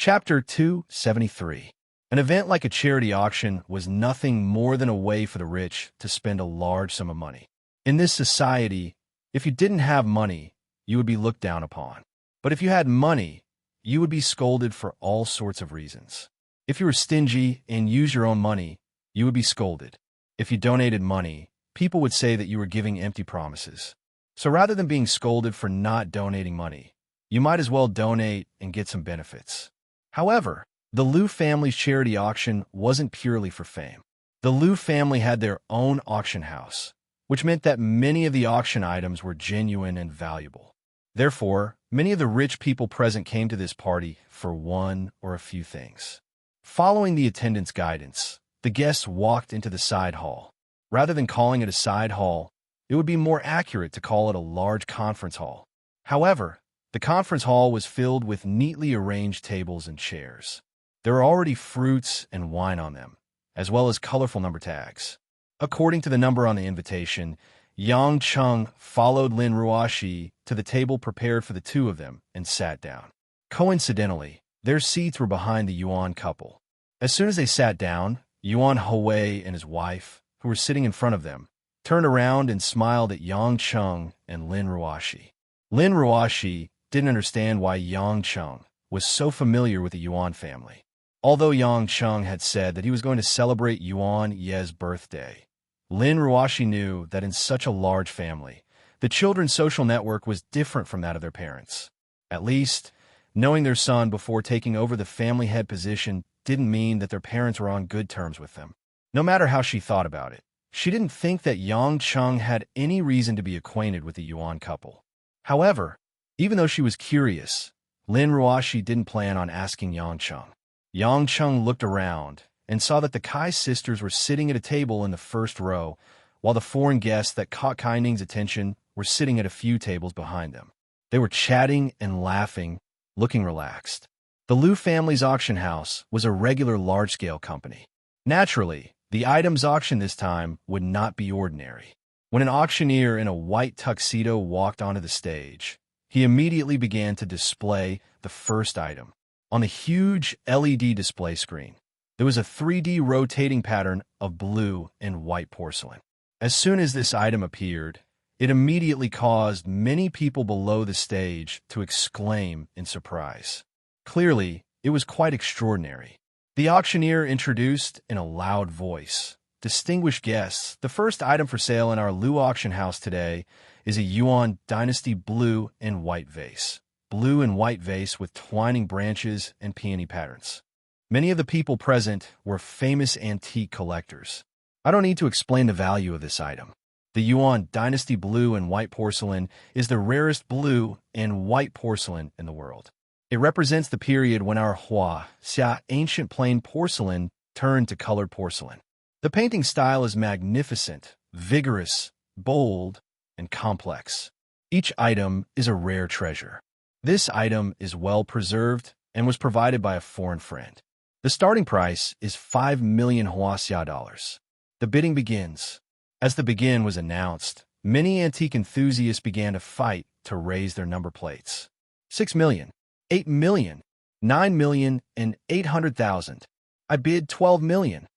Chapter 273. An event like a charity auction was nothing more than a way for the rich to spend a large sum of money. In this society, if you didn't have money, you would be looked down upon. But if you had money, you would be scolded for all sorts of reasons. If you were stingy and used your own money, you would be scolded. If you donated money, people would say that you were giving empty promises. So rather than being scolded for not donating money, you might as well donate and get some benefits. However, the Liu family's charity auction wasn't purely for fame. The Liu family had their own auction house, which meant that many of the auction items were genuine and valuable. Therefore, many of the rich people present came to this party for one or a few things. Following the attendant's guidance, the guests walked into the side hall. Rather than calling it a side hall, it would be more accurate to call it a large conference hall. However, the conference hall was filled with neatly arranged tables and chairs. There were already fruits and wine on them, as well as colorful number tags. According to the number on the invitation, Yang Cheng followed Lin Ruoxi to the table prepared for the two of them and sat down. Coincidentally, their seats were behind the Yuan couple. As soon as they sat down, Yuan Hui and his wife, who were sitting in front of them, turned around and smiled at Yang Cheng and Lin Ruoxi. Lin Ruoxi didn't understand why Yang Cheng was so familiar with the Yuan family. Although Yang Cheng had said that he was going to celebrate Yuan Ye's birthday, Lin Ruoxi knew that in such a large family, the children's social network was different from that of their parents. At least, knowing their son before taking over the family head position didn't mean that their parents were on good terms with them. No matter how she thought about it, she didn't think that Yang Cheng had any reason to be acquainted with the Yuan couple. However, even though she was curious, Lin Ruoxi didn't plan on asking Yang Cheng. Yang Cheng looked around and saw that the Kai sisters were sitting at a table in the first row, while the foreign guests that caught Kai Ning's attention were sitting at a few tables behind them. They were chatting and laughing, looking relaxed. The Liu family's auction house was a regular large-scale company. Naturally, the items auctioned this time would not be ordinary. When an auctioneer in a white tuxedo walked onto the stage, he immediately began to display the first item. On the huge LED display screen, there was a 3D rotating pattern of blue and white porcelain. As soon as this item appeared, it immediately caused many people below the stage to exclaim in surprise. Clearly, it was quite extraordinary. The auctioneer introduced in a loud voice, "Distinguished guests, the first item for sale in our Liu auction house today is a Yuan Dynasty blue and white vase. Blue and white vase with twining branches and peony patterns." Many of the people present were famous antique collectors. I don't need to explain the value of this item. The Yuan Dynasty blue and white porcelain is the rarest blue and white porcelain in the world. It represents the period when our Xia ancient plain porcelain turned to colored porcelain. The painting style is magnificent, vigorous, bold, and complex. Each item is a rare treasure. This item is well preserved and was provided by a foreign friend. The starting price is 5 million Huaxia dollars. The bidding begins. As the begin was announced, many antique enthusiasts began to fight to raise their number plates. 6 million, 8 million, 9 million, and 800,000. I bid 12 million.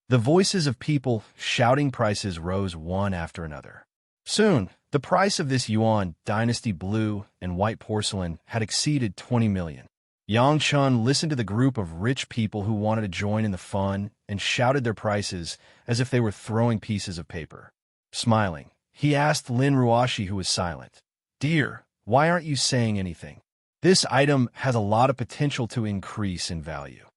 The voices of people shouting prices rose one after another. Soon, the price of this Yuan Dynasty blue and white porcelain had exceeded 20 million. Yang Cheng listened to the group of rich people who wanted to join in the fun and shouted their prices as if they were throwing pieces of paper. Smiling, he asked Lin Ruoxi, who was silent, "Dear, why aren't you saying anything? This item has a lot of potential to increase in value."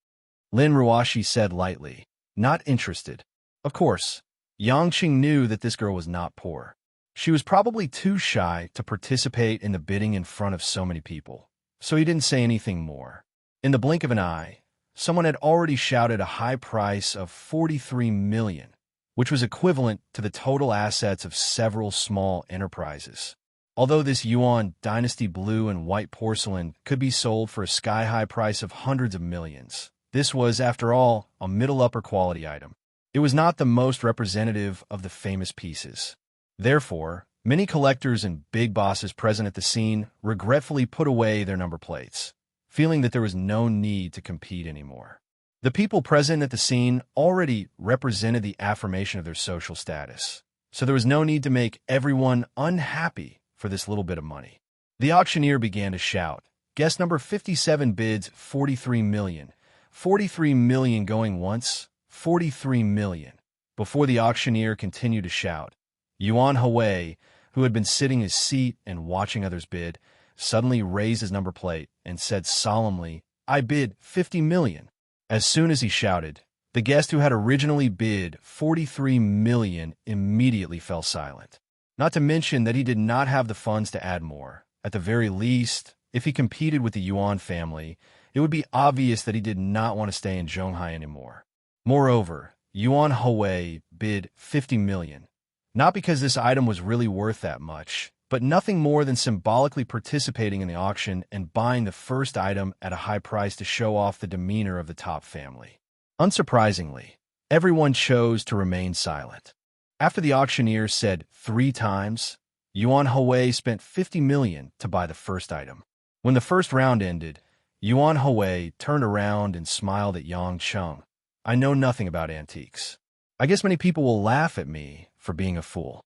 Lin Ruoxi said lightly, "Not interested." Of course, Yang Cheng knew that this girl was not poor. She was probably too shy to participate in the bidding in front of so many people, so he didn't say anything more. In the blink of an eye, someone had already shouted a high price of 43 million, which was equivalent to the total assets of several small enterprises. Although this Yuan Dynasty blue and white porcelain could be sold for a sky-high price of hundreds of millions, this was, after all, a middle-upper quality item. It was not the most representative of the famous pieces. Therefore, many collectors and big bosses present at the scene regretfully put away their number plates. feeling that there was no need to compete anymore. The people present at the scene already represented the affirmation of their social status, so there was no need to make everyone unhappy for this little bit of money. The auctioneer began to shout. Guest number 57 bids 43 million. 43 million going once, 43 million. Before the auctioneer continued to shout, Yuan Hui, who had been sitting his seat and watching others bid, suddenly raised his number plate and said solemnly, I bid 50 million. As soon as he shouted, the guest who had originally bid 43 million immediately fell silent. Not to mention that he did not have the funds to add more. At the very least, if he competed with the Yuan family, it would be obvious that he did not want to stay in Zhonghai anymore. Moreover, Yuan Hui bid 50 million, not because this item was really worth that much, but nothing more than symbolically participating in the auction and buying the first item at a high price to show off the demeanor of the top family. Unsurprisingly, everyone chose to remain silent. After the auctioneer said 3 times, Yuan Hui spent 50 million to buy the first item. When the first round ended, Yuan Hui turned around and smiled at Yang Cheng. I know nothing about antiques. I guess many people will laugh at me for being a fool.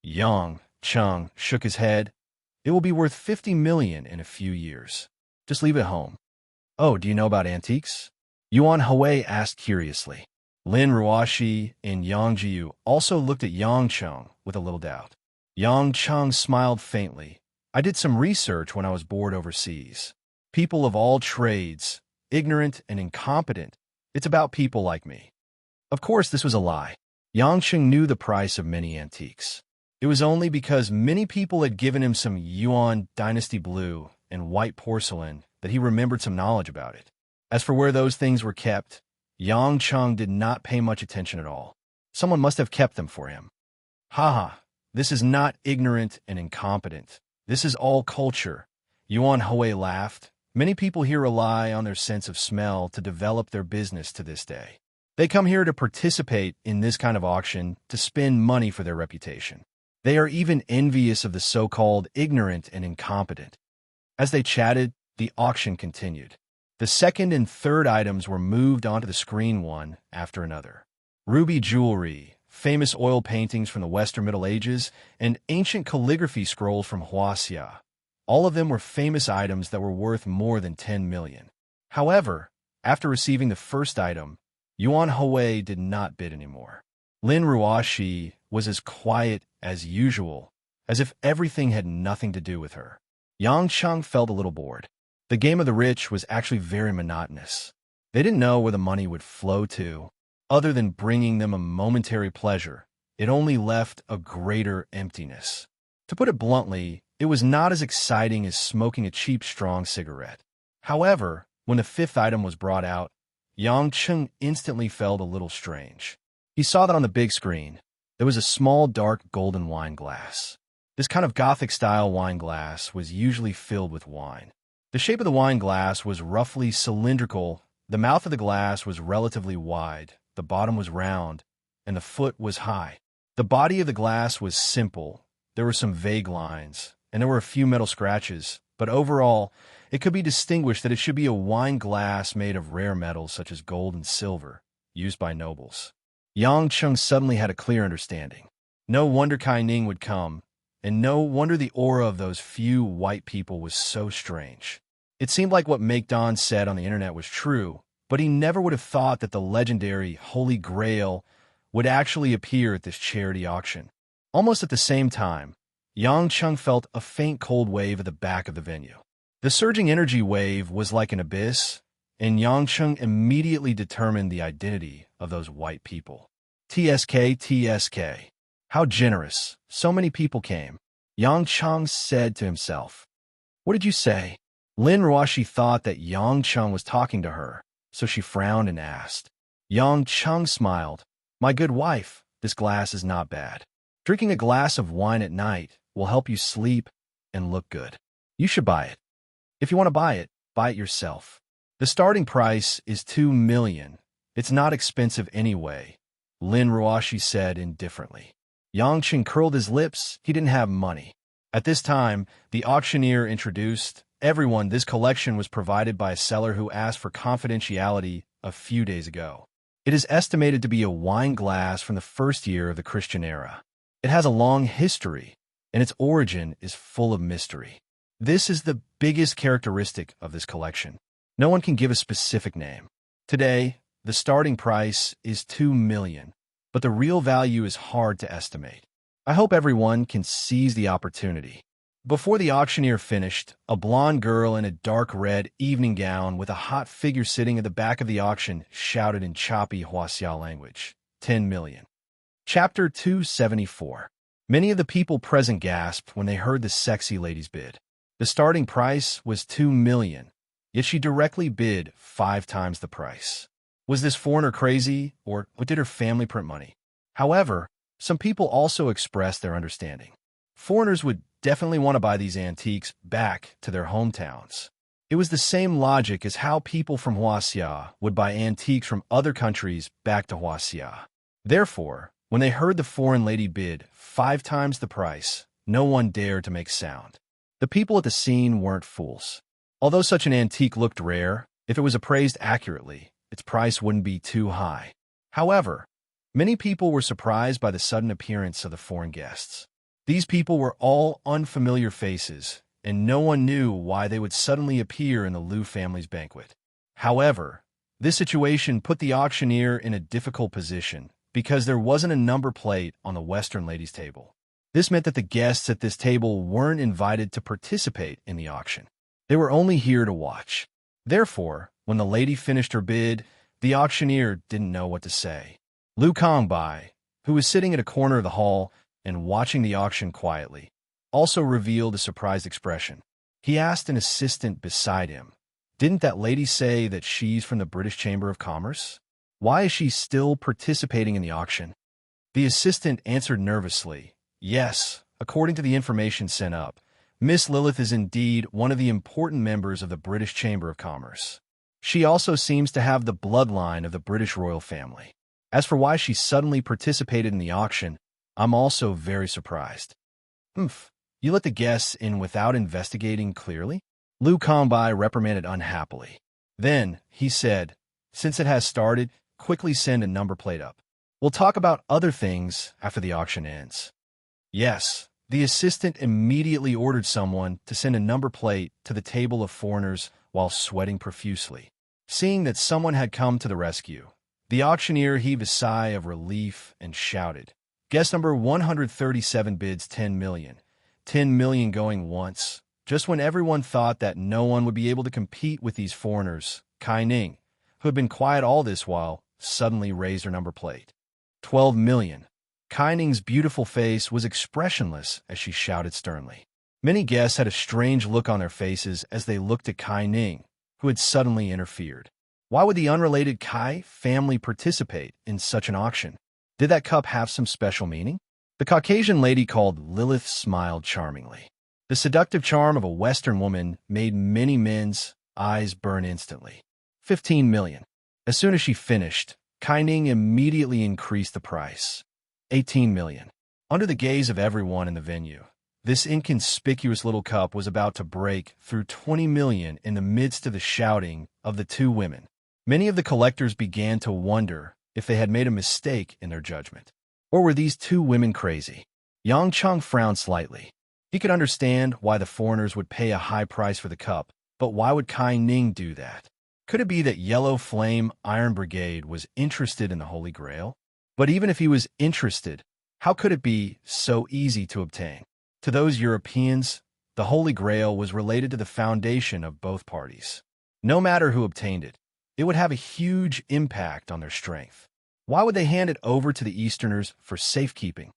Yang Cheng shook his head. It will be worth 50 million in a few years. Just leave it home. Oh, do you know about antiques? Yuan Hui asked curiously. Lin Ruoshi and Yang Jiu also looked at Yang Cheng with a little doubt. Yang Cheng smiled faintly. I did some research when I was bored overseas. People of all trades, ignorant and incompetent. It's about people like me. Of course, this was a lie. Yang Cheng knew the price of many antiques. It was only because many people had given him some Yuan dynasty blue and white porcelain that he remembered some knowledge about it. As for where those things were kept, Yang Cheng did not pay much attention at all. Someone must have kept them for him. Haha, this is not ignorant and incompetent. This is all culture. Yuan Hui laughed. Many people here rely on their sense of smell to develop their business to this day. They come here to participate in this kind of auction to spend money for their reputation. They are even envious of the so-called ignorant and incompetent. As they chatted, the auction continued. The second and third items were moved onto the screen one after another. Ruby jewelry, famous oil paintings from the Western Middle Ages, and ancient calligraphy scrolls from Huaxia. All of them were famous items that were worth more than 10 million. However, after receiving the first item, Yuan Hui did not bid anymore. Lin Ruoshi was as quiet as usual, as if everything had nothing to do with her. Yang Cheng felt a little bored. The game of the rich was actually very monotonous. They didn't know where the money would flow to. Other than bringing them a momentary pleasure, it only left a greater emptiness. To put it bluntly, it was not as exciting as smoking a cheap, strong cigarette. However, when the fifth item was brought out, Yang Cheng instantly felt a little strange. He saw that on the big screen, there was a small, dark, golden wine glass. This kind of Gothic-style wine glass was usually filled with wine. The shape of the wine glass was roughly cylindrical. The mouth of the glass was relatively wide, the bottom was round, and the foot was high. The body of the glass was simple. There were some vague lines, and there were a few metal scratches, but overall, it could be distinguished that it should be a wine glass made of rare metals such as gold and silver, used by nobles. Yang Cheng suddenly had a clear understanding. No wonder Kai Ning would come, and no wonder the aura of those few white people was so strange. It seemed like what Make-Don said on the internet was true, but he never would have thought that the legendary Holy Grail would actually appear at this charity auction. Almost at the same time, Yang Cheng felt a faint cold wave at the back of the venue. The surging energy wave was like an abyss, and Yang Cheng immediately determined the identity of those white people. TSK. How generous. So many people came. Yang Cheng said to himself. What did you say? Lin Ruoshi thought that Yang Cheng was talking to her, so she frowned and asked. Yang Cheng smiled. My good wife, this glass is not bad. Drinking a glass of wine at night will help you sleep and look good. You should buy it. If you want to buy it yourself. The starting price is 2 million. It's not expensive anyway, Lin Ruoshi said indifferently. Yang Cheng curled his lips. He didn't have money. At this time, the auctioneer introduced everyone, this collection was provided by a seller who asked for confidentiality a few days ago. It is estimated to be a wine glass from the first year of the Christian era. It has a long history, and its origin is full of mystery. This is the biggest characteristic of this collection. No one can give a specific name. Today, the starting price is $2 million, but the real value is hard to estimate. I hope everyone can seize the opportunity. Before the auctioneer finished, a blonde girl in a dark red evening gown with a hot figure sitting at the back of the auction shouted in choppy Huaxia language, 10 million. Chapter 274. Many of the people present gasped when they heard the sexy lady's bid. The starting price was $2 million, yet she directly bid 5 times the price. Was this foreigner crazy, or did her family print money? However, some people also expressed their understanding. Foreigners would definitely want to buy these antiques back to their hometowns. It was the same logic as how people from Huaxia would buy antiques from other countries back to Huaxia. Therefore, when they heard the foreign lady bid 5 times the price, no one dared to make sound. The people at the scene weren't fools. Although such an antique looked rare, if it was appraised accurately, its price wouldn't be too high. However, many people were surprised by the sudden appearance of the foreign guests. These people were all unfamiliar faces, and no one knew why they would suddenly appear in the Liu family's banquet. However, this situation put the auctioneer in a difficult position because there wasn't a number plate on the Western lady's table. This meant that the guests at this table weren't invited to participate in the auction. They were only here to watch. Therefore, when the lady finished her bid, the auctioneer didn't know what to say. Liu Kongbai, who was sitting at a corner of the hall and watching the auction quietly, also revealed a surprised expression. He asked an assistant beside him, "Didn't that lady say that she's from the British Chamber of Commerce? Why is she still participating in the auction?" The assistant answered nervously, "Yes, according to the information sent up, Miss Lilith is indeed one of the important members of the British Chamber of Commerce. She also seems to have the bloodline of the British royal family. As for why she suddenly participated in the auction, I'm also very surprised." You let the guests in without investigating clearly?" Liu Kongbai reprimanded unhappily. Then, he said, "Since it has started, quickly send a number plate up. We'll talk about other things after the auction ends." Yes, the assistant immediately ordered someone to send a number plate to the table of foreigners while sweating profusely. Seeing that someone had come to the rescue, the auctioneer heaved a sigh of relief and shouted, "Guest number 137 bids 10 million. 10 million going once." Just when everyone thought that no one would be able to compete with these foreigners, Kai Ning, who had been quiet all this while, suddenly raised her number plate. 12 million. Kai Ning's beautiful face was expressionless as she shouted sternly. Many guests had a strange look on their faces as they looked at Kai Ning, who had suddenly interfered. Why would the unrelated Kai family participate in such an auction? Did that cup have some special meaning? The Caucasian lady called Lilith smiled charmingly. The seductive charm of a Western woman made many men's eyes burn instantly. 15 million. As soon as she finished, Kai Ning immediately increased the price. 18 million. Under the gaze of everyone in the venue, this inconspicuous little cup was about to break through 20 million in the midst of the shouting of the two women. Many of the collectors began to wonder if they had made a mistake in their judgment. Or were these two women crazy? Yang Cheng frowned slightly. He could understand why the foreigners would pay a high price for the cup, but why would Kai Ning do that? Could it be that Yellow Flame Iron Brigade was interested in the Holy Grail? But even if he was interested, how could it be so easy to obtain? To those Europeans, the Holy Grail was related to the foundation of both parties. No matter who obtained it, it would have a huge impact on their strength. Why would they hand it over to the Easterners for safekeeping?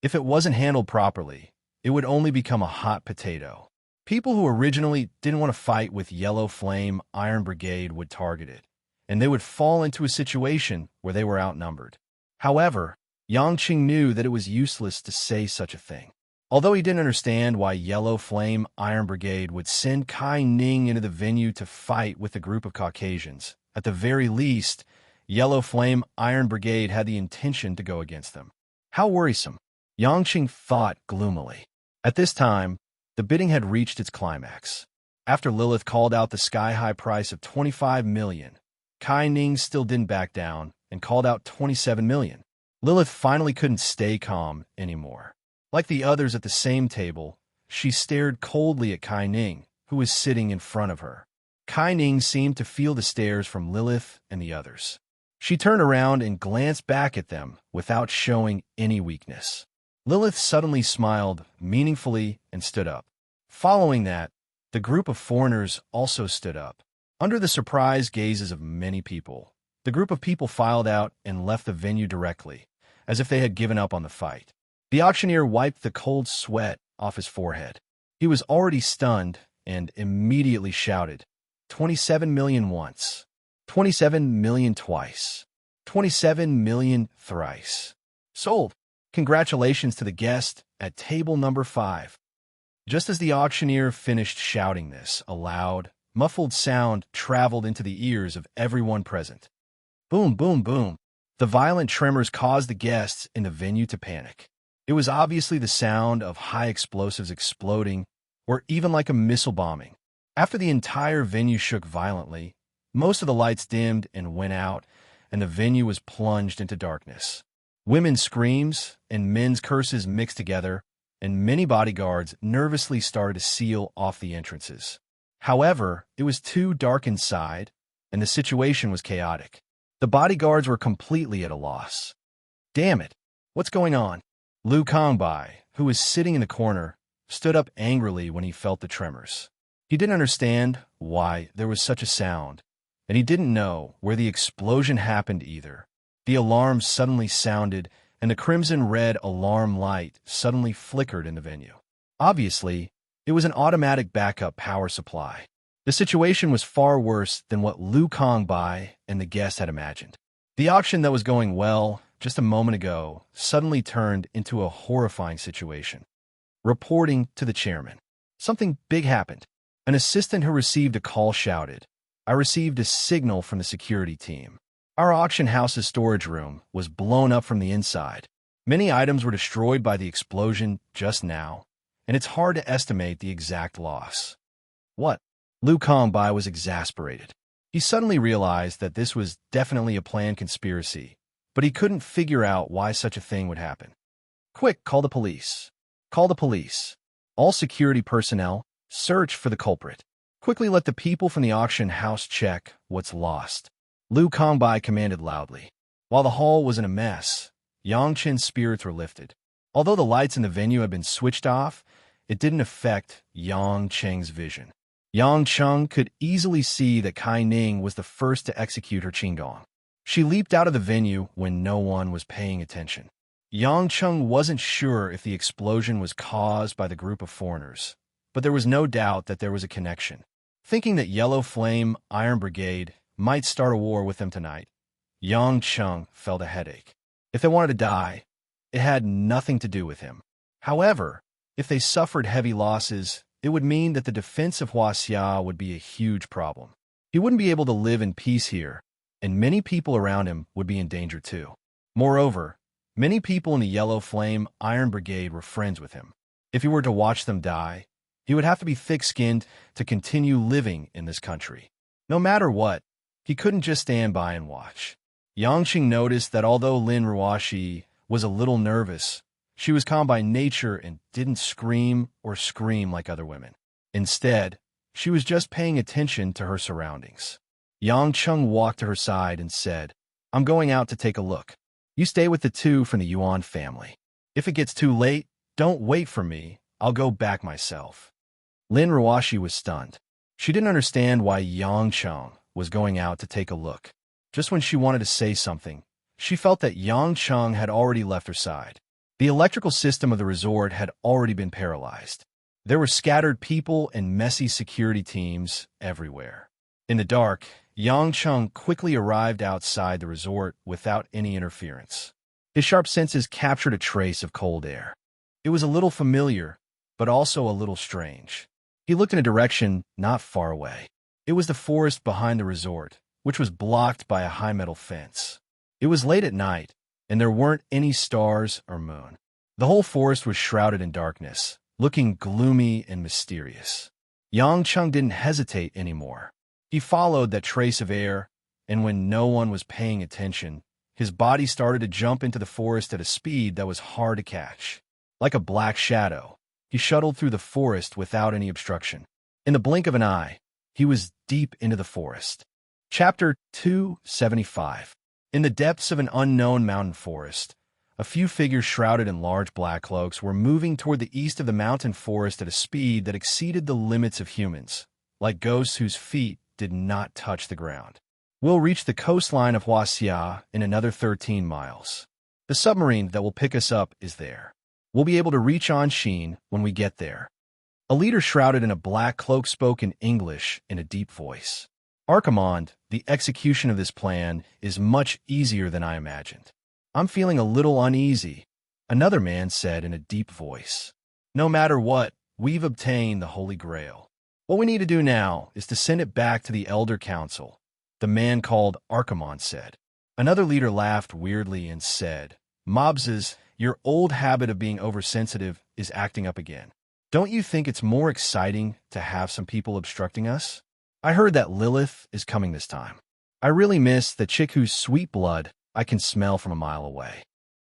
If it wasn't handled properly, it would only become a hot potato. People who originally didn't want to fight with Yellow Flame Iron Brigade would target it, and they would fall into a situation where they were outnumbered. However, Yang Qing knew that it was useless to say such a thing. Although he didn't understand why Yellow Flame Iron Brigade would send Kai Ning into the venue to fight with a group of Caucasians, at the very least, Yellow Flame Iron Brigade had the intention to go against them. How worrisome, Yang Qing thought gloomily. At this time, the bidding had reached its climax. After Lilith called out the sky-high price of 25 million, Kai Ning still didn't back down and called out 27 million. Lilith finally couldn't stay calm anymore. Like the others at the same table, she stared coldly at Kai Ning, who was sitting in front of her. Kai Ning seemed to feel the stares from Lilith and the others. She turned around and glanced back at them without showing any weakness. Lilith suddenly smiled meaningfully and stood up. Following that, the group of foreigners also stood up. Under the surprised gazes of many people, the group of people filed out and left the venue directly, as if they had given up on the fight. The auctioneer wiped the cold sweat off his forehead. He was already stunned and immediately shouted, 27 million once, 27 million twice, 27 million thrice. Sold. Congratulations to the guest at table number 5. Just as the auctioneer finished shouting this, a loud, muffled sound traveled into the ears of everyone present. Boom, boom, boom. The violent tremors caused the guests in the venue to panic. It was obviously the sound of high explosives exploding, or even like a missile bombing. After the entire venue shook violently, most of the lights dimmed and went out, and the venue was plunged into darkness. Women's screams and men's curses mixed together, and many bodyguards nervously started to seal off the entrances. However, it was too dark inside, and the situation was chaotic. The bodyguards were completely at a loss. Damn it! What's going on? Lu Kangbai, who was sitting in the corner, stood up angrily when he felt the tremors. He didn't understand why there was such a sound, and he didn't know where the explosion happened either. The alarm suddenly sounded, and the crimson-red alarm light suddenly flickered in the venue. Obviously, it was an automatic backup power supply. The situation was far worse than what Lu Kangbai and the guest had imagined. The auction that was going well just a moment ago suddenly turned into a horrifying situation. Reporting to the chairman. Something big happened. An assistant who received a call shouted, I received a signal from the security team. Our auction house's storage room was blown up from the inside. Many items were destroyed by the explosion just now, and it's hard to estimate the exact loss. What? Lu Kangbai was exasperated. He suddenly realized that this was definitely a planned conspiracy, but he couldn't figure out why such a thing would happen. Quick, call the police. Call the police. All security personnel, search for the culprit. Quickly let the people from the auction house check what's lost. Lu Kangbai commanded loudly. While the hall was in a mess, Yang Chen's spirits were lifted. Although the lights in the venue had been switched off, it didn't affect Yang Cheng's vision. Yang Cheng could easily see that Kai Ning was the first to execute her qinggong. She leaped out of the venue when no one was paying attention. Yang Cheng wasn't sure if the explosion was caused by the group of foreigners, but there was no doubt that there was a connection. Thinking that Yellow Flame Iron Brigade might start a war with them tonight, Yang Cheng felt a headache. If they wanted to die, it had nothing to do with him. However, if they suffered heavy losses, it would mean that the defense of Huaxia would be a huge problem. He wouldn't be able to live in peace here, and many people around him would be in danger too. Moreover, many people in the Yellow Flame Iron Brigade were friends with him. If he were to watch them die, he would have to be thick-skinned to continue living in this country. No matter what, he couldn't just stand by and watch. Yang Qing noticed that although Lin Ruoxi was a little nervous, she was calm by nature and didn't scream or scream like other women. Instead, she was just paying attention to her surroundings. Yang Cheng walked to her side and said, I'm going out to take a look. You stay with the two from the Yuan family. If it gets too late, don't wait for me. I'll go back myself. Lin Ruoxi was stunned. She didn't understand why Yang Cheng was going out to take a look. Just when she wanted to say something, she felt that Yang Cheng had already left her side. The electrical system of the resort had already been paralyzed. There were scattered people and messy security teams everywhere. In the dark, Yang Cheng quickly arrived outside the resort without any interference. His sharp senses captured a trace of cold air. It was a little familiar, but also a little strange. He looked in a direction not far away. It was the forest behind the resort, which was blocked by a high metal fence. It was late at night, and there weren't any stars or moon. The whole forest was shrouded in darkness, looking gloomy and mysterious. Yang Chung didn't hesitate anymore. He followed that trace of air, and when no one was paying attention, his body started to jump into the forest at a speed that was hard to catch. Like a black shadow, he shuttled through the forest without any obstruction. In the blink of an eye, he was deep into the forest. Chapter 275. In the depths of an unknown mountain forest, a few figures shrouded in large black cloaks were moving toward the east of the mountain forest at a speed that exceeded the limits of humans, like ghosts whose feet did not touch the ground. We'll reach the coastline of Huaxia in another 13 miles. The submarine that will pick us up is there. We'll be able to reach Anshin when we get there. A leader shrouded in a black cloak spoke in English in a deep voice. Archimonde, the execution of this plan is much easier than I imagined. I'm feeling a little uneasy, another man said in a deep voice. No matter what, we've obtained the Holy Grail. What we need to do now is to send it back to the Elder Council, the man called Archimonde said. Another leader laughed weirdly and said, Mobses, your old habit of being oversensitive is acting up again. Don't you think it's more exciting to have some people obstructing us? I heard that Lilith is coming this time. I really miss the chick whose sweet blood I can smell from a mile away.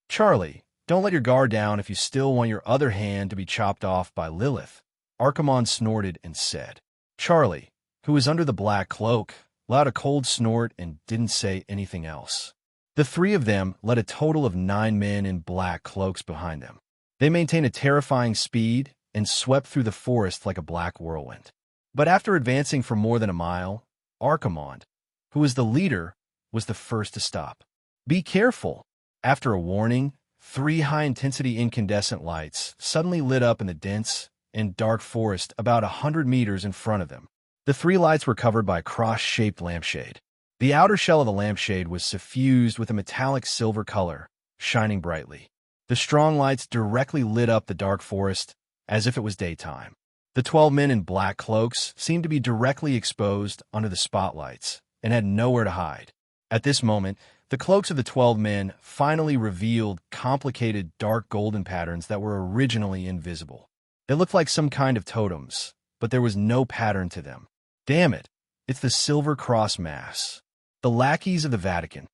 Charlie, don't let your guard down if you still want your other hand to be chopped off by Lilith. Archimonde snorted and said. Charlie, who was under the black cloak, let out a cold snort and didn't say anything else. The three of them led a total of 9 men in black cloaks behind them. They maintained a terrifying speed and swept through the forest like a black whirlwind. But after advancing for more than a mile, Archimonde, who was the leader, was the first to stop. Be careful! After a warning, 3 high-intensity incandescent lights suddenly lit up in the dense and dark forest about 100 meters in front of them. The 3 lights were covered by a cross-shaped lampshade. The outer shell of the lampshade was suffused with a metallic silver color, shining brightly. The strong lights directly lit up the dark forest as if it was daytime. The 12 men in black cloaks seemed to be directly exposed under the spotlights and had nowhere to hide. At this moment, the cloaks of the 12 men finally revealed complicated dark golden patterns that were originally invisible. They looked like some kind of totems, but there was no pattern to them. Damn it, it's the Silver Cross Mass. The lackeys of the Vatican.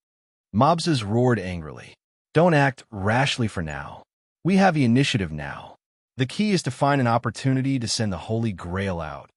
Mobses roared angrily. Don't act rashly for now. We have the initiative now. The key is to find an opportunity to send the Holy Grail out,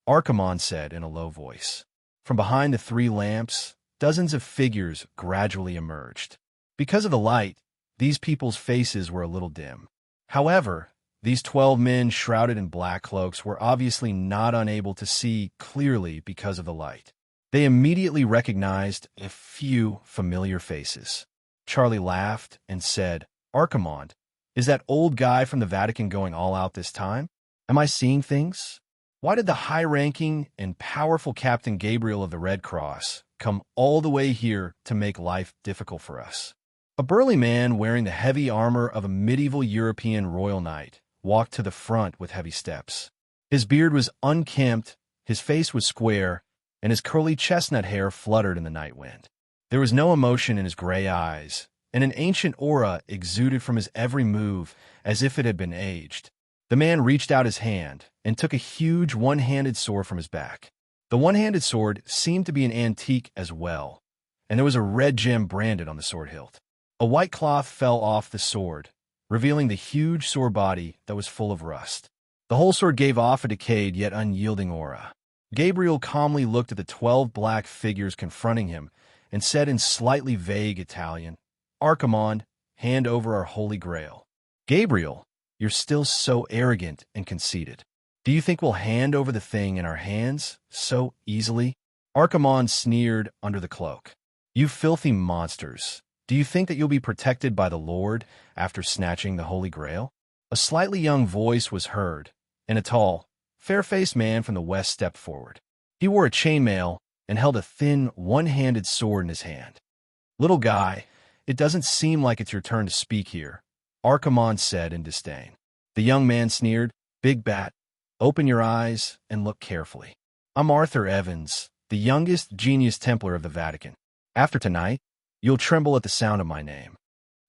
Archimonde said in a low voice. From behind the 3 lamps, dozens of figures gradually emerged. Because of the light, these people's faces were a little dim. However, these 12 men shrouded in black cloaks were obviously not unable to see clearly because of the light. They immediately recognized a few familiar faces. Charlie laughed and said, Archimonde, is that old guy from the Vatican going all out this time? Am I seeing things? Why did the high-ranking and powerful Captain Gabriel of the Red Cross come all the way here to make life difficult for us? A burly man wearing the heavy armor of a medieval European royal knight walked to the front with heavy steps. His beard was unkempt, his face was square, and his curly chestnut hair fluttered in the night wind. There was no emotion in his gray eyes, and an ancient aura exuded from his every move as if it had been aged. The man reached out his hand and took a huge one-handed sword from his back. The one-handed sword seemed to be an antique as well, and there was a red gem branded on the sword hilt. A white cloth fell off the sword, revealing the huge sword body that was full of rust. The whole sword gave off a decayed yet unyielding aura. Gabriel calmly looked at the 12 black figures confronting him and said in slightly vague Italian, Archimonde, hand over our Holy Grail. Gabriel, you're still so arrogant and conceited. Do you think we'll hand over the thing in our hands so easily? Archimonde sneered under the cloak. You filthy monsters. Do you think that you'll be protected by the Lord after snatching the Holy Grail? A slightly young voice was heard, and a tall, fair-faced man from the west stepped forward. He wore a chainmail and held a thin, one-handed sword in his hand. Little guy, it doesn't seem like it's your turn to speak here, Archimonde said in disdain. The young man sneered, Big Bat, open your eyes and look carefully. I'm Arthur Evans, the youngest genius Templar of the Vatican. After tonight, you'll tremble at the sound of my name.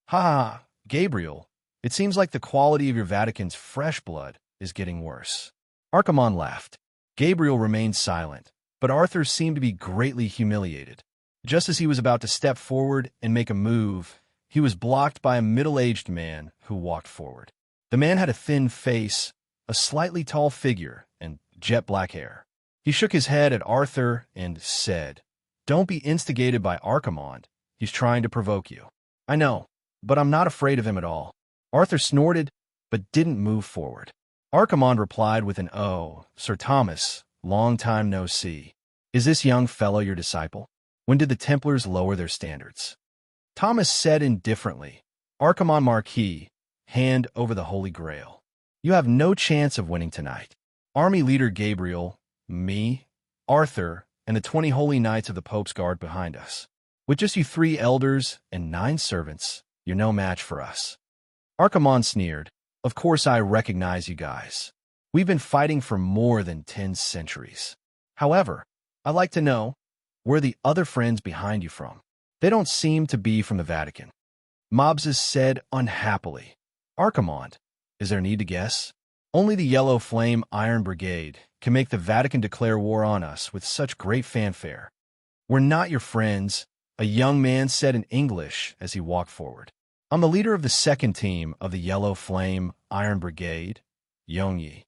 Ha ha, Gabriel, it seems like the quality of your Vatican's fresh blood is getting worse. Archimonde laughed. Gabriel remained silent, but Arthur seemed to be greatly humiliated. Just as he was about to step forward and make a move, he was blocked by a middle-aged man who walked forward. The man had a thin face, a slightly tall figure, and jet-black hair. He shook his head at Arthur and said, "Don't be instigated by Archimonde. He's trying to provoke you." "I know, but I'm not afraid of him at all." Arthur snorted, but didn't move forward. Archimonde replied with an "Oh, Sir Thomas, long time no see. Is this young fellow your disciple? When did the Templars lower their standards?" Thomas said indifferently, "Archimonde Marquis, hand over the Holy Grail. You have no chance of winning tonight. Army leader Gabriel, me, Arthur, and the 20 holy knights of the Pope's Guard behind us. With just you 3 elders and 9 servants, you're no match for us." Archimonde sneered, "Of course I recognize you guys. We've been fighting for more than 10 centuries. However, I'd like to know, where are the other friends behind you from? They don't seem to be from the Vatican." Mobses said unhappily, "Archimonde, is there need to guess? Only the Yellow Flame Iron Brigade can make the Vatican declare war on us with such great fanfare." "We're not your friends," a young man said in English as he walked forward. "I'm the leader of the 2nd team of the Yellow Flame Iron Brigade, Yongyi.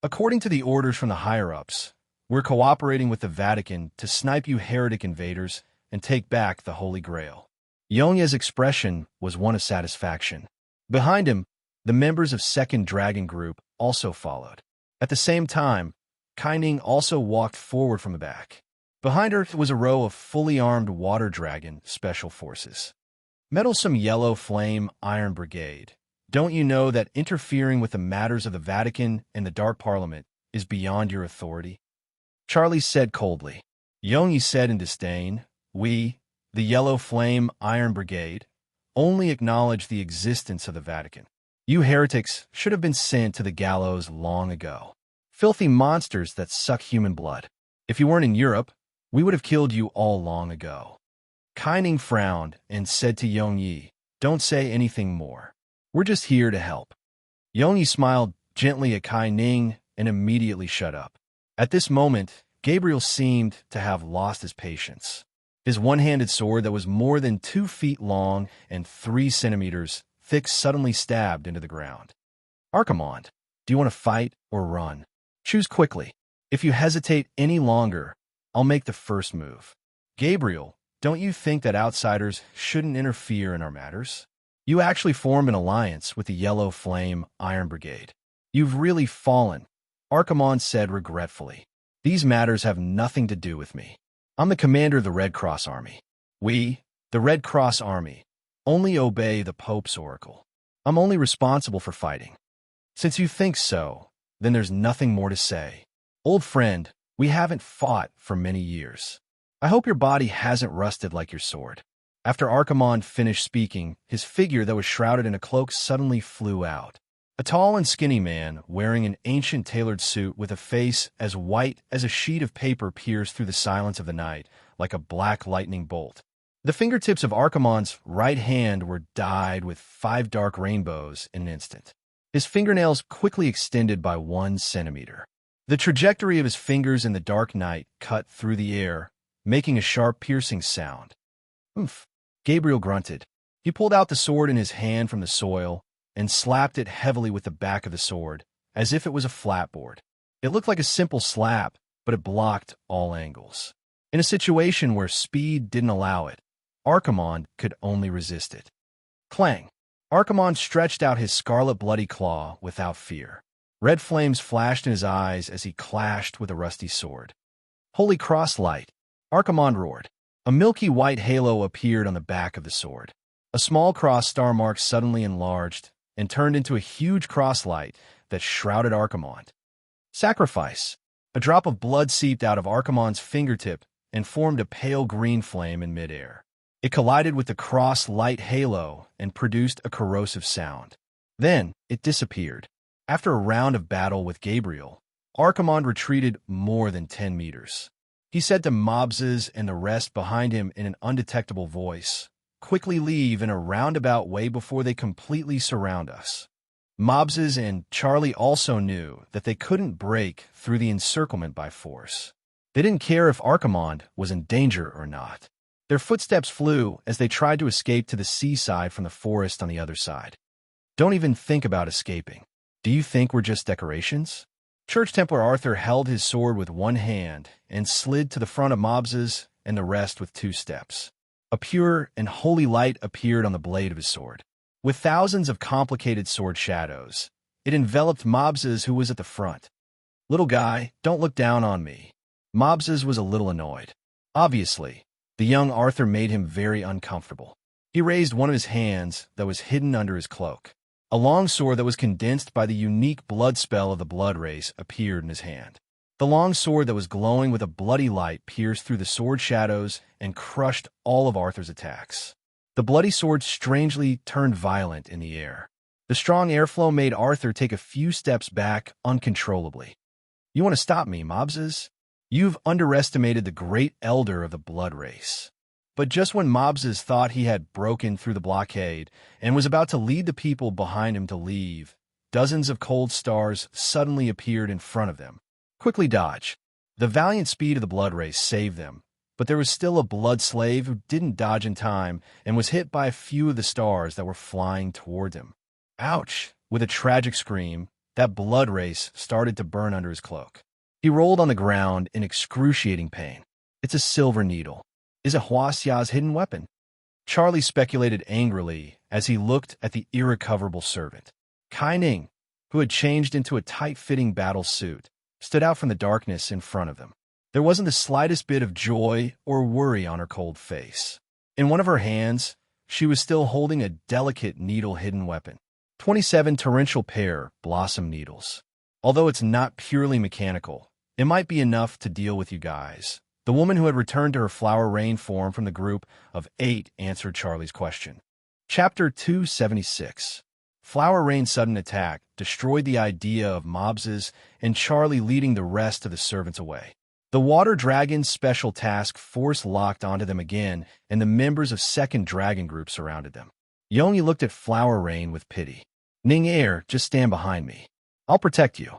According to the orders from the higher-ups, we're cooperating with the Vatican to snipe you heretic invaders and take back the Holy Grail." Yongyi's expression was one of satisfaction. Behind him, the members of 2nd Dragon Group also followed. At the same time, Kaining also walked forward from the back. Behind her was a row of fully armed Water Dragon Special Forces. "Meddlesome Yellow Flame Iron Brigade, don't you know that interfering with the matters of the Vatican and the Dark Parliament is beyond your authority?" Charlie said coldly. Yongyi said in disdain, "We, the Yellow Flame Iron Brigade, only acknowledge the existence of the Vatican. You heretics should have been sent to the gallows long ago. Filthy monsters that suck human blood. If you weren't in Europe, we would have killed you all long ago." Kaining frowned and said to Yongyi, "Don't say anything more. We're just here to help." Yongyi smiled gently at Kaining and immediately shut up. At this moment, Gabriel seemed to have lost his patience. His one-handed sword that was more than 2 feet long and 3 centimeters thick suddenly stabbed into the ground. "Archimonde, do you want to fight or run? Choose quickly. If you hesitate any longer, I'll make the first move." "Gabriel, don't you think that outsiders shouldn't interfere in our matters? You actually formed an alliance with the Yellow Flame Iron Brigade. You've really fallen," Archimonde said regretfully. "These matters have nothing to do with me. I'm the commander of the Red Cross Army. We, the Red Cross Army, only obey the Pope's oracle. I'm only responsible for fighting. Since you think so, then there's nothing more to say. Old friend, we haven't fought for many years. I hope your body hasn't rusted like your sword." After Archimonde finished speaking, his figure that was shrouded in a cloak suddenly flew out. A tall and skinny man, wearing an ancient tailored suit with a face as white as a sheet of paper, pierced through the silence of the night like a black lightning bolt. The fingertips of Archimonde's right hand were dyed with 5 dark rainbows in an instant. His fingernails quickly extended by 1 centimeter. The trajectory of his fingers in the dark night cut through the air, making a sharp, piercing sound. "Oomph," Gabriel grunted. He pulled out the sword in his hand from the soil and slapped it heavily with the back of the sword, as if it was a flatboard. It looked like a simple slap, but it blocked all angles. In a situation where speed didn't allow it, Archimonde could only resist it. Clang! Archimonde stretched out his scarlet bloody claw without fear. Red flames flashed in his eyes as he clashed with a rusty sword. "Holy Cross light!" Archimonde roared. A milky white halo appeared on the back of the sword. A small cross star mark suddenly enlarged and turned into a huge cross light that shrouded Archimonde. Sacrifice! A drop of blood seeped out of Archimonde's fingertip and formed a pale green flame in midair. It collided with the cross light halo and produced a corrosive sound. Then it disappeared. After a round of battle with Gabriel, Archimonde retreated more than 10 meters. He said to Mobses and the rest behind him in an undetectable voice, "Quickly leave in a roundabout way before they completely surround us." Mobses and Charlie also knew that they couldn't break through the encirclement by force. They didn't care if Archimond was in danger or not. Their footsteps flew as they tried to escape to the seaside from the forest on the other side. Don't even think about escaping. Do you think we're just decorations? Church Templar Arthur held his sword with one hand and slid to the front of Mobses and the rest with 2 steps. A pure and holy light appeared on the blade of his sword. With thousands of complicated sword shadows, it enveloped Mobses, who was at the front. "Little guy, don't look down on me." Mobses was a little annoyed. Obviously, the young Arthur made him very uncomfortable. He raised one of his hands that was hidden under his cloak. A long sword that was condensed by the unique blood spell of the blood race appeared in his hand. The long sword that was glowing with a bloody light pierced through the sword shadows and crushed all of Arthur's attacks. The bloody sword strangely turned violent in the air. The strong airflow made Arthur take a few steps back uncontrollably. "You want to stop me, Mobses? You've underestimated the great elder of the blood race." But just when Mobses thought he had broken through the blockade and was about to lead the people behind him to leave, dozens of cold stars suddenly appeared in front of them. Quickly dodge. The valiant speed of the blood race saved them, but there was still a blood slave who didn't dodge in time and was hit by a few of the stars that were flying toward him. Ouch! With a tragic scream, that blood race started to burn under his cloak. He rolled on the ground in excruciating pain. "It's a silver needle. Is it Huasia's hidden weapon?" Charlie speculated angrily as he looked at the irrecoverable servant. Kai Ning, who had changed into a tight-fitting battle suit, stood out from the darkness in front of them. There wasn't the slightest bit of joy or worry on her cold face. In one of her hands, she was still holding a delicate needle-hidden weapon. 27 torrential pear blossom needles. Although it's not purely mechanical, it might be enough to deal with you guys. The woman who had returned to her flower rain form from the group of 8 answered Charlie's question. Chapter 276. Flower Rain's sudden attack destroyed the idea of Mobses and Charlie leading the rest of the servants away. The Water Dragon's special task force locked onto them again, and the members of second dragon group surrounded them. Yongyi looked at Flower Rain with pity. "Ning Air, just stand behind me. I'll protect you."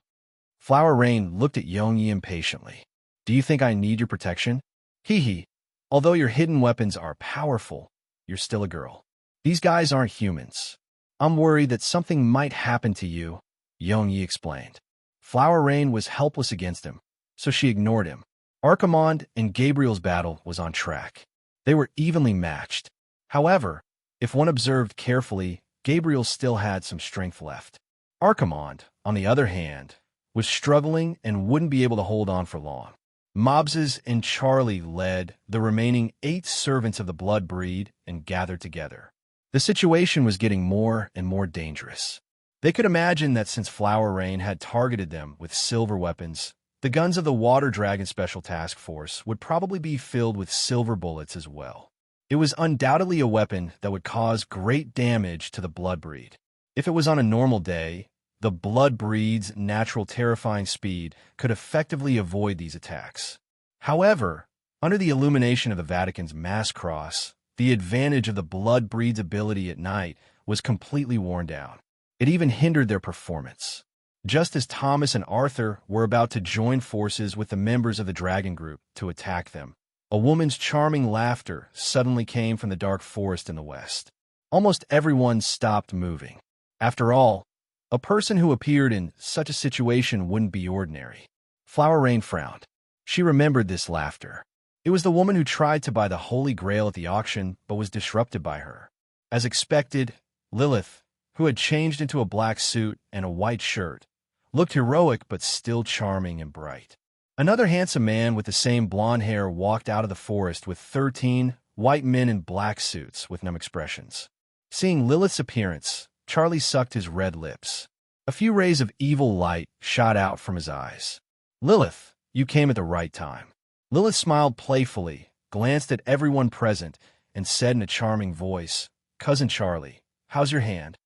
Flower Rain looked at Yongyi impatiently. "Do you think I need your protection? Hee. Although your hidden weapons are powerful, you're still a girl. These guys aren't humans. I'm worried that something might happen to you," Yongyi explained. Flower Rain was helpless against him, so she ignored him. Archimond and Gabriel's battle was on track. They were evenly matched. However, if one observed carefully, Gabriel still had some strength left. Archimond, on the other hand, was struggling and wouldn't be able to hold on for long. Mobses and Charlie led the remaining 8 servants of the blood breed and gathered together. The situation was getting more and more dangerous. They could imagine that since Flower Rain had targeted them with silver weapons, the guns of the Water Dragon Special Task Force would probably be filled with silver bullets as well. It was undoubtedly a weapon that would cause great damage to the blood breed. If it was on a normal day, the blood breed's natural terrifying speed could effectively avoid these attacks. However, under the illumination of the Vatican's mass cross, the advantage of the blood breed's ability at night was completely worn down. It even hindered their performance. Just as Thomas and Arthur were about to join forces with the members of the dragon group to attack them, a woman's charming laughter suddenly came from the dark forest in the west. Almost everyone stopped moving. After all, a person who appeared in such a situation wouldn't be ordinary. Flower Rain frowned. She remembered this laughter. It was the woman who tried to buy the Holy Grail at the auction but was disrupted by her. As expected, Lilith, who had changed into a black suit and a white shirt, looked heroic but still charming and bright. Another handsome man with the same blonde hair walked out of the forest with 13 white men in black suits with numb expressions. Seeing Lilith's appearance, Charlie sucked his red lips. A few rays of evil light shot out from his eyes. "Lilith, you came at the right time." Lilith smiled playfully, glanced at everyone present, and said in a charming voice, "Cousin Charlie, how's your hand?"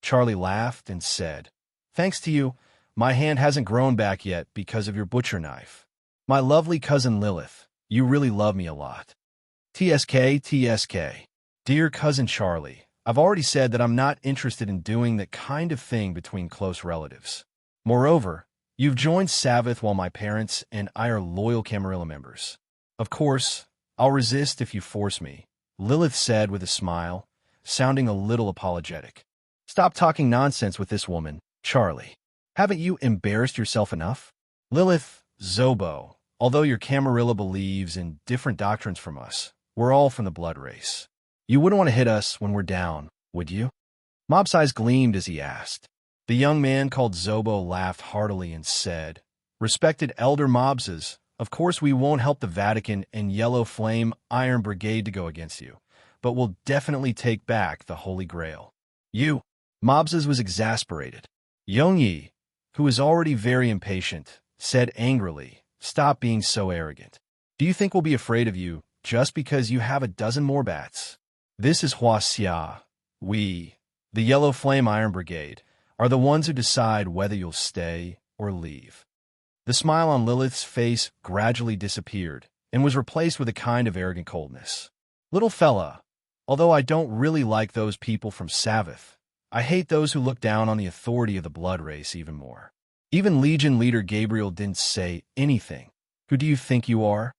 Charlie laughed and said, "Thanks to you, my hand hasn't grown back yet because of your butcher knife. My lovely cousin Lilith, you really love me a lot." TSK. Dear Cousin Charlie, I've already said that I'm not interested in doing that kind of thing between close relatives. Moreover, you've joined Sabbath while my parents and I are loyal Camarilla members. Of course, I'll resist if you force me, Lilith said with a smile, sounding a little apologetic. Stop talking nonsense with this woman, Charlie. Haven't you embarrassed yourself enough? Lilith, Zobo, although your Camarilla believes in different doctrines from us, we're all from the blood race. You wouldn't want to hit us when we're down, would you? Mob's eyes gleamed as he asked. The young man called Zobo laughed heartily and said, Respected Elder Mobses, of course we won't help the Vatican and Yellow Flame Iron Brigade to go against you, but we'll definitely take back the Holy Grail. You. Mobses was exasperated. Yongyi, who was already very impatient, said angrily, Stop being so arrogant. Do you think we'll be afraid of you just because you have a dozen more bats? This is Huaxia. We, the Yellow Flame Iron Brigade, are the ones who decide whether you'll stay or leave. The smile on Lilith's face gradually disappeared and was replaced with a kind of arrogant coldness. Little fella, although I don't really like those people from Sabbath, I hate those who look down on the authority of the blood race even more. Even Legion leader Gabriel didn't say anything. Who do you think you are?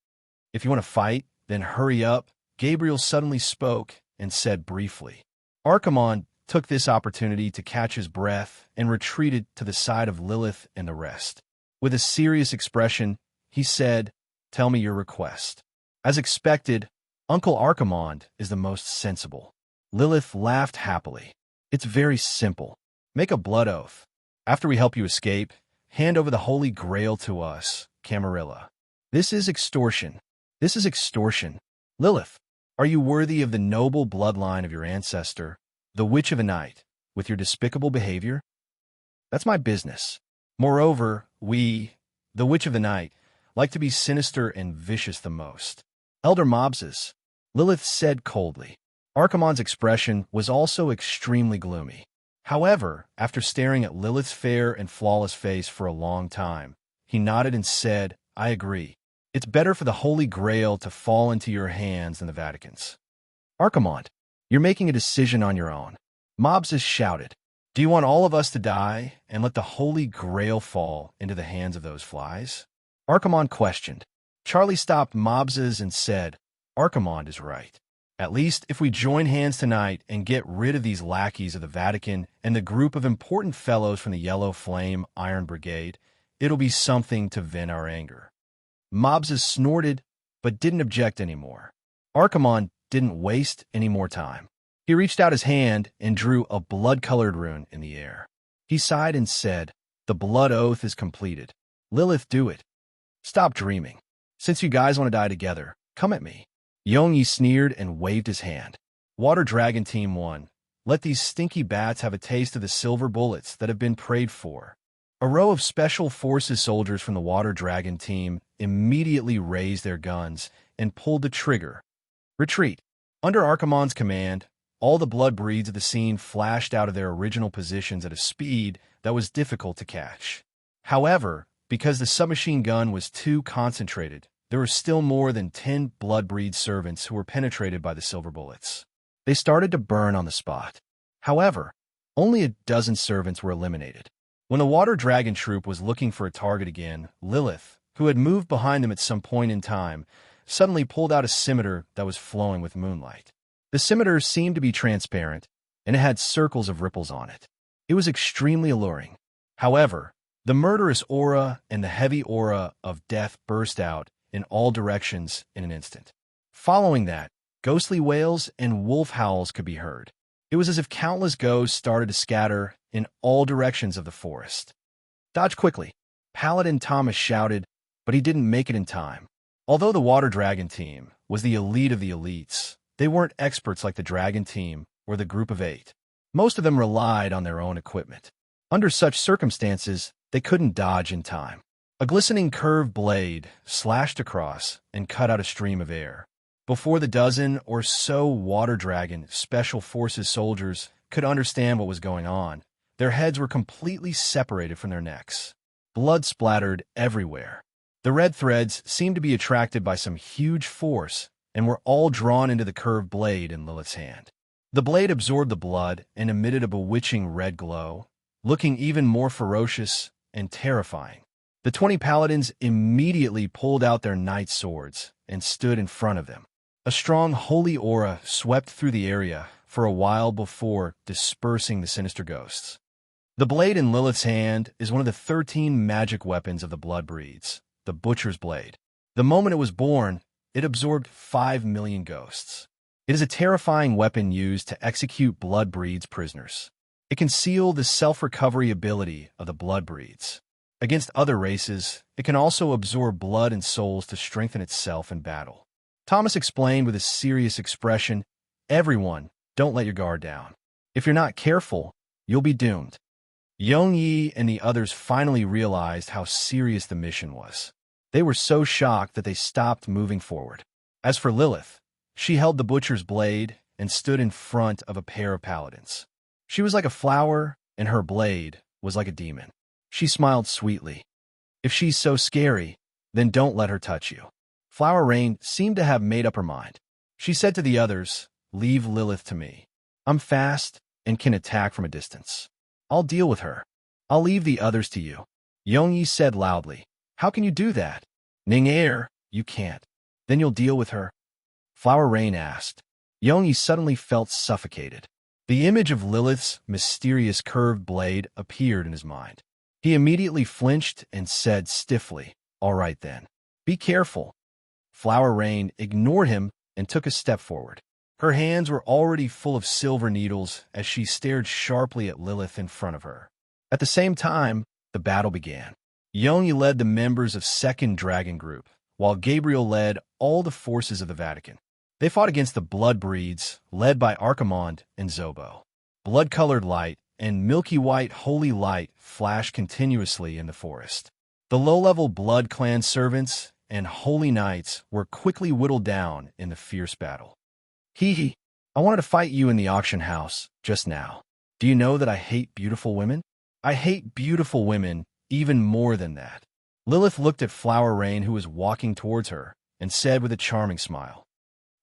If you want to fight, then hurry up, Gabriel suddenly spoke and said briefly. Archimon took this opportunity to catch his breath and retreated to the side of Lilith and the rest. With a serious expression, he said, Tell me your request. As expected, Uncle Archimon is the most sensible. Lilith laughed happily. It's very simple. Make a blood oath. After we help you escape, hand over the Holy Grail to us, Camarilla. This is extortion. This is extortion. Lilith, are you worthy of the noble bloodline of your ancestor, the Witch of the Night, with your despicable behavior? That's my business. Moreover, we, the Witch of the Night, like to be sinister and vicious the most. Elder Mobses, Lilith said coldly. Archimon's expression was also extremely gloomy. However, after staring at Lilith's fair and flawless face for a long time, he nodded and said, I agree. It's better for the Holy Grail to fall into your hands than the Vatican's. Archimon, you're making a decision on your own. Mobses shouted. Do you want all of us to die and let the Holy Grail fall into the hands of those flies? Archimon questioned. Charlie stopped Mobses and said, Archimon is right. At least if we join hands tonight and get rid of these lackeys of the Vatican and the group of important fellows from the Yellow Flame Iron Brigade, it'll be something to vent our anger. Mobses snorted, but didn't object anymore. Archimon didn't waste any more time. He reached out his hand and drew a blood-colored rune in the air. He sighed and said, The blood oath is completed. Lilith, do it. Stop dreaming. Since you guys want to die together, come at me. Yongyi sneered and waved his hand. Water Dragon Team 1. Let these stinky bats have a taste of the silver bullets that have been prayed for. A row of Special Forces soldiers from the Water Dragon team immediately raised their guns and pulled the trigger. Retreat. Under Archimon's command, all the blood breeds of the scene flashed out of their original positions at a speed that was difficult to catch. However, because the submachine gun was too concentrated, there were still more than 10 blood breed servants who were penetrated by the silver bullets. They started to burn on the spot. However, only a dozen servants were eliminated. When the Water Dragon troop was looking for a target again, Lilith, who had moved behind them at some point in time, suddenly pulled out a scimitar that was flowing with moonlight. The scimitar seemed to be transparent, and it had circles of ripples on it. It was extremely alluring. However, the murderous aura and the heavy aura of death burst out in all directions in an instant. Following that, ghostly wails and wolf howls could be heard. It was as if countless ghosts started to scatter in all directions of the forest. Dodge quickly, Paladin Thomas shouted, but he didn't make it in time. Although the Water Dragon team was the elite of the elites, they weren't experts like the Dragon team or the Group of 8. Most of them relied on their own equipment. Under such circumstances, they couldn't dodge in time. A glistening curved blade slashed across and cut out a stream of air. Before the dozen or so Water Dragon Special Forces soldiers could understand what was going on, their heads were completely separated from their necks. Blood splattered everywhere. The red threads seemed to be attracted by some huge force and were all drawn into the curved blade in Lilith's hand. The blade absorbed the blood and emitted a bewitching red glow, looking even more ferocious and terrifying. The 20 paladins immediately pulled out their knight swords and stood in front of them. A strong holy aura swept through the area for a while before dispersing the sinister ghosts. The blade in Lilith's hand is one of the 13 magic weapons of the blood breeds, the Butcher's Blade. The moment it was born, it absorbed 5 million ghosts. It is a terrifying weapon used to execute blood breeds prisoners. It can seal the self-recovery ability of the blood breeds. Against other races, it can also absorb blood and souls to strengthen itself in battle. Thomas explained with a serious expression, "Everyone, don't let your guard down. If you're not careful, you'll be doomed." Yongyi and the others finally realized how serious the mission was. They were so shocked that they stopped moving forward. As for Lilith, she held the Butcher's Blade and stood in front of a pair of paladins. She was like a flower, and her blade was like a demon. She smiled sweetly. "If she's so scary, then don't let her touch you." Flower Rain seemed to have made up her mind. She said to the others, "Leave Lilith to me. I'm fast and can attack from a distance. I'll deal with her. I'll leave the others to you." Yongyi said loudly, "How can you do that?" "Ning-er, you can't. Then you'll deal with her?" Flower Rain asked. Yongyi suddenly felt suffocated. The image of Lilith's mysterious curved blade appeared in his mind. He immediately flinched and said stiffly, "All right then. Be careful." Flower Rain ignored him and took a step forward. Her hands were already full of silver needles as she stared sharply at Lilith in front of her. At the same time, the battle began. Yongyi led the members of 2nd Dragon Group, while Gabriel led all the forces of the Vatican. They fought against the Blood Breeds, led by Archimond and Zobo. Blood-colored light and milky white holy light flashed continuously in the forest. The low-level Blood Clan servants and holy knights were quickly whittled down in the fierce battle. "Hee, I wanted to fight you in the auction house just now. Do you know that I hate beautiful women? I hate beautiful women even more than that." Lilith looked at Flower Rain, who was walking towards her, and said with a charming smile,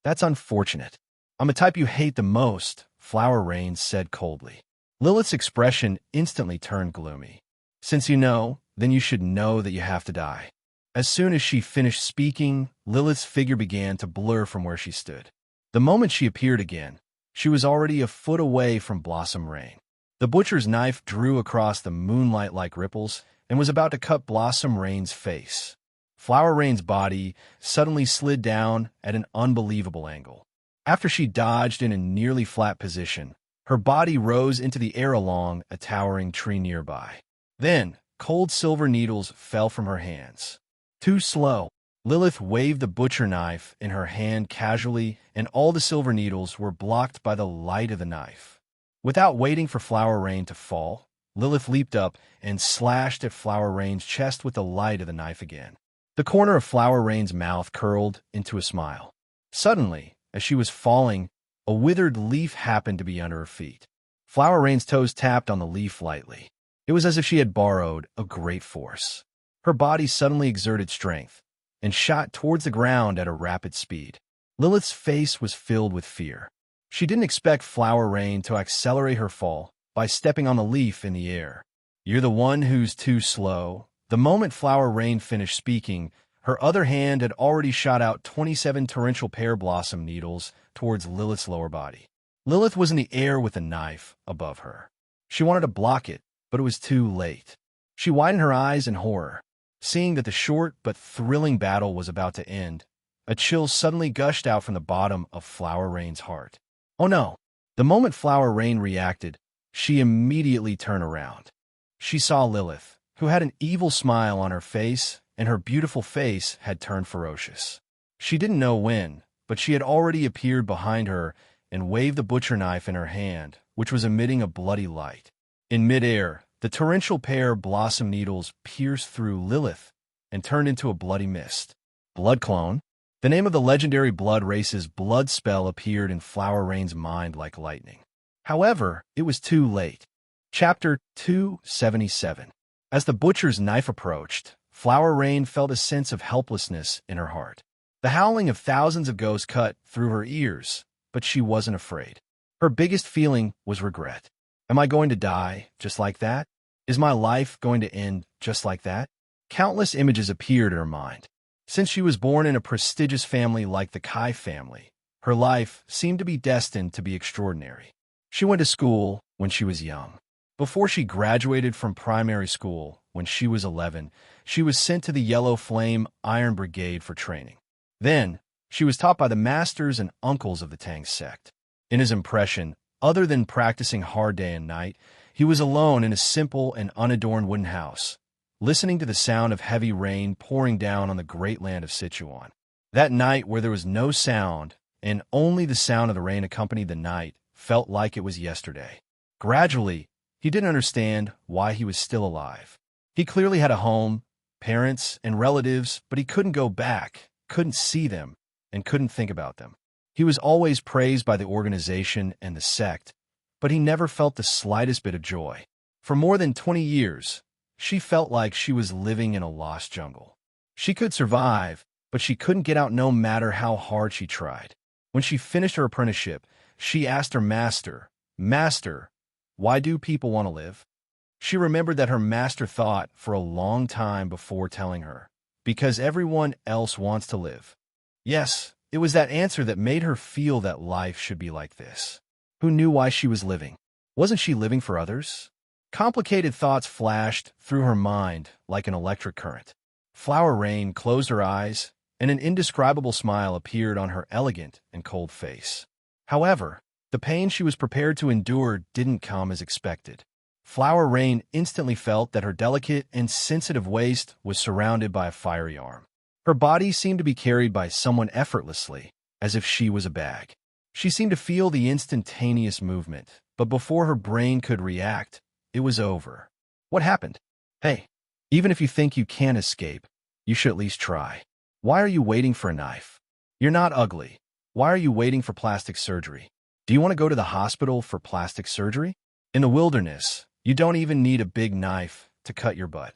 "That's unfortunate. I'm the type you hate the most," Flower Rain said coldly. Lilith's expression instantly turned gloomy. "Since you know, then you should know that you have to die." As soon as she finished speaking, Lilith's figure began to blur from where she stood. The moment she appeared again, she was already a foot away from Blossom Rain. The Butcher's knife drew across the moonlight-like ripples and was about to cut Blossom Rain's face. Flower Rain's body suddenly slid down at an unbelievable angle. After she dodged in a nearly flat position, her body rose into the air along a towering tree nearby. Then, cold silver needles fell from her hands. Too slow. Lilith waved the butcher knife in her hand casually, and all the silver needles were blocked by the light of the knife. Without waiting for Flower Rain to fall, Lilith leaped up and slashed at Flower Rain's chest with the light of the knife again. The corner of Flower Rain's mouth curled into a smile. Suddenly, as she was falling, a withered leaf happened to be under her feet. Flower Rain's toes tapped on the leaf lightly. It was as if she had borrowed a great force. Her body suddenly exerted strength and shot towards the ground at a rapid speed. Lilith's face was filled with fear. She didn't expect Flower Rain to accelerate her fall by stepping on the leaf in the air. "You're the one who's too slow." The moment Flower Rain finished speaking, her other hand had already shot out 27 torrential pear blossom needles towards Lilith's lower body. Lilith was in the air with a knife above her. She wanted to block it, but it was too late. She widened her eyes in horror. Seeing that the short but thrilling battle was about to end, a chill suddenly gushed out from the bottom of Flower Rain's heart. Oh no! The moment Flower Rain reacted, she immediately turned around. She saw Lilith, who had an evil smile on her face, and her beautiful face had turned ferocious. She didn't know when, but she had already appeared behind her and waved the butcher knife in her hand, which was emitting a bloody light. In midair, the torrential pear blossom needles pierced through Lilith and turned into a bloody mist. Blood Clone? The name of the legendary blood race's blood spell appeared in Flower Rain's mind like lightning. However, it was too late. Chapter 277. As the butcher's knife approached, Flower Rain felt a sense of helplessness in her heart. The howling of thousands of ghosts cut through her ears, but she wasn't afraid. Her biggest feeling was regret. Am I going to die just like that? Is my life going to end just like that? Countless images appeared in her mind. Since she was born in a prestigious family like the Kai family, her life seemed to be destined to be extraordinary. She went to school when she was young. Before she graduated from primary school, when she was 11, she was sent to the Yellow Flame Iron Brigade for training. Then, she was taught by the masters and uncles of the Tang sect. In his impression, other than practicing hard day and night, he was alone in a simple and unadorned wooden house, listening to the sound of heavy rain pouring down on the great land of Sichuan. That night, where there was no sound, and only the sound of the rain accompanied the night, felt like it was yesterday. Gradually, he didn't understand why he was still alive. He clearly had a home, parents, and relatives, but he couldn't go back, couldn't see them, and couldn't think about them. He was always praised by the organization and the sect, but he never felt the slightest bit of joy. For more than 20 years, she felt like she was living in a lost jungle. She could survive, but she couldn't get out no matter how hard she tried. When she finished her apprenticeship, she asked her master, "Master, why do people want to live?" She remembered that her master thought for a long time before telling her, "Because everyone else wants to live." Yes, it was that answer that made her feel that life should be like this. Who knew why she was living? Wasn't she living for others? Complicated thoughts flashed through her mind like an electric current. Flower Rain closed her eyes, and an indescribable smile appeared on her elegant and cold face. However, the pain she was prepared to endure didn't come as expected. Flower Rain instantly felt that her delicate and sensitive waist was surrounded by a fiery arm. Her body seemed to be carried by someone effortlessly, as if she was a bag. She seemed to feel the instantaneous movement, but before her brain could react, it was over. What happened? Hey, even if you think you can't escape, you should at least try. Why are you waiting for a knife? You're not ugly. Why are you waiting for plastic surgery? Do you want to go to the hospital for plastic surgery? In the wilderness, you don't even need a big knife to cut your butt.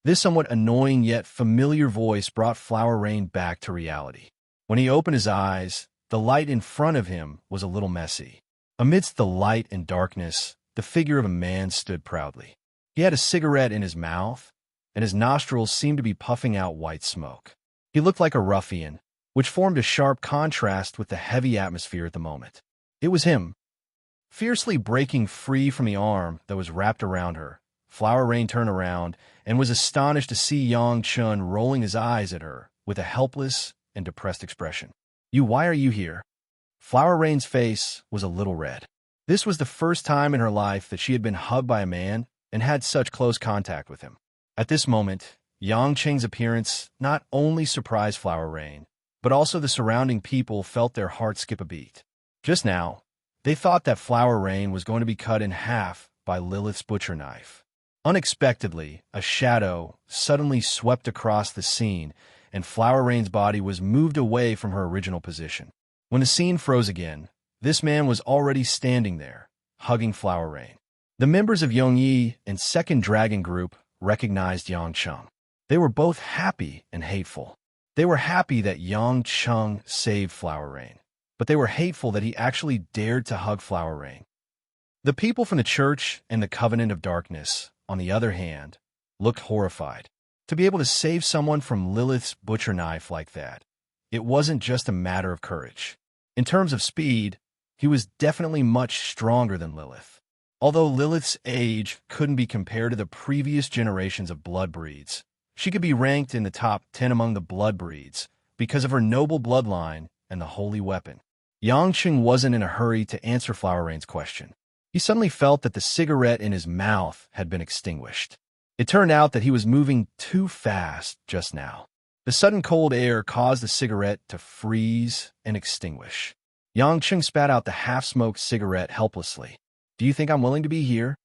This somewhat annoying yet familiar voice brought Flower Rain back to reality. When he opened his eyes, the light in front of him was a little messy. Amidst the light and darkness, the figure of a man stood proudly. He had a cigarette in his mouth, and his nostrils seemed to be puffing out white smoke. He looked like a ruffian, which formed a sharp contrast with the heavy atmosphere at the moment. It was him. Fiercely breaking free from the arm that was wrapped around her, Flower Rain turned around and was astonished to see Yang Chun rolling his eyes at her with a helpless and depressed expression. Why are you here?" Flower Rain's face was a little red. This was the first time in her life that she had been hugged by a man and had such close contact with him. At this moment, Yang Cheng's appearance not only surprised Flower Rain, but also the surrounding people felt their hearts skip a beat. Just now, they thought that Flower Rain was going to be cut in half by Lilith's butcher knife. Unexpectedly, a shadow suddenly swept across the scene, and Flower Rain's body was moved away from her original position. When the scene froze again, this man was already standing there, hugging Flower Rain. The members of Yongyi and Second Dragon Group recognized Yang Chung. They were both happy and hateful. They were happy that Yang Chung saved Flower Rain, but they were hateful that he actually dared to hug Flower Rain. The people from the Church and the Covenant of Darkness, on the other hand, looked horrified. To be able to save someone from Lilith's butcher knife like that, it wasn't just a matter of courage. In terms of speed, he was definitely much stronger than Lilith. Although Lilith's age couldn't be compared to the previous generations of blood breeds, she could be ranked in the top 10 among the blood breeds because of her noble bloodline and the holy weapon. Yang Cheng wasn't in a hurry to answer Flower Rain's question. He suddenly felt that the cigarette in his mouth had been extinguished. It turned out that he was moving too fast just now. The sudden cold air caused the cigarette to freeze and extinguish. Yang Cheng spat out the half-smoked cigarette helplessly. "Do you think I'm willing to be here?"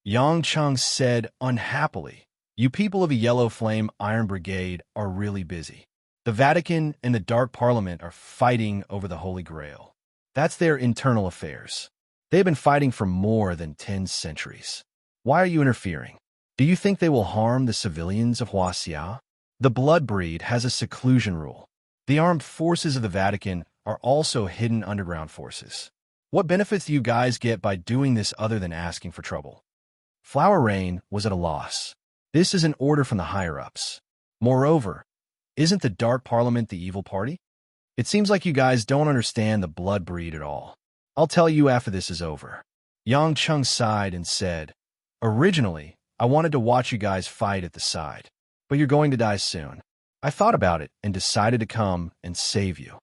Yang Cheng said unhappily, "You people of the Yellow Flame Iron Brigade are really busy. The Vatican and the Dark Parliament are fighting over the Holy Grail. That's their internal affairs. They've been fighting for more than 10 centuries. Why are you interfering? Do you think they will harm the civilians of Huaxia? The blood breed has a seclusion rule. The armed forces of the Vatican are also hidden underground forces. What benefits do you guys get by doing this other than asking for trouble? Flower Rain was at a loss. This is an order from the higher-ups. Moreover, isn't the Dark Parliament the evil party? It seems like you guys don't understand the blood breed at all. I'll tell you after this is over. Yang Chung sighed and said, originally, I wanted to watch you guys fight at the side, but you're going to die soon. I thought about it and decided to come and save you.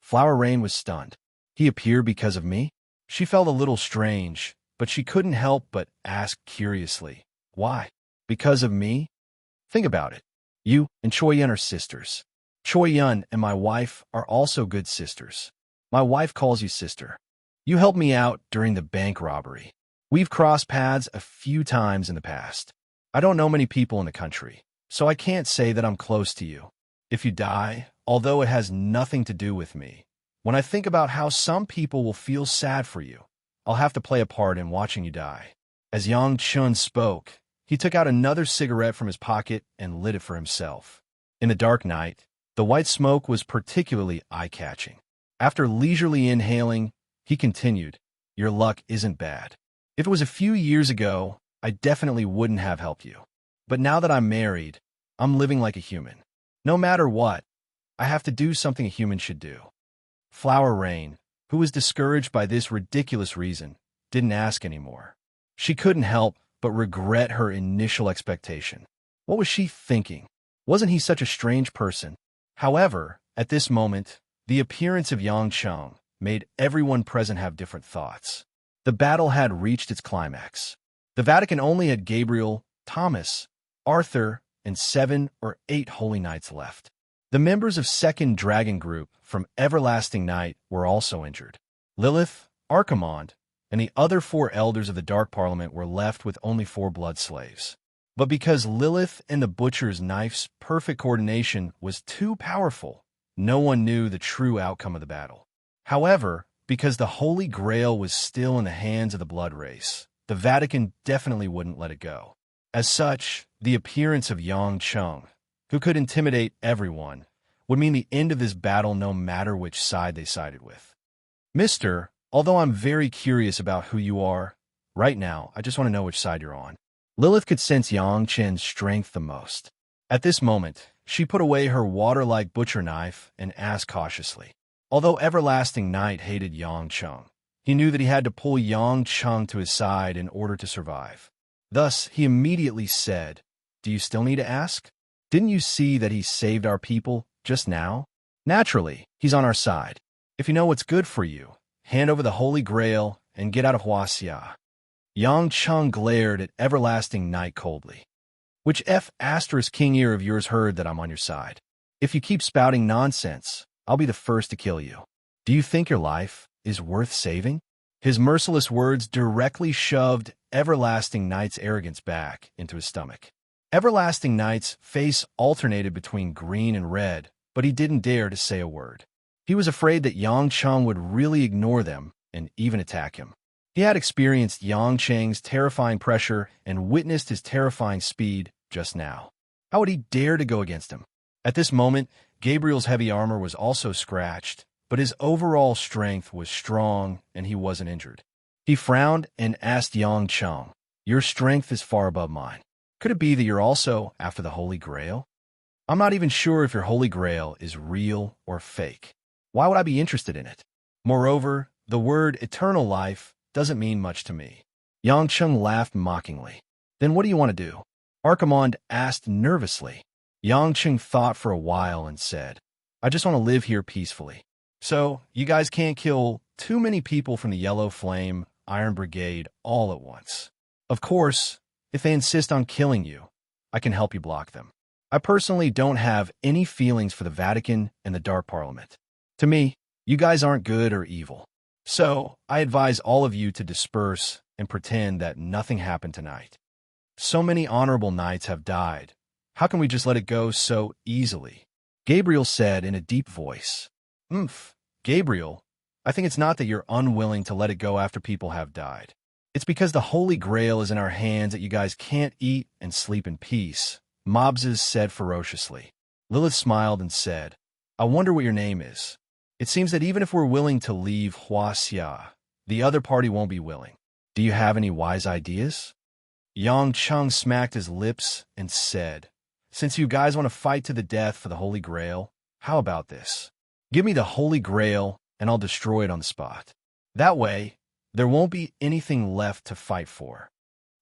Flower Rain was stunned. He appeared because of me? She felt a little strange, but she couldn't help but ask curiously, why? Because of me? Think about it. You and Choi Yun are sisters. Choi Yun and my wife are also good sisters. My wife calls you sister. You helped me out during the bank robbery. We've crossed paths a few times in the past. I don't know many people in the country, so I can't say that I'm close to you. If you die, although it has nothing to do with me, when I think about how some people will feel sad for you, I'll have to play a part in watching you die. As Yang Chun spoke, he took out another cigarette from his pocket and lit it for himself. In the dark night, the white smoke was particularly eye-catching. After leisurely inhaling, he continued, your luck isn't bad. If it was a few years ago, I definitely wouldn't have helped you. But now that I'm married, I'm living like a human. No matter what, I have to do something a human should do. Flower Rain, who was discouraged by this ridiculous reason, didn't ask anymore. She couldn't help but regret her initial expectation. What was she thinking? Wasn't he such a strange person? However, at this moment, the appearance of Yang Chung made everyone present have different thoughts. The battle had reached its climax. The Vatican only had Gabriel, Thomas, Arthur, and 7 or 8 holy knights left. The members of Second Dragon Group from Everlasting Night were also injured. Lilith, Archimond, and the other 4 elders of the Dark Parliament were left with only 4 blood slaves. But because Lilith and the Butcher's knife's perfect coordination was too powerful, no one knew the true outcome of the battle. However, because the Holy Grail was still in the hands of the Blood Race, the Vatican definitely wouldn't let it go. As such, the appearance of Yang Chung, who could intimidate everyone, would mean the end of this battle no matter which side they sided with. Mister, although I'm very curious about who you are, right now, I just want to know which side you're on. Lilith could sense Yang Chen's strength the most. At this moment, she put away her water-like butcher knife and asked cautiously. Although Everlasting Night hated Yang Chung, he knew that he had to pull Yang Chung to his side in order to survive. Thus, he immediately said, do you still need to ask? Didn't you see that he saved our people just now? Naturally, he's on our side. If you know what's good for you, hand over the Holy Grail and get out of Huaxia. Yang Chung glared at Everlasting Night coldly. Which King ear of yours heard that I'm on your side? If you keep spouting nonsense, I'll be the first to kill you. Do you think your life is worth saving? His merciless words directly shoved Everlasting Night's arrogance back into his stomach. Everlasting Night's face alternated between green and red, but he didn't dare to say a word. He was afraid that Yang Chung would really ignore them and even attack him. He had experienced Yang Cheng's terrifying pressure and witnessed his terrifying speed just now. How would he dare to go against him? At this moment, Gabriel's heavy armor was also scratched, but his overall strength was strong and he wasn't injured. He frowned and asked Yang Chung, your strength is far above mine. Could it be that you're also after the Holy Grail? I'm not even sure if your Holy Grail is real or fake. Why would I be interested in it? Moreover, the word eternal life doesn't mean much to me. Yang Chung laughed mockingly. Then what do you want to do? Archimond asked nervously. Yang Chung thought for a while and said, I just want to live here peacefully. So, you guys can't kill too many people from the Yellow Flame Iron Brigade all at once. Of course, if they insist on killing you, I can help you block them. I personally don't have any feelings for the Vatican and the Dark Parliament. To me, you guys aren't good or evil. So, I advise all of you to disperse and pretend that nothing happened tonight. So many honorable knights have died. How can we just let it go so easily? Gabriel said in a deep voice. Gabriel, I think it's not that you're unwilling to let it go after people have died. It's because the Holy Grail is in our hands that you guys can't eat and sleep in peace, Mobses said ferociously. Lilith smiled and said, I wonder what your name is. It seems that even if we're willing to leave Huaxia, the other party won't be willing. Do you have any wise ideas? Yang Chung smacked his lips and said, since you guys want to fight to the death for the Holy Grail, how about this? Give me the Holy Grail and I'll destroy it on the spot. That way, there won't be anything left to fight for.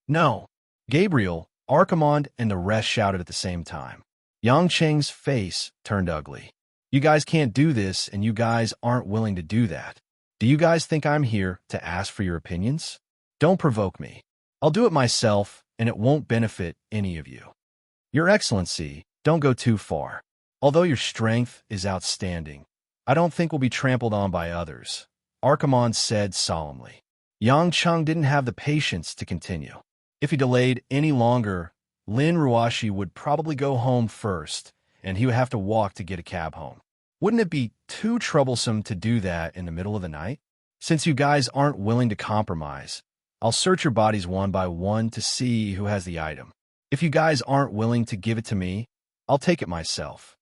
No. Gabriel, Archimond, and the rest shouted at the same time. Yang Cheng's face turned ugly. You guys can't do this, and you guys aren't willing to do that. Do you guys think I'm here to ask for your opinions? Don't provoke me. I'll do it myself, and it won't benefit any of you. Your Excellency, don't go too far. Although your strength is outstanding, I don't think we'll be trampled on by others, Archimond said solemnly. Yang Chung didn't have the patience to continue. If he delayed any longer, Lin Ruashi would probably go home first, and he would have to walk to get a cab home. Wouldn't it be too troublesome to do that in the middle of the night? Since you guys aren't willing to compromise, I'll search your bodies one by one to see who has the item. If you guys aren't willing to give it to me, I'll take it myself.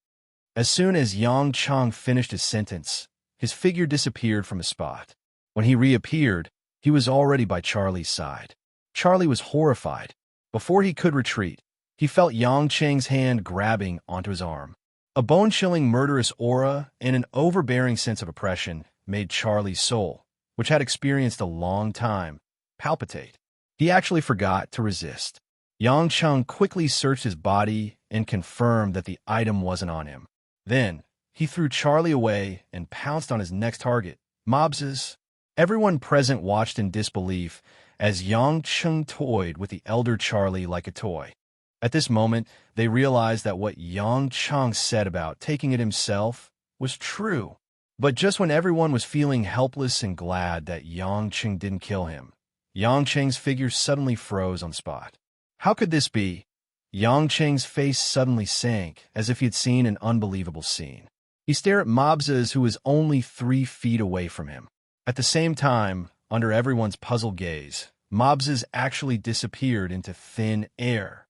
As soon as Yang Chung finished his sentence, his figure disappeared from his spot. When he reappeared, he was already by Charlie's side. Charlie was horrified. Before he could retreat, he felt Yang Cheng's hand grabbing onto his arm. A bone-chilling murderous aura and an overbearing sense of oppression made Charlie's soul, which had experienced a long time, palpitate. He actually forgot to resist. Yang Chung quickly searched his body and confirmed that the item wasn't on him. Then, he threw Charlie away and pounced on his next target, Mobs's. Everyone present watched in disbelief as Yang Chung toyed with the elder Charlie like a toy. At this moment, they realized that what Yang Chung said about taking it himself was true. But just when everyone was feeling helpless and glad that Yang Chung didn't kill him, Yang Cheng's figure suddenly froze on the spot. How could this be? Yang Cheng's face suddenly sank, as if he had seen an unbelievable scene. He stared at Mobs's, who was only 3 feet away from him. At the same time, under everyone's puzzled gaze, Mobs's actually disappeared into thin air.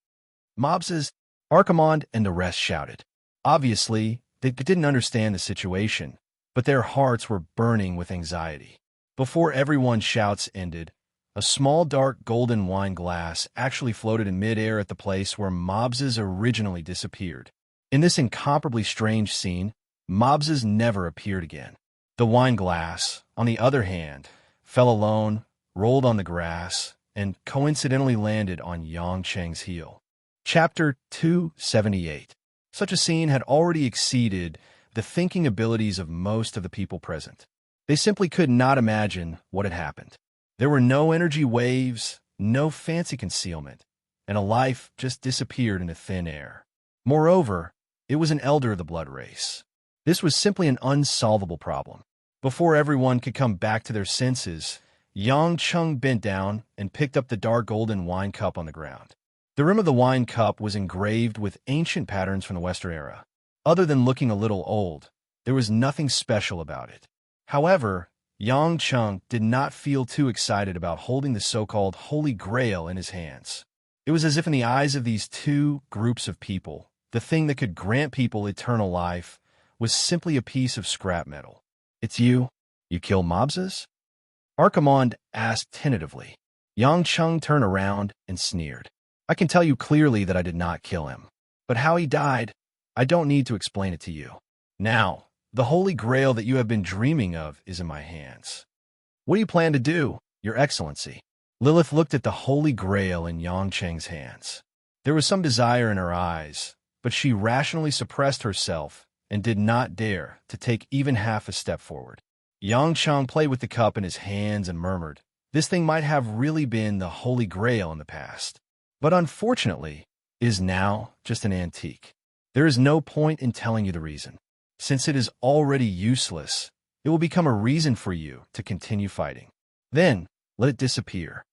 Mobs's, Archimond, and the rest shouted. Obviously, they didn't understand the situation, but their hearts were burning with anxiety. Before everyone's shouts ended, a small dark golden wine glass actually floated in midair at the place where Mobs's originally disappeared. In this incomparably strange scene, Mobs's never appeared again. The wine glass, on the other hand, fell alone, rolled on the grass, and coincidentally landed on Yang Cheng's heel. Chapter 278. Such a scene had already exceeded the thinking abilities of most of the people present. They simply could not imagine what had happened. There were no energy waves, no fancy concealment, and a life just disappeared into thin air. Moreover, it was an elder of the blood race. This was simply an unsolvable problem. Before everyone could come back to their senses, Yang Chung bent down and picked up the dark golden wine cup on the ground. The rim of the wine cup was engraved with ancient patterns from the Western era. Other than looking a little old, there was nothing special about it. However, Yang Chung did not feel too excited about holding the so-called Holy Grail in his hands. It was as if in the eyes of these two groups of people, the thing that could grant people eternal life was simply a piece of scrap metal. It's you? You killed Mobs's? Archimond asked tentatively. Yang Chung turned around and sneered. I can tell you clearly that I did not kill him. But how he died, I don't need to explain it to you. Now, the Holy Grail that you have been dreaming of is in my hands. What do you plan to do, Your Excellency? Lilith looked at the Holy Grail in Yang Cheng's hands. There was some desire in her eyes, but she rationally suppressed herself and did not dare to take even half a step forward. Yang Cheng played with the cup in his hands and murmured, "This thing might have really been the Holy Grail in the past, but unfortunately is now just an antique. There is no point in telling you the reason. Since it is already useless, it will become a reason for you to continue fighting. Then, let it disappear."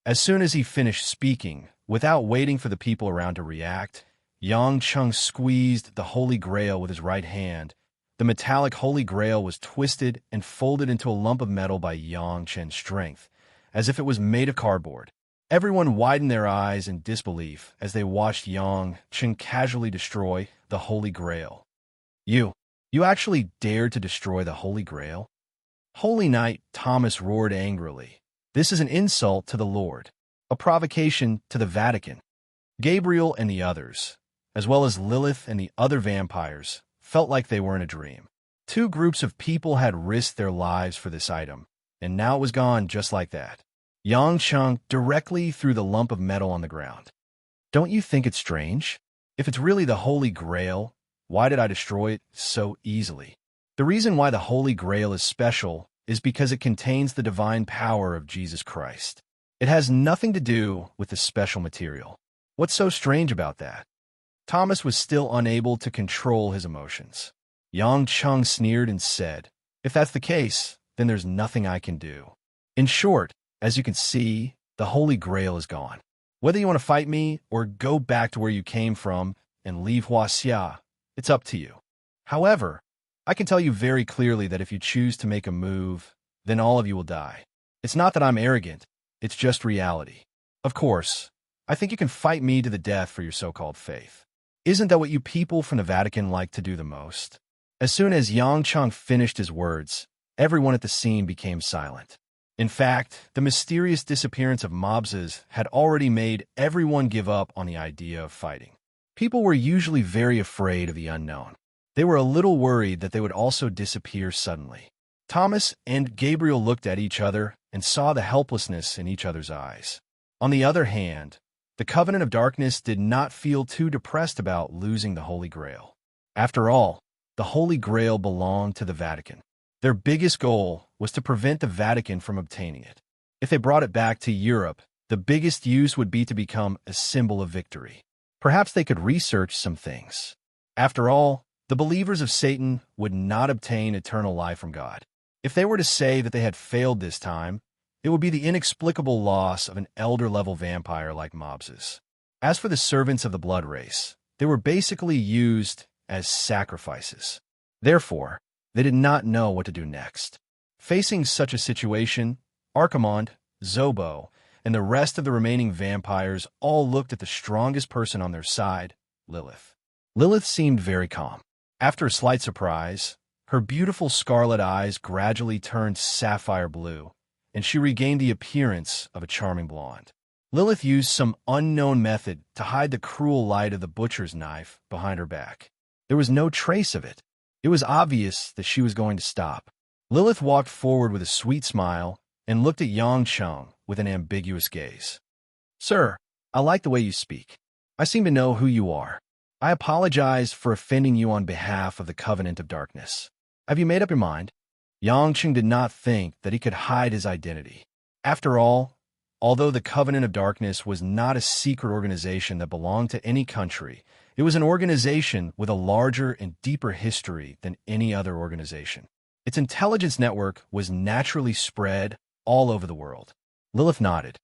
As soon as he finished speaking, without waiting for the people around to react, Yang Cheng squeezed the Holy Grail with his right hand. The metallic Holy Grail was twisted and folded into a lump of metal by Yang Chen's strength, as if it was made of cardboard. Everyone widened their eyes in disbelief as they watched Yang Chen casually destroy the Holy Grail. You actually dared to destroy the Holy Grail? Holy night, Thomas roared angrily. This is an insult to the Lord, a provocation to the Vatican. Gabriel and the others, as well as Lilith and the other vampires, felt like they were in a dream. Two groups of people had risked their lives for this item, and now it was gone just like that. Yang Cheng directly threw the lump of metal on the ground. Don't you think it's strange? If it's really the Holy Grail, why did I destroy it so easily? The reason why the Holy Grail is special is because it contains the divine power of Jesus Christ. It has nothing to do with the special material. What's so strange about that? Thomas was still unable to control his emotions. Yang Cheng sneered and said, if that's the case, then there's nothing I can do. In short, as you can see, the Holy Grail is gone. Whether you want to fight me or go back to where you came from and leave Huaxia, it's up to you. However, I can tell you very clearly that if you choose to make a move, then all of you will die. It's not that I'm arrogant, it's just reality. Of course, I think you can fight me to the death for your so-called faith. Isn't that what you people from the Vatican like to do the most? As soon as Yang Cheng finished his words, everyone at the scene became silent. In fact, the mysterious disappearance of mobses had already made everyone give up on the idea of fighting. People were usually very afraid of the unknown. They were a little worried that they would also disappear suddenly. Thomas and Gabriel looked at each other and saw the helplessness in each other's eyes. On the other hand, the Covenant of Darkness did not feel too depressed about losing the Holy Grail. After all, the Holy Grail belonged to the Vatican. Their biggest goal was to prevent the Vatican from obtaining it. If they brought it back to Europe, the biggest use would be to become a symbol of victory. Perhaps they could research some things. After all, the believers of Satan would not obtain eternal life from God. If they were to say that they had failed this time, it would be the inexplicable loss of an elder-level vampire like mobses. As for the servants of the blood race, they were basically used as sacrifices. Therefore, they did not know what to do next. Facing such a situation, Archimonde, Zobo, and the rest of the remaining vampires all looked at the strongest person on their side, Lilith. Lilith seemed very calm. After a slight surprise, her beautiful scarlet eyes gradually turned sapphire blue, and she regained the appearance of a charming blonde. Lilith used some unknown method to hide the cruel light of the butcher's knife behind her back. There was no trace of it. It was obvious that she was going to stop. Lilith walked forward with a sweet smile and looked at Yang Cheng with an ambiguous gaze. Sir, I like the way you speak. I seem to know who you are. I apologize for offending you on behalf of the Covenant of Darkness. Have you made up your mind? Yang Cheng did not think that he could hide his identity. After all, although the Covenant of Darkness was not a secret organization that belonged to any country, it was an organization with a larger and deeper history than any other organization. Its intelligence network was naturally spread all over the world. Lilith nodded.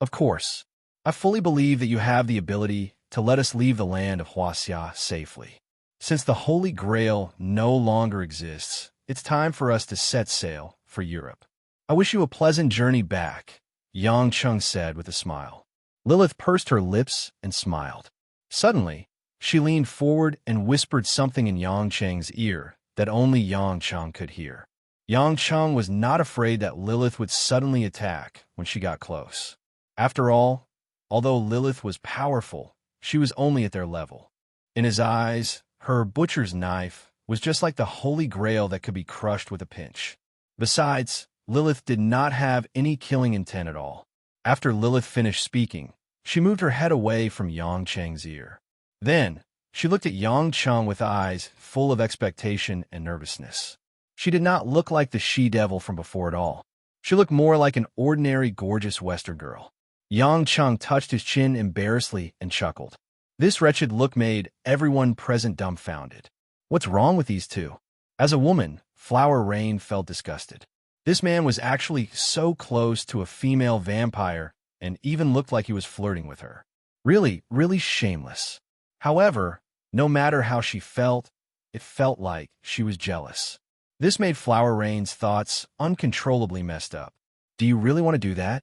Of course, I fully believe that you have the ability to let us leave the land of Huaxia safely. Since the Holy Grail no longer exists, it's time for us to set sail for Europe. I wish you a pleasant journey back, Yang Cheng said with a smile. Lilith pursed her lips and smiled. Suddenly, she leaned forward and whispered something in Yang Cheng's ear that only Yang Cheng could hear. Yang Cheng was not afraid that Lilith would suddenly attack when she got close. After all, although Lilith was powerful, she was only at their level. In his eyes, her butcher's knife was just like the Holy Grail that could be crushed with a pinch. Besides, Lilith did not have any killing intent at all. After Lilith finished speaking, she moved her head away from Yang Cheng's ear. Then, she looked at Yang Cheng with eyes full of expectation and nervousness. She did not look like the she-devil from before at all. She looked more like an ordinary gorgeous Western girl. Yang Cheng touched his chin embarrassedly and chuckled. This wretched look made everyone present dumbfounded. What's wrong with these two? As a woman, Flower Rain felt disgusted. This man was actually so close to a female vampire and even looked like he was flirting with her. Really, really shameless. However, no matter how she felt, it felt like she was jealous. This made Flower Rain's thoughts uncontrollably messed up. Do you really want to do that?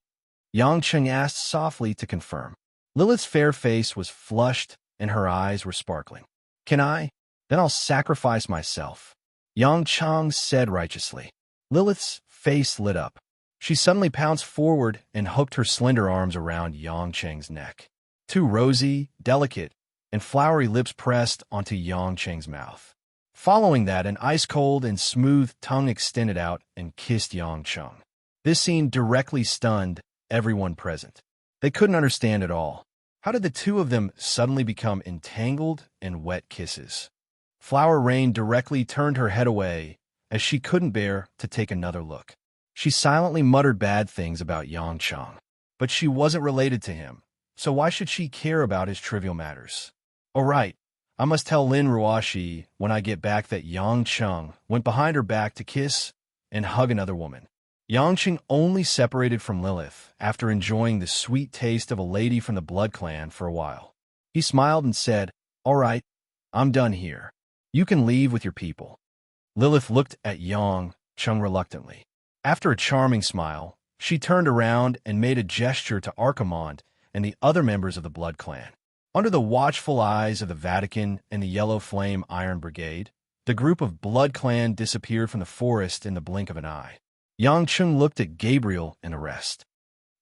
Yang Cheng asked softly to confirm. Lilith's fair face was flushed and her eyes were sparkling. Can I? Then I'll sacrifice myself, Yang Cheng said righteously. Lilith's face lit up. She suddenly pounced forward and hooked her slender arms around Yang Cheng's neck. Two rosy, delicate, and flowery lips pressed onto Yang Cheng's mouth. Following that, an ice-cold and smooth tongue extended out and kissed Yang Cheng. This scene directly stunned everyone present. They couldn't understand at all. How did the two of them suddenly become entangled in wet kisses? Flower Rain directly turned her head away as she couldn't bear to take another look. She silently muttered bad things about Yang Cheng, but she wasn't related to him, so why should she care about his trivial matters? All right, I must tell Lin Ruoshi when I get back that Yang Cheng went behind her back to kiss and hug another woman. Yang Cheng only separated from Lilith after enjoying the sweet taste of a lady from the Blood Clan for a while. He smiled and said, "All right, I'm done here. You can leave with your people." Lilith looked at Yang Cheng reluctantly. After a charming smile, she turned around and made a gesture to Archimond and the other members of the Blood Clan. Under the watchful eyes of the Vatican and the Yellow Flame Iron Brigade, the group of Blood Clan disappeared from the forest in the blink of an eye. Yang Cheng looked at Gabriel in the rest.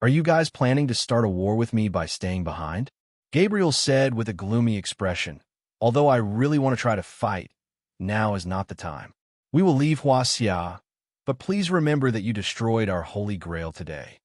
"Are you guys planning to start a war with me by staying behind?" Gabriel said with a gloomy expression, "Although I really want to try to fight, now is not the time. We will leave Huaxia, but please remember that you destroyed our Holy Grail today."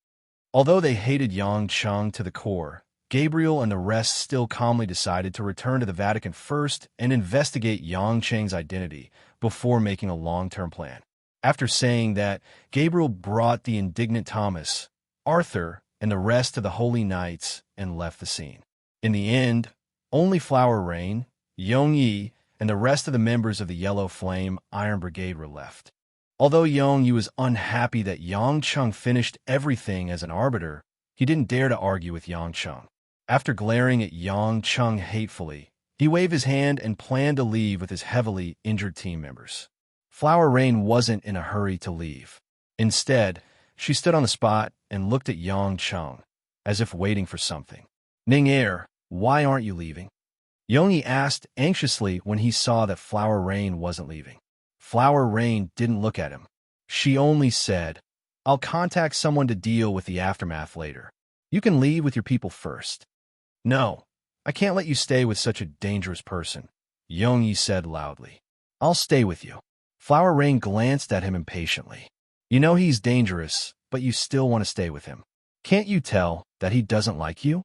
Although they hated Yang Cheng to the core, Gabriel and the rest still calmly decided to return to the Vatican first and investigate Yang Cheng's identity before making a long-term plan. After saying that, Gabriel brought the indignant Thomas, Arthur, and the rest of the Holy Knights and left the scene. In the end, only Flower Rain, Yongyi, and the rest of the members of the Yellow Flame Iron Brigade were left. Although Yongyi was unhappy that Yang Cheng finished everything as an arbiter, he didn't dare to argue with Yang Cheng. After glaring at Yang Cheng hatefully, he waved his hand and planned to leave with his heavily injured team members. Flower Rain wasn't in a hurry to leave. Instead, she stood on the spot and looked at Yang Cheng, as if waiting for something. "Ning-Er, why aren't you leaving?" Yongyi asked anxiously when he saw that Flower Rain wasn't leaving. Flower Rain didn't look at him. She only said, "I'll contact someone to deal with the aftermath later. You can leave with your people first." "No, I can't let you stay with such a dangerous person," Yongyi said loudly. "I'll stay with you." Flower Rain glanced at him impatiently. "You know he's dangerous, but you still want to stay with him. Can't you tell that he doesn't like you?"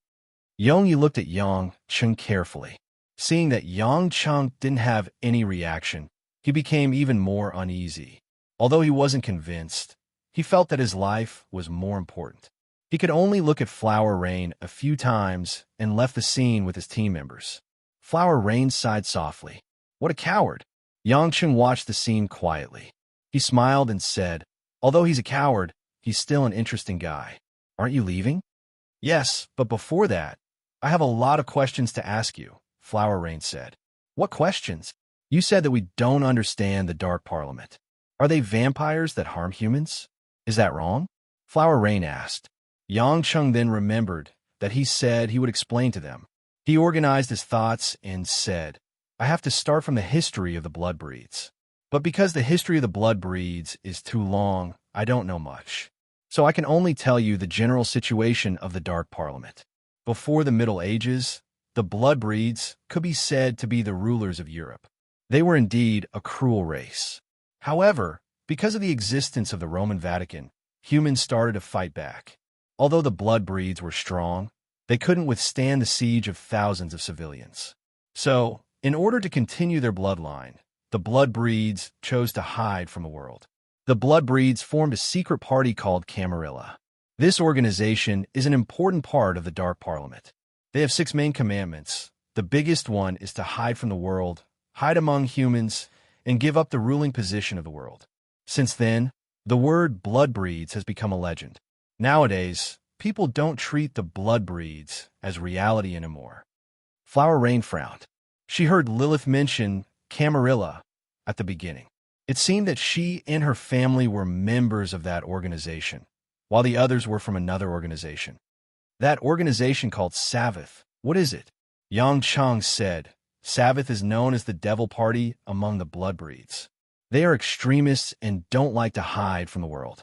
Yongyi looked at Yang Cheng carefully. Seeing that Yang Cheng didn't have any reaction, he became even more uneasy. Although he wasn't convinced, he felt that his life was more important. He could only look at Flower Rain a few times and left the scene with his team members. Flower Rain sighed softly. "What a coward!" Yang Cheng watched the scene quietly. He smiled and said, "Although he's a coward, he's still an interesting guy. Aren't you leaving?" "Yes, but before that, I have a lot of questions to ask you," Flower Rain said. "What questions?" "You said that we don't understand the Dark Parliament. Are they vampires that harm humans? Is that wrong?" Flower Rain asked. Yang Cheng then remembered that he said he would explain to them. He organized his thoughts and said, "I have to start from the history of the blood breeds. But because the history of the blood breeds is too long, I don't know much. So I can only tell you the general situation of the Dark Parliament. Before the Middle Ages, the blood breeds could be said to be the rulers of Europe. They were indeed a cruel race. However, because of the existence of the Roman Vatican, humans started to fight back. Although the blood breeds were strong, they couldn't withstand the siege of thousands of civilians. So, in order to continue their bloodline, the blood breeds chose to hide from the world. The blood breeds formed a secret party called Camarilla. This organization is an important part of the Dark Parliament. They have 6 main commandments. The biggest one is to hide from the world, hide among humans, and give up the ruling position of the world. Since then, the word blood breeds has become a legend. Nowadays, people don't treat the blood breeds as reality anymore. Flower Rain frowned. She heard Lilith mention Camarilla at the beginning. It seemed that she and her family were members of that organization, while the others were from another organization. "That organization called Sabbath, what is it?" Yang Cheng said. "Sabbath is known as the Devil Party among the blood breeds. They are extremists and don't like to hide from the world.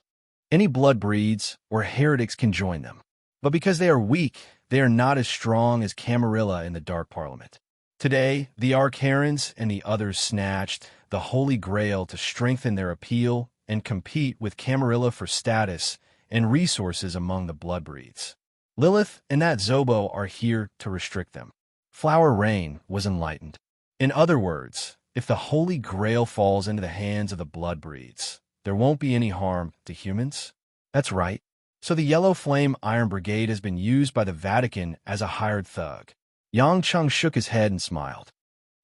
Any blood breeds or heretics can join them. But because they are weak, they are not as strong as Camarilla in the Dark Parliament. Today, the Arcarans and the others snatched the Holy Grail to strengthen their appeal and compete with Camarilla for status and resources among the blood breeds. Lilith and that Zobo are here to restrict them. Flower Rain was enlightened. In other words, if the Holy Grail falls into the hands of the blood breeds, there won't be any harm to humans? That's right. So the Yellow Flame Iron Brigade has been used by the Vatican as a hired thug. Yang Chung shook his head and smiled.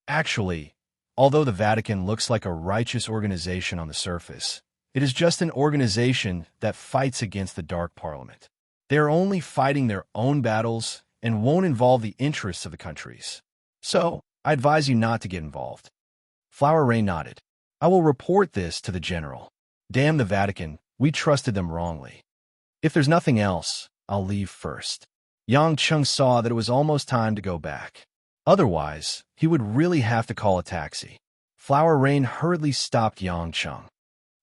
Actually, although the Vatican looks like a righteous organization on the surface, it is just an organization that fights against the Dark Parliament. They are only fighting their own battles and won't involve the interests of the countries. So, I advise you not to get involved. Flower Rain nodded. I will report this to the general. Damn the Vatican, we trusted them wrongly. If there's nothing else, I'll leave first. Yang Chung saw that it was almost time to go back. Otherwise, he would really have to call a taxi. Flower Rain hurriedly stopped Yang Chung.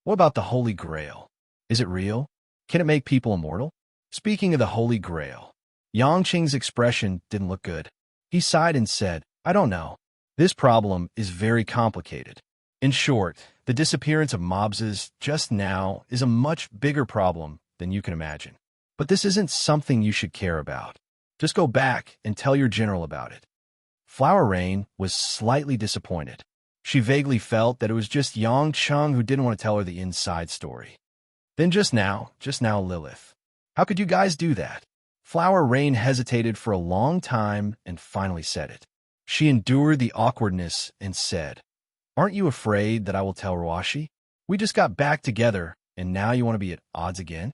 What about the Holy Grail? Is it real? Can it make people immortal? Speaking of the Holy Grail, Yang Chung's expression didn't look good. He sighed and said, I don't know. This problem is very complicated. In short, the disappearance of mobses just now is a much bigger problem than you can imagine. But this isn't something you should care about. Just go back and tell your general about it. Flower Rain was slightly disappointed. She vaguely felt that it was just Yang Chung who didn't want to tell her the inside story. Then just now, Lilith. How could you guys do that? Flower Rain hesitated for a long time and finally said it. She endured the awkwardness and said, Aren't you afraid that I will tell Ruashi? We just got back together, and now you want to be at odds again?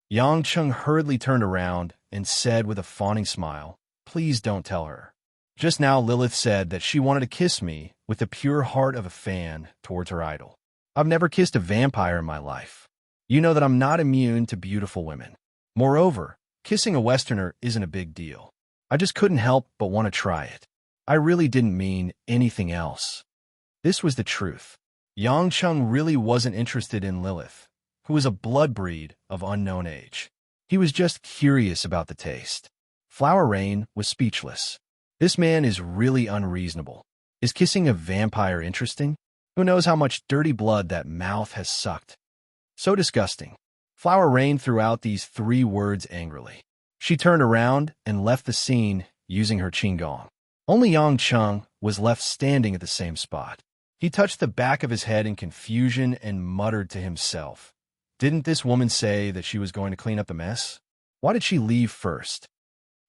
Yang Chung hurriedly turned around and said with a fawning smile, Please don't tell her. Just now Lilith said that she wanted to kiss me with the pure heart of a fan towards her idol. I've never kissed a vampire in my life. You know that I'm not immune to beautiful women. Moreover, kissing a Westerner isn't a big deal. I just couldn't help but want to try it. I really didn't mean anything else. This was the truth. Yang Chung really wasn't interested in Lilith, who was a blood breed of unknown age. He was just curious about the taste. Flower Rain was speechless. This man is really unreasonable. Is kissing a vampire interesting? Who knows how much dirty blood that mouth has sucked? So disgusting. Flower Rain threw out these 3 words angrily. She turned around and left the scene using her qigong. Only Yang Chung was left standing at the same spot. He touched the back of his head in confusion and muttered to himself. Didn't this woman say that she was going to clean up the mess? Why did she leave first?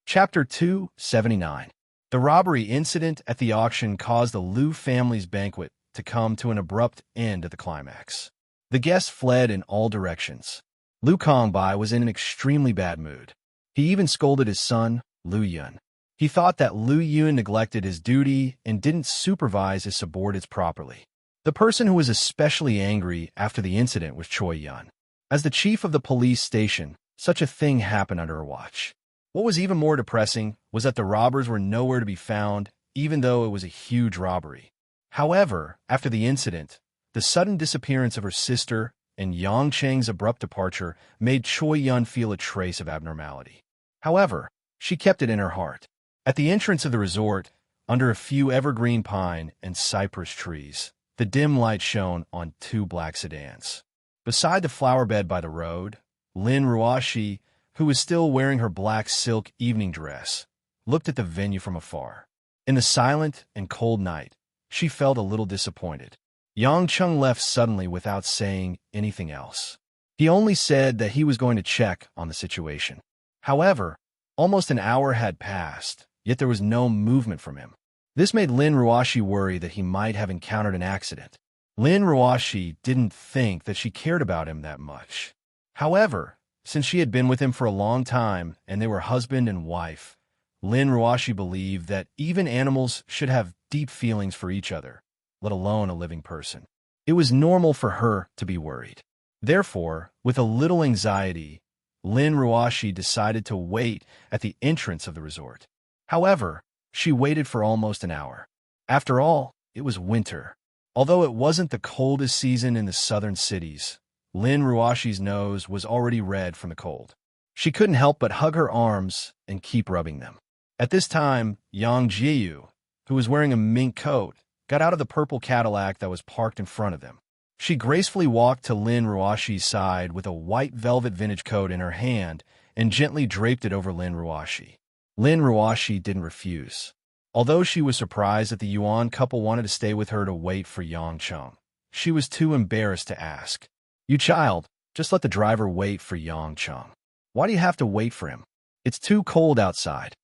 Chapter 279. The robbery incident at the auction caused the Liu family's banquet to come to an abrupt end at the climax. The guests fled in all directions. Liu Kongbai was in an extremely bad mood. He even scolded his son, Liu Yun. He thought that Liu Yun neglected his duty and didn't supervise his subordinates properly. The person who was especially angry after the incident was Choi Yun. As the chief of the police station, such a thing happened under her watch. What was even more depressing was that the robbers were nowhere to be found, even though it was a huge robbery. However, after the incident, the sudden disappearance of her sister and Yang Cheng's abrupt departure made Choi Yun feel a trace of abnormality. However, she kept it in her heart. At the entrance of the resort, under a few evergreen pine and cypress trees, the dim light shone on 2 black sedans. Beside the flower bed by the road, Lin Ruashi, who was still wearing her black silk evening dress, looked at the venue from afar. In the silent and cold night, she felt a little disappointed. Yang Chung left suddenly without saying anything else. He only said that he was going to check on the situation. However, almost an hour had passed, yet there was no movement from him. This made Lin Ruashi worry that he might have encountered an accident. Lin Ruashi didn't think that she cared about him that much. However, since she had been with him for a long time and they were husband and wife, Lin Ruashi believed that even animals should have deep feelings for each other, let alone a living person. It was normal for her to be worried. Therefore, with a little anxiety, Lin Ruashi decided to wait at the entrance of the resort. However, she waited for almost an hour. After all, it was winter. Although it wasn't the coldest season in the southern cities, Lin Ruashi's nose was already red from the cold. She couldn't help but hug her arms and keep rubbing them. At this time, Yang Jiyu, who was wearing a mink coat, got out of the purple Cadillac that was parked in front of them. She gracefully walked to Lin Ruashi's side with a white velvet vintage coat in her hand and gently draped it over Lin Ruashi. Lin Ruashi didn't refuse. Although she was surprised that the Yuan couple wanted to stay with her to wait for Yang Cheng, she was too embarrassed to ask. "You child, just let the driver wait for Yang Cheng. Why do you have to wait for him? It's too cold outside,"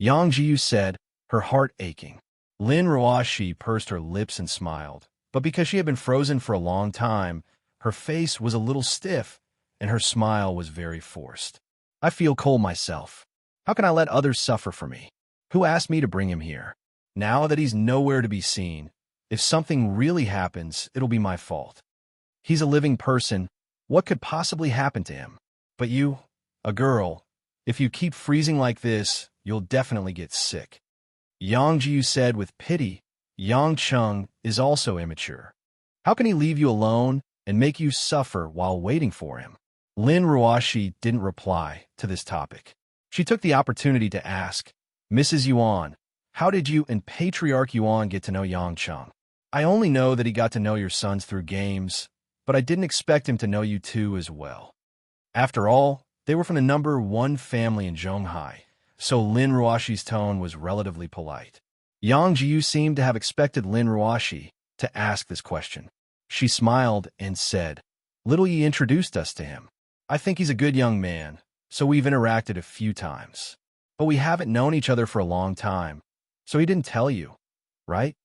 Yang Jiyu said, her heart aching. Lin Ruashi pursed her lips and smiled, but because she had been frozen for a long time, her face was a little stiff and her smile was very forced. "I feel cold myself. How can I let others suffer for me? Who asked me to bring him here? Now that he's nowhere to be seen, if something really happens, it'll be my fault. He's a living person. What could possibly happen to him? But you, a girl, if you keep freezing like this, you'll definitely get sick," Yang Jiyu said with pity. "Yang Cheng is also immature. How can he leave you alone and make you suffer while waiting for him?" Lin Ruashi didn't reply to this topic. She took the opportunity to ask, "Mrs. Yuan, how did you and Patriarch Yuan get to know Yang Cheng? I only know that he got to know your sons through games, but I didn't expect him to know you too as well." After all, they were from the #1 family in Zhonghai, so Lin Ruashi's tone was relatively polite. Yang Jiyu seemed to have expected Lin Ruashi to ask this question. She smiled and said, "Little Yi introduced us to him. I think he's a good young man, so we've interacted a few times. But we haven't known each other for a long time, so he didn't tell you, right?"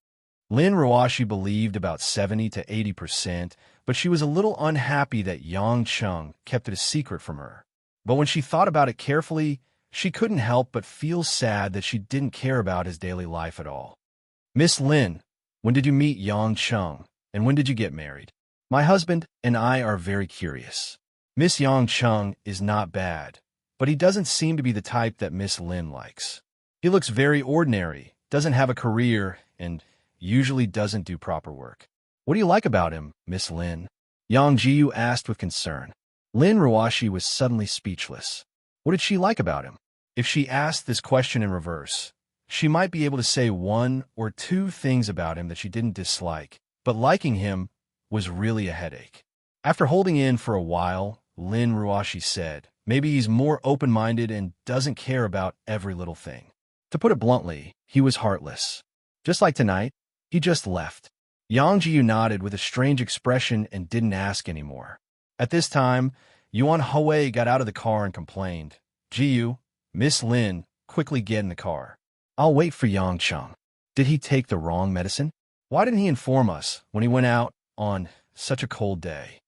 Lin Ruashi believed about 70 to 80%, but she was a little unhappy that Yang Cheng kept it a secret from her. But when she thought about it carefully, she couldn't help but feel sad that she didn't care about his daily life at all. "Miss Lin, when did you meet Yang Cheng, and when did you get married? My husband and I are very curious. Miss Yang Cheng is not bad, but he doesn't seem to be the type that Miss Lin likes. He looks very ordinary, doesn't have a career, and usually doesn't do proper work. What do you like about him, Miss Lin?" Yang Jiyu asked with concern. Lin Ruashi was suddenly speechless. What did she like about him? If she asked this question in reverse, she might be able to say 1 or 2 things about him that she didn't dislike, but liking him was really a headache. After holding in for a while, Lin Ruashi said, "Maybe he's more open-minded and doesn't care about every little thing. To put it bluntly, he was heartless. Just like tonight, he just left." Yang Jiyu nodded with a strange expression and didn't ask anymore. At this time, Yuan Hui got out of the car and complained, "Jiyu, Miss Lin, quickly get in the car. I'll wait for Yang Cheng. Did he take the wrong medicine? Why didn't he inform us when he went out on such a cold day?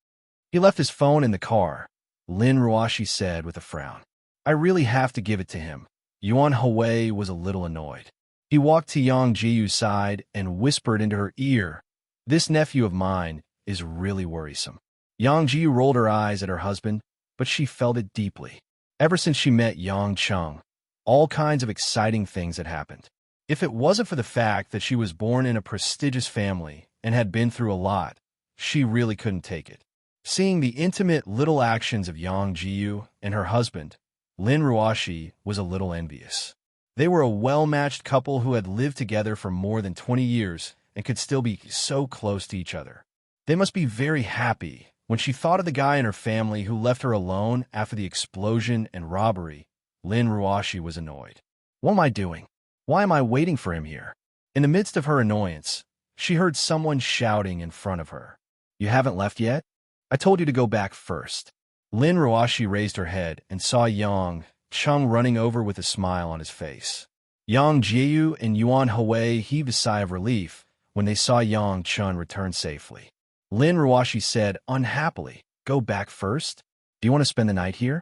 He left his phone in the car," Lin Ruashi said with a frown. "I really have to give it to him." Yuan Hui was a little annoyed. He walked to Yang Jiyu's side and whispered into her ear, "This nephew of mine is really worrisome." Yang Jiyu rolled her eyes at her husband, but she felt it deeply. Ever since she met Yang Cheng, all kinds of exciting things had happened. If it wasn't for the fact that she was born in a prestigious family and had been through a lot, she really couldn't take it. Seeing the intimate little actions of Yang Jiyu and her husband, Lin Ruashi was a little envious. They were a well-matched couple who had lived together for more than 20 years and could still be so close to each other. They must be very happy. When she thought of the guy in her family who left her alone after the explosion and robbery, Lin Ruashi was annoyed. What am I doing? Why am I waiting for him here? In the midst of her annoyance, she heard someone shouting in front of her. "You haven't left yet? I told you to go back first." Lin Ruashi raised her head and saw Yang Cheng running over with a smile on his face. Yang Jiyu and Yuan Hui heaved a sigh of relief when they saw Yang Cheng return safely. Lin Ruashi said unhappily, "Go back first? Do you want to spend the night here?"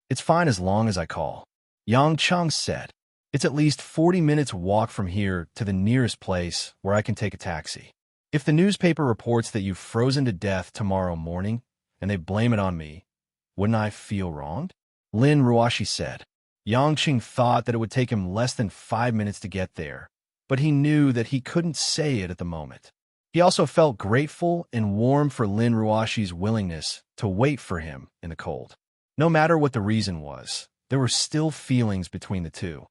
"It's fine as long as I call," Yang Cheng said. "It's at least 40 minutes walk from here to the nearest place where I can take a taxi. If the newspaper reports that you've frozen to death tomorrow morning and they blame it on me, wouldn't I feel wronged?" Lin Ruashi said. Yang Cheng thought that it would take him less than 5 minutes to get there, but he knew that he couldn't say it at the moment. He also felt grateful and warm for Lin Ruashi's willingness to wait for him in the cold. No matter what the reason was, there were still feelings between the two.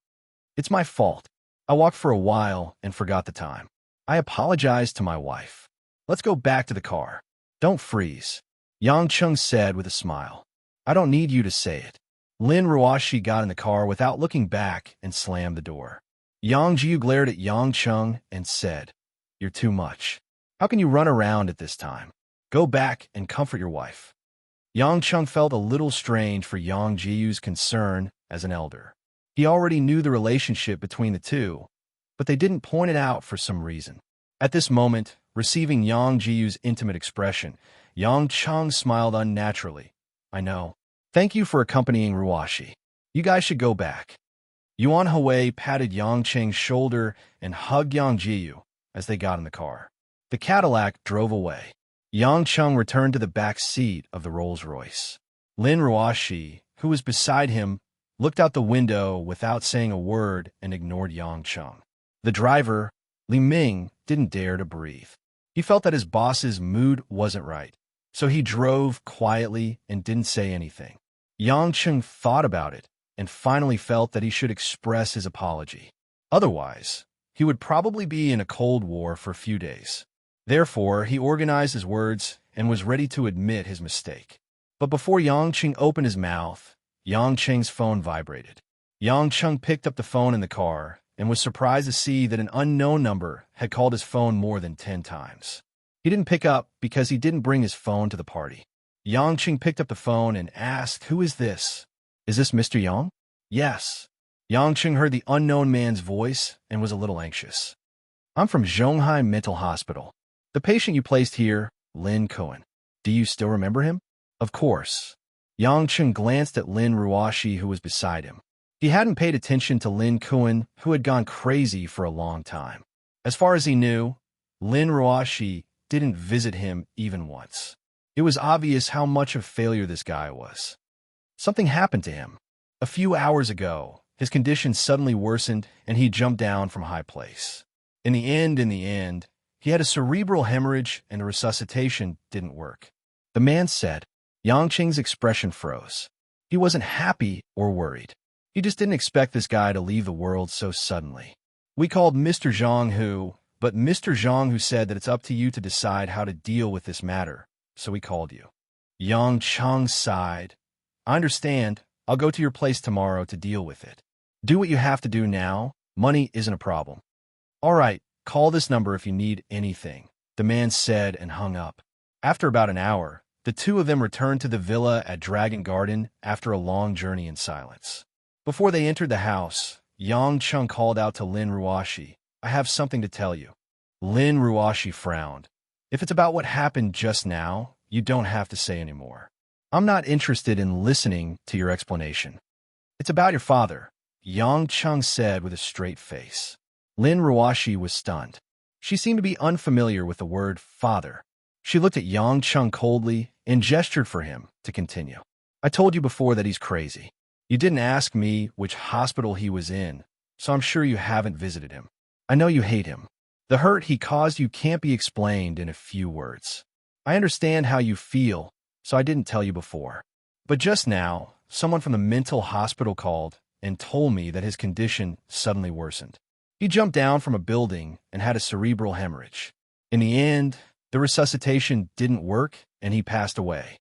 It's my fault. I walked for a while and forgot the time. I apologized to my wife. Let's go back to the car. Don't freeze, Yang Chung said with a smile. I don't need you to say it. Lin Ruashi got in the car without looking back and slammed the door. Yang Jiu glared at Yang Chung and said, You're too much. How can you run around at this time? Go back and comfort your wife. Yang Chung felt a little strange for Yang Jiu's concern as an elder. He already knew the relationship between the two, but they didn't point it out for some reason. At this moment, receiving Yang Jiu's intimate expression, Yang Chung smiled unnaturally. I know. Thank you for accompanying Ruashi. You guys should go back. Yuan Hui patted Yang Cheng's shoulder and hugged Yang Jiu as they got in the car. The Cadillac drove away. Yang Chung returned to the back seat of the Rolls-Royce. Lin Ruashi, who was beside him, looked out the window without saying a word and ignored Yang Chung. The driver, Li Ming, didn't dare to breathe. He felt that his boss's mood wasn't right, so he drove quietly and didn't say anything. Yang Chung thought about it and finally felt that he should express his apology. Otherwise, he would probably be in a Cold War for a few days. Therefore, he organized his words and was ready to admit his mistake. But before Yang Chung opened his mouth, Yang Cheng's phone vibrated. Yang Chung picked up the phone in the car and was surprised to see that an unknown number had called his phone more than 10 times. He didn't pick up because he didn't bring his phone to the party. Yang Chung picked up the phone and asked, Who is this? Is this Mr. Yang? Yes. Yang Chung heard the unknown man's voice and was a little anxious. I'm from Zhonghai Mental Hospital. The patient you placed here, Lin Cohen. Do you still remember him? Of course. Yang Chung glanced at Lin Ruashi, who was beside him. He hadn't paid attention to Lin Cohen, who had gone crazy for a long time. As far as he knew, Lin Ruashi didn't visit him even once. It was obvious how much of a failure this guy was. Something happened to him. A few hours ago, his condition suddenly worsened and he jumped down from a high place. In the end, he had a cerebral hemorrhage and the resuscitation didn't work. The man said. Yang Cheng's expression froze. He wasn't happy or worried. He just didn't expect this guy to leave the world so suddenly. We called Mr. Zhang, but Mr. Zhang said that it's up to you to decide how to deal with this matter, so we called you. Yang Chung sighed. I understand. I'll go to your place tomorrow to deal with it. Do what you have to do now. Money isn't a problem. All right, call this number if you need anything, the man said and hung up. After about an hour, the two of them returned to the villa at Dragon Garden after a long journey in silence. Before they entered the house, Yang Chung called out to Lin Ruashi, I have something to tell you. Lin Ruashi frowned. If it's about what happened just now, you don't have to say anymore. I'm not interested in listening to your explanation. It's about your father, Yang Chung said with a straight face. Lin Ruashi was stunned. She seemed to be unfamiliar with the word father. She looked at Yang Chung coldly and gestured for him to continue. I told you before that he's crazy. You didn't ask me which hospital he was in, so I'm sure you haven't visited him. I know you hate him. The hurt he caused you can't be explained in a few words. I understand how you feel, so I didn't tell you before. But just now, someone from the mental hospital called and told me that his condition suddenly worsened. He jumped down from a building and had a cerebral hemorrhage. In the end, the resuscitation didn't work and he passed away.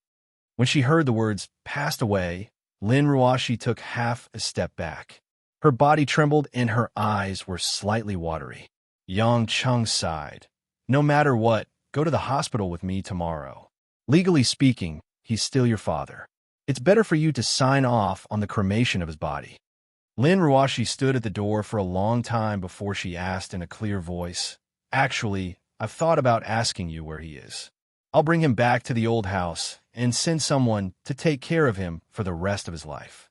When she heard the words, passed away, Lin Ruashi took half a step back. Her body trembled and her eyes were slightly watery. Yang Chung sighed. No matter what, go to the hospital with me tomorrow. Legally speaking, he's still your father. It's better for you to sign off on the cremation of his body. Lin Ruashi stood at the door for a long time before she asked in a clear voice, Actually, I've thought about asking you where he is. I'll bring him back to the old house and send someone to take care of him for the rest of his life.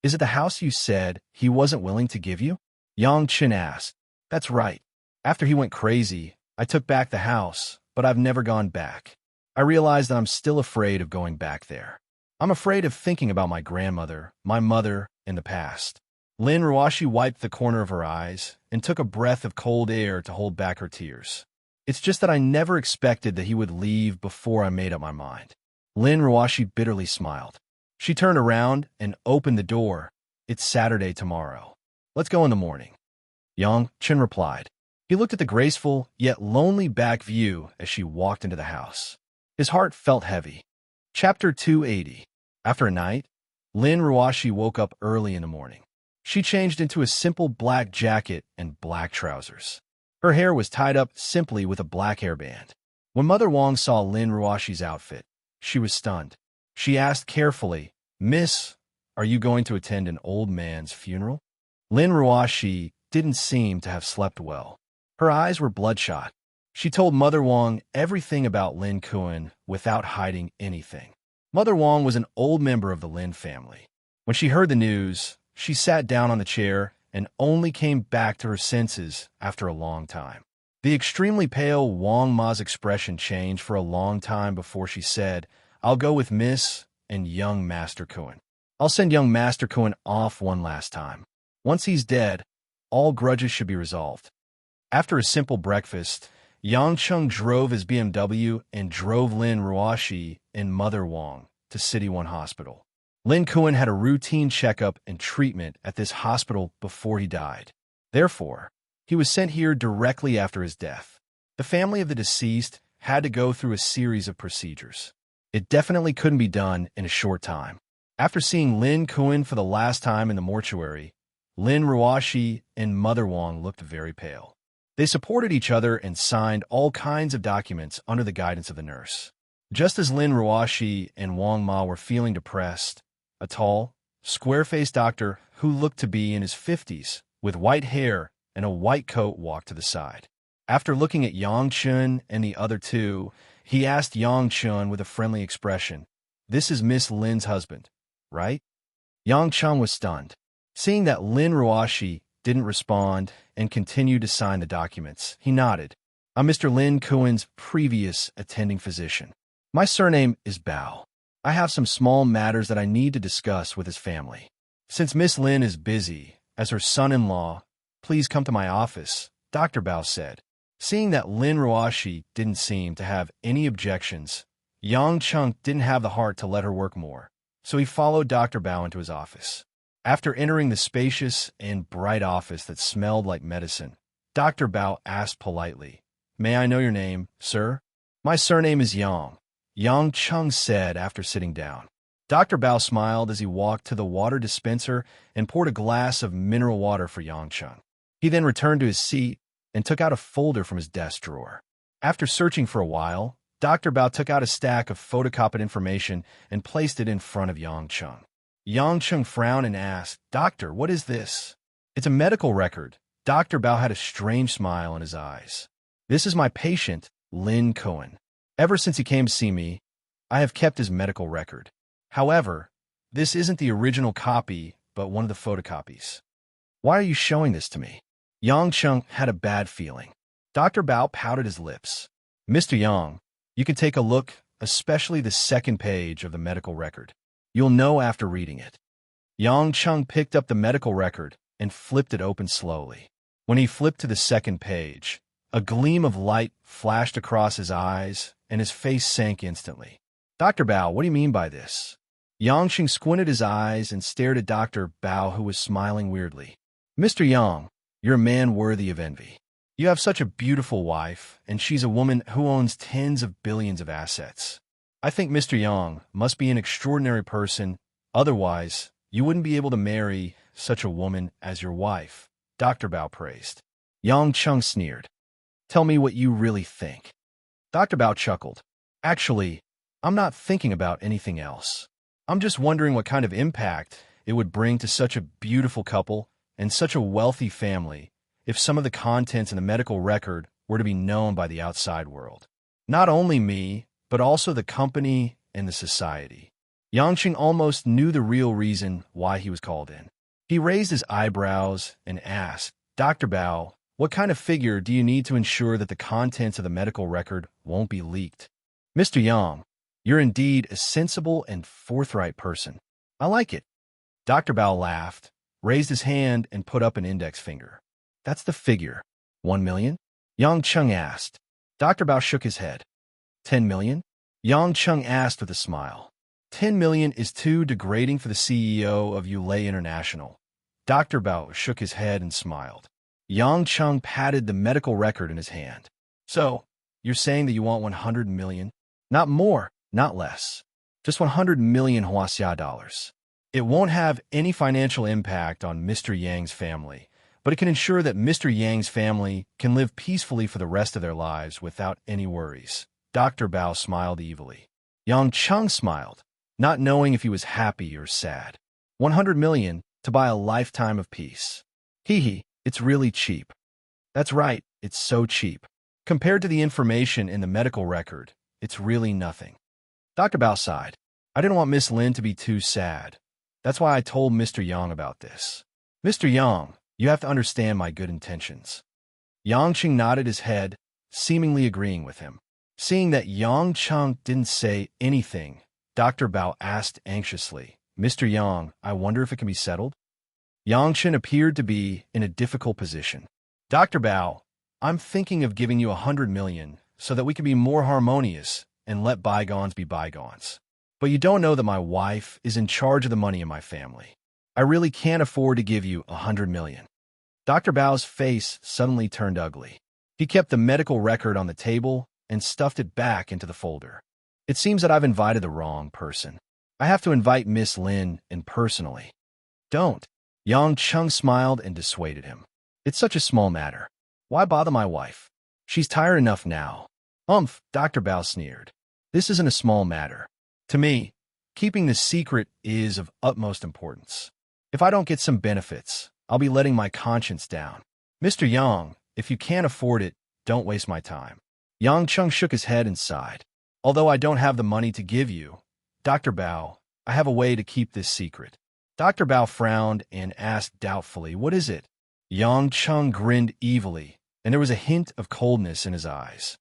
Is it the house you said he wasn't willing to give you? Yang Chen asked. That's right. After he went crazy, I took back the house, but I've never gone back. I realized that I'm still afraid of going back there. I'm afraid of thinking about my grandmother, my mother, and the past. Lin Ruashi wiped the corner of her eyes and took a breath of cold air to hold back her tears. It's just that I never expected that he would leave before I made up my mind. Lin Ruashi bitterly smiled. She turned around and opened the door. It's Saturday tomorrow. Let's go in the morning. Yang Chen replied. He looked at the graceful yet lonely back view as she walked into the house. His heart felt heavy. Chapter 280. After a night, Lin Ruashi woke up early in the morning. She changed into a simple black jacket and black trousers. Her hair was tied up simply with a black hairband. When Mother Wong saw Lin Ruashi's outfit, she was stunned. She asked carefully, "Miss, are you going to attend an old man's funeral?" Lin Ruashi didn't seem to have slept well. Her eyes were bloodshot. She told Mother Wong everything about Lin Kuan without hiding anything. Mother Wong was an old member of the Lin family. When she heard the news, she sat down on the chair and only came back to her senses after a long time. The extremely pale Wong Ma's expression changed for a long time before she said, "I'll go with Miss and young Master Kuan. I'll send young Master Kuan off one last time. Once he's dead, all grudges should be resolved." After a simple breakfast, Yang Chung drove his BMW and drove Lin Ruashi and Mother Wong to City One Hospital. Lin Kuan had a routine checkup and treatment at this hospital before he died. Therefore, he was sent here directly after his death. The family of the deceased had to go through a series of procedures. It definitely couldn't be done in a short time. After seeing Lin Kuan for the last time in the mortuary, Lin Ruashi and Mother Wong looked very pale. They supported each other and signed all kinds of documents under the guidance of the nurse. Just as Lin Ruashi and Wong Ma were feeling depressed, a tall, square-faced doctor who looked to be in his 50s, with white hair and a white coat, walked to the side. After looking at Yang Chun and the other two, he asked Yang Chun with a friendly expression, "This is Miss Lin's husband, right?" Yang Chun was stunned. Seeing that Lin Ruashi didn't respond and continued to sign the documents, he nodded. "I'm Mr. Lin Kuan's previous attending physician. My surname is Bao. I have some small matters that I need to discuss with his family. Since Miss Lin is busy, as her son-in-law, please come to my office," Dr. Bao said. Seeing that Lin Ruashi didn't seem to have any objections, Yang Chung didn't have the heart to let her work more, so he followed Dr. Bao into his office. After entering the spacious and bright office that smelled like medicine, Dr. Bao asked politely, "May I know your name, sir?" "My surname is Yang," Yang Chung said after sitting down. Dr. Bao smiled as he walked to the water dispenser and poured a glass of mineral water for Yang Chung. He then returned to his seat and took out a folder from his desk drawer. After searching for a while, Dr. Bao took out a stack of photocopied information and placed it in front of Yang Chung. Yang Chung frowned and asked, "Doctor, what is this?" "It's a medical record." Dr. Bao had a strange smile in his eyes. "This is my patient, Lin Kuan. Ever since he came to see me, I have kept his medical record. However, this isn't the original copy, but one of the photocopies. Why are you showing this to me?" Yang Chung had a bad feeling. Dr. Bao pouted his lips. "Mr. Yang, you can take a look, especially the second page of the medical record. You'll know after reading it." Yang Chung picked up the medical record and flipped it open slowly. When he flipped to the second page, a gleam of light flashed across his eyes and his face sank instantly. "Dr. Bao, what do you mean by this?" Yang Chung squinted his eyes and stared at Dr. Bao, who was smiling weirdly. "Mr. Yang, you're a man worthy of envy. You have such a beautiful wife, and she's a woman who owns tens of billions of assets. I think Mr. Yang must be an extraordinary person, otherwise you wouldn't be able to marry such a woman as your wife," Dr. Bao praised. Yang Chung sneered. "Tell me what you really think." Dr. Bao chuckled. "Actually, I'm not thinking about anything else. I'm just wondering what kind of impact it would bring to such a beautiful couple and such a wealthy family if some of the contents in the medical record were to be known by the outside world. Not only me, but also the company and the society." Yang Chung almost knew the real reason why he was called in. He raised his eyebrows and asked, "Dr. Bao, what kind of figure do you need to ensure that the contents of the medical record won't be leaked?" "Mr. Yang, you're indeed a sensible and forthright person. I like it." Dr. Bao laughed, raised his hand, and put up an index finger. "That's the figure. 1 million? Yang Chung asked. Dr. Bao shook his head. 10 million? Yang Chung asked with a smile. 10 million is too degrading for the CEO of Yulei International. Dr. Bao shook his head and smiled. Yang Chung patted the medical record in his hand. So, you're saying that you want 100 million? Not more, not less. Just 100 million Huaxia dollars. It won't have any financial impact on Mr. Yang's family, but it can ensure that Mr. Yang's family can live peacefully for the rest of their lives without any worries. Dr. Bao smiled evilly. Yang Chung smiled, not knowing if he was happy or sad. 100 million to buy a lifetime of peace. Hee, it's really cheap. That's right, it's so cheap. Compared to the information in the medical record, it's really nothing. Dr. Bao sighed. I didn't want Miss Lin to be too sad. That's why I told Mr. Yang about this. Mr. Yang, you have to understand my good intentions. Yang Chung nodded his head, seemingly agreeing with him. Seeing that Yang Chung didn't say anything, Dr. Bao asked anxiously, Mr. Yang, I wonder if it can be settled? Yang Chen appeared to be in a difficult position. Dr. Bao, I'm thinking of giving you 100 million so that we can be more harmonious and let bygones be bygones. But you don't know that my wife is in charge of the money in my family. I really can't afford to give you 100 million. Dr. Bao's face suddenly turned ugly. He kept the medical record on the table and stuffed it back into the folder. It seems that I've invited the wrong person. I have to invite Miss Lin in personally. Don't. Yang Chung smiled and dissuaded him. It's such a small matter. Why bother my wife? She's tired enough now. Dr. Bao sneered. This isn't a small matter. To me, keeping the secret is of utmost importance. If I don't get some benefits, I'll be letting my conscience down. Mr. Yang, if you can't afford it, don't waste my time. Yang Chung shook his head and sighed. Although I don't have the money to give you, Dr. Bao, I have a way to keep this secret. Dr. Bao frowned and asked doubtfully, what is it? Yang Chung grinned evilly, and there was a hint of coldness in his eyes.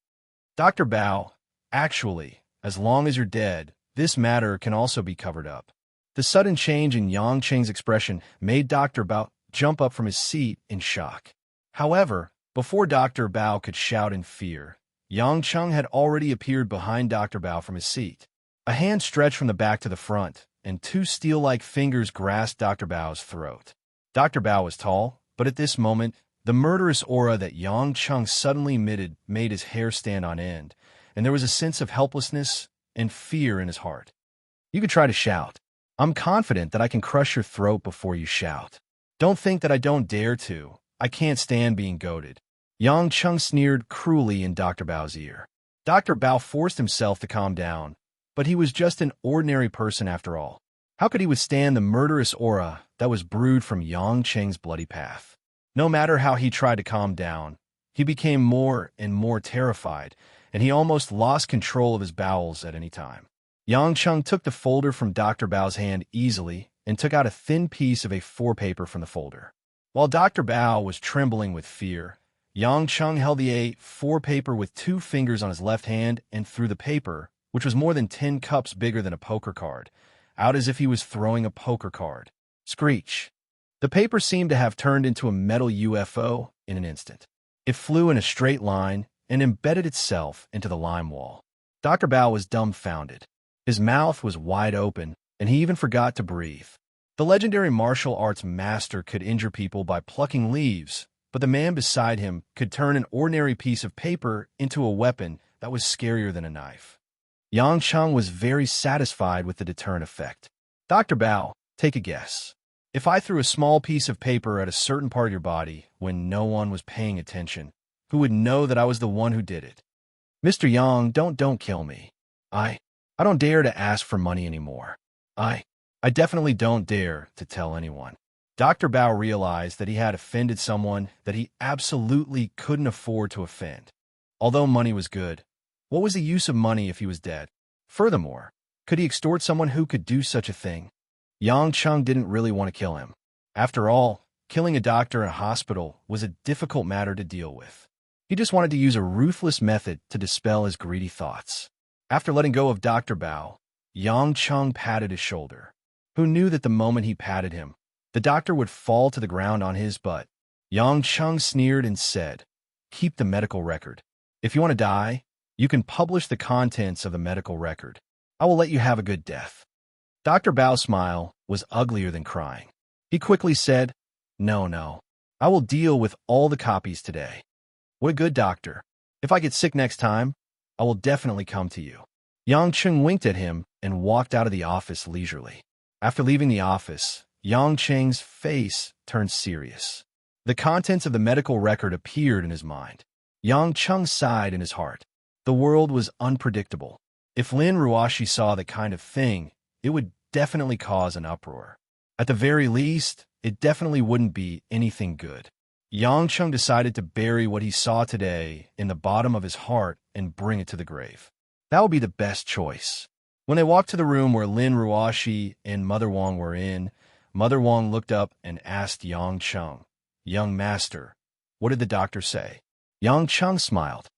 Dr. Bao, actually, as long as you're dead, this matter can also be covered up. The sudden change in Yang Cheng's expression made Dr. Bao jump up from his seat in shock. However, before Dr. Bao could shout in fear, Yang Chung had already appeared behind Dr. Bao from his seat. A hand stretched from the back to the front, and two steel-like fingers grasped Dr. Bao's throat. Dr. Bao was tall, but at this moment, the murderous aura that Yang Chung suddenly emitted made his hair stand on end, and there was a sense of helplessness and fear in his heart. You could try to shout. I'm confident that I can crush your throat before you shout. Don't think that I don't dare to. I can't stand being goaded. Yang Chung sneered cruelly in Dr. Bao's ear. Dr. Bao forced himself to calm down, but he was just an ordinary person after all. How could he withstand the murderous aura that was brewed from Yang Cheng's bloody path? No matter how he tried to calm down, he became more and more terrified, and he almost lost control of his bowels at any time. Yang Chung took the folder from Dr. Bao's hand easily and took out a thin piece of A4 paper from the folder. While Dr. Bao was trembling with fear, Yang Chung held the A4 paper with two fingers on his left hand and threw the paper, which was more than 10 cups bigger than a poker card, out as if he was throwing a poker card. Screech. The paper seemed to have turned into a metal UFO in an instant. It flew in a straight line and embedded itself into the lime wall. Dr. Bao was dumbfounded. His mouth was wide open, and he even forgot to breathe. The legendary martial arts master could injure people by plucking leaves, but the man beside him could turn an ordinary piece of paper into a weapon that was scarier than a knife. Yang Chung was very satisfied with the deterrent effect. Dr. Bao, take a guess. If I threw a small piece of paper at a certain part of your body when no one was paying attention, who would know that I was the one who did it? Mr. Yang, don't kill me. I don't dare to ask for money anymore. I definitely don't dare to tell anyone. Dr. Bao realized that he had offended someone that he absolutely couldn't afford to offend. Although money was good, what was the use of money if he was dead? Furthermore, could he extort someone who could do such a thing? Yang Chung didn't really want to kill him. After all, killing a doctor in a hospital was a difficult matter to deal with. He just wanted to use a ruthless method to dispel his greedy thoughts. After letting go of Dr. Bao, Yang Chung patted his shoulder. Who knew that the moment he patted him, the doctor would fall to the ground on his butt? Yang Chung sneered and said, keep the medical record. If you want to die, you can publish the contents of the medical record. I will let you have a good death. Dr. Bao's smile was uglier than crying. He quickly said, No, no. I will deal with all the copies today. What a good doctor. If I get sick next time, I will definitely come to you. Yang Cheng winked at him and walked out of the office leisurely. After leaving the office, Yang Cheng's face turned serious. The contents of the medical record appeared in his mind. Yang Cheng sighed in his heart. The world was unpredictable. If Lin Ruoshi saw the kind of thing, it would definitely cause an uproar. At the very least, it definitely wouldn't be anything good. Yang Cheng decided to bury what he saw today in the bottom of his heart and bring it to the grave. That would be the best choice. When they walked to the room where Lin Ruoshi and Mother Wang were in, Mother Wang looked up and asked Yang Cheng, Young master, what did the doctor say? Yang Cheng smiled.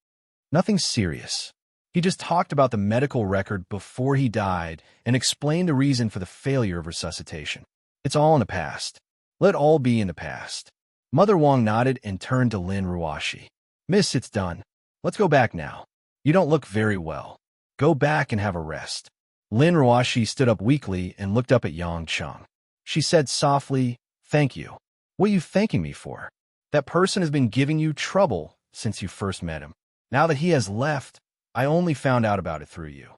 Nothing serious. He just talked about the medical record before he died and explained the reason for the failure of resuscitation. It's all in the past. Let all be in the past. Mother Wang nodded and turned to Lin Ruoshi. Miss, it's done. Let's go back now. You don't look very well. Go back and have a rest. Lin Ruoshi stood up weakly and looked up at Yang Cheng. She said softly, Thank you. What are you thanking me for? That person has been giving you trouble since you first met him. Now that he has left, I only found out about it through you.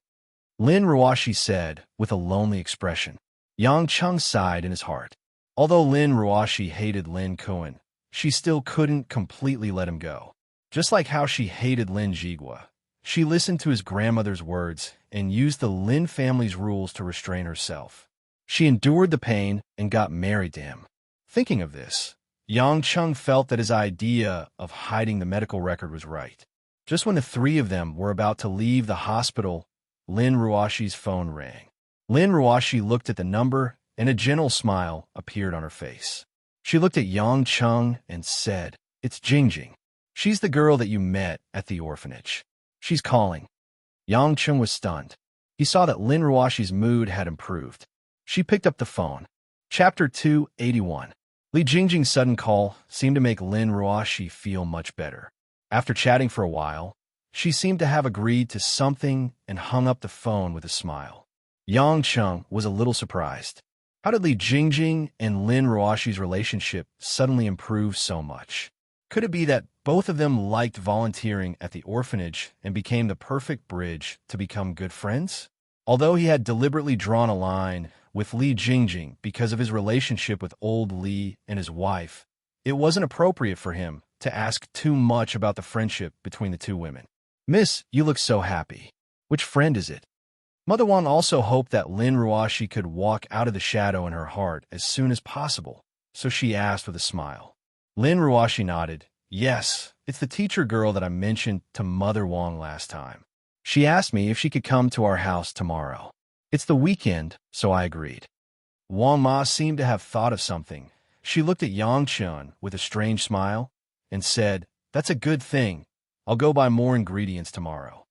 Lin Ruoshi said, with a lonely expression. Yang Cheng sighed in his heart. Although Lin Ruoshi hated Lin Kuan, she still couldn't completely let him go. Just like how she hated Lin Jigua, she listened to his grandmother's words and used the Lin family's rules to restrain herself. She endured the pain and got married to him. Thinking of this, Yang Cheng felt that his idea of hiding the medical record was right. Just when the three of them were about to leave the hospital, Lin Ruoshi's phone rang. Lin Ruoshi looked at the number, and a gentle smile appeared on her face. She looked at Yang Cheng and said, It's Jingjing. She's the girl that you met at the orphanage. She's calling. Yang Cheng was stunned. He saw that Lin Ruoshi's mood had improved. She picked up the phone. Chapter 281. Li Jingjing's sudden call seemed to make Lin Ruoshi feel much better. After chatting for a while, she seemed to have agreed to something and hung up the phone with a smile. Yang Cheng was a little surprised. How did Li Jingjing and Lin Ruoshi's relationship suddenly improve so much? Could it be that both of them liked volunteering at the orphanage and became the perfect bridge to become good friends? Although he had deliberately drawn a line with Li Jingjing because of his relationship with old Li and his wife, it wasn't appropriate for him to ask too much about the friendship between the two women. Miss, you look so happy. Which friend is it? Mother Wang also hoped that Lin Ruoshi could walk out of the shadow in her heart as soon as possible, so she asked with a smile. Lin Ruoshi nodded. Yes, it's the teacher girl that I mentioned to Mother Wang last time. She asked me if she could come to our house tomorrow. It's the weekend, so I agreed. Wang Ma seemed to have thought of something. She looked at Yang Cheng with a strange smile and said, That's a good thing. I'll go buy more ingredients tomorrow.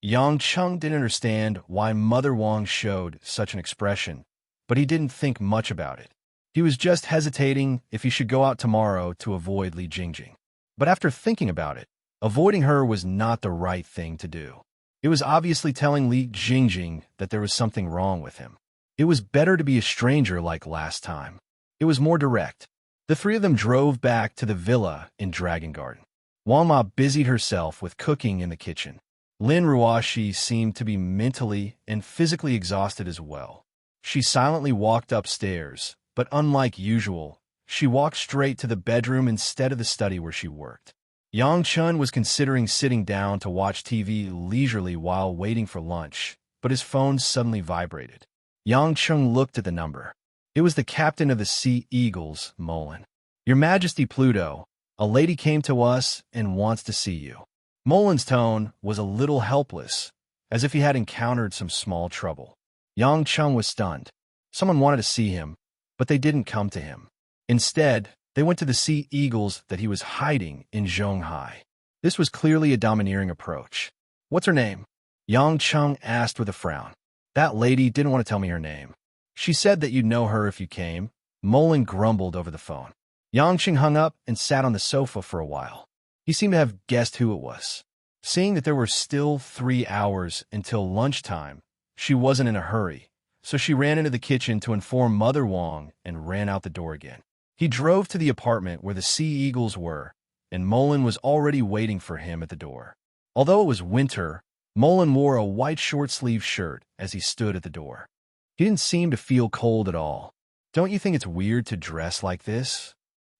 Yang Cheng didn't understand why Mother Wang showed such an expression, but he didn't think much about it. He was just hesitating if he should go out tomorrow to avoid Li Jingjing. But after thinking about it, avoiding her was not the right thing to do. It was obviously telling Li Jingjing that there was something wrong with him. It was better to be a stranger like last time. It was more direct. The three of them drove back to the villa in Dragon Garden. Wang Ma busied herself with cooking in the kitchen. Lin Ruoshi seemed to be mentally and physically exhausted as well. She silently walked upstairs, but unlike usual, she walked straight to the bedroom instead of the study where she worked. Yang Cheng was considering sitting down to watch TV leisurely while waiting for lunch, but his phone suddenly vibrated. Yang Cheng looked at the number. It was the captain of the Sea Eagles, Molin. Your Majesty Pluto, a lady came to us and wants to see you. Molin's tone was a little helpless, as if he had encountered some small trouble. Yang Cheng was stunned. Someone wanted to see him, but they didn't come to him. Instead, they went to the Sea Eagles that he was hiding in Zhonghai. This was clearly a domineering approach. What's her name? Yang Cheng asked with a frown. That lady didn't want to tell me her name. She said that you'd know her if you came. Molin grumbled over the phone. Yang Cheng hung up and sat on the sofa for a while. He seemed to have guessed who it was. Seeing that there were still 3 hours until lunchtime, she wasn't in a hurry, so she ran into the kitchen to inform Mother Wong and ran out the door again. He drove to the apartment where the sea eagles were, and Mullen was already waiting for him at the door. Although it was winter, Mullen wore a white short-sleeved shirt as he stood at the door. He didn't seem to feel cold at all. "Don't you think it's weird to dress like this?"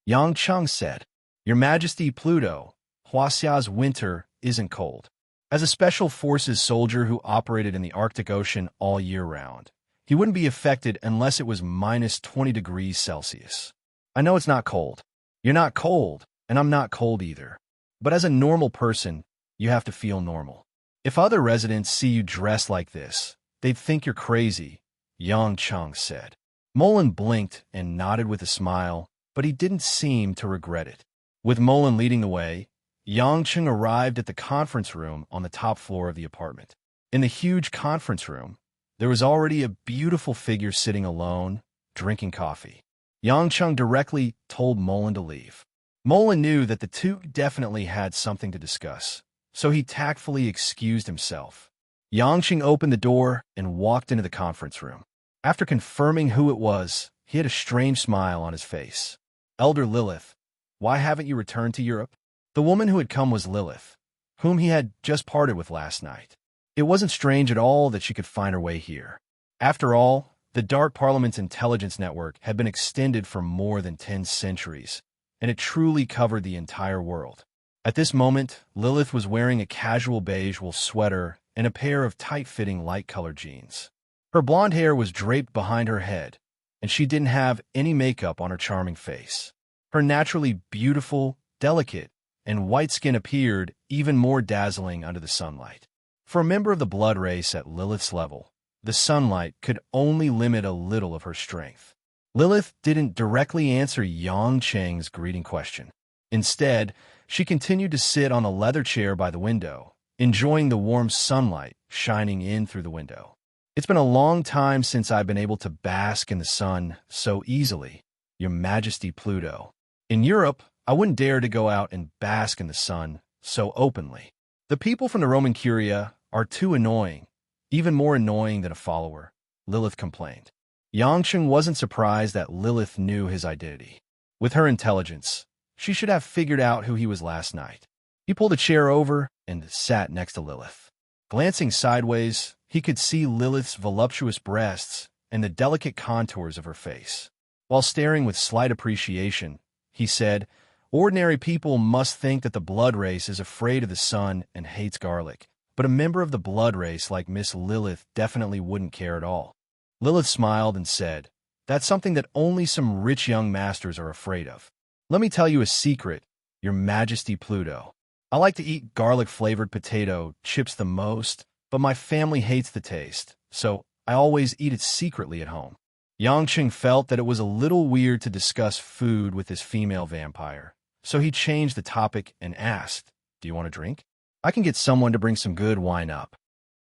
Yang Chung said. "Your Majesty Pluto, Huaxia's winter isn't cold." As a Special Forces soldier who operated in the Arctic Ocean all year round, he wouldn't be affected unless it was minus 20 degrees Celsius. "I know it's not cold. You're not cold, and I'm not cold either. But as a normal person, you have to feel normal. If other residents see you dressed like this, they'd think you're crazy," Yang Chung said. Mullen blinked and nodded with a smile, but he didn't seem to regret it. With Mullen leading the way, Yang Chung arrived at the conference room on the top floor of the apartment. In the huge conference room, there was already a beautiful figure sitting alone, drinking coffee. Yang Chung directly told Mullen to leave. Mullen knew that the two definitely had something to discuss, so he tactfully excused himself. Yang Chung opened the door and walked into the conference room. After confirming who it was, he had a strange smile on his face. "Elder Lilith, why haven't you returned to Europe?" The woman who had come was Lilith, whom he had just parted with last night. It wasn't strange at all that she could find her way here. After all, the Dark Parliament's intelligence network had been extended for more than 10 centuries, and it truly covered the entire world. At this moment, Lilith was wearing a casual beige wool sweater and a pair of tight-fitting light-colored jeans. Her blonde hair was draped behind her head, and she didn't have any makeup on her charming face. Her naturally beautiful, delicate, and white skin appeared even more dazzling under the sunlight. For a member of the blood race at Lilith's level, the sunlight could only limit a little of her strength. Lilith didn't directly answer Yang Cheng's greeting question. Instead, she continued to sit on a leather chair by the window, enjoying the warm sunlight shining in through the window. "It's been a long time since I've been able to bask in the sun so easily, Your Majesty Pluto. In Europe, I wouldn't dare to go out and bask in the sun so openly. The people from the Roman Curia are too annoying, even more annoying than a follower," Lilith complained. Yang Chung wasn't surprised that Lilith knew his identity. With her intelligence, she should have figured out who he was last night. He pulled a chair over and sat next to Lilith. Glancing sideways, he could see Lilith's voluptuous breasts and the delicate contours of her face. While staring with slight appreciation, he said, "Ordinary people must think that the blood race is afraid of the sun and hates garlic, but a member of the blood race like Miss Lilith definitely wouldn't care at all." Lilith smiled and said, "That's something that only some rich young masters are afraid of. Let me tell you a secret, Your Majesty Pluto. I like to eat garlic-flavored potato chips the most, but my family hates the taste, so I always eat it secretly at home." Yang Chung felt that it was a little weird to discuss food with this female vampire, so he changed the topic and asked, "Do you want a drink? I can get someone to bring some good wine up."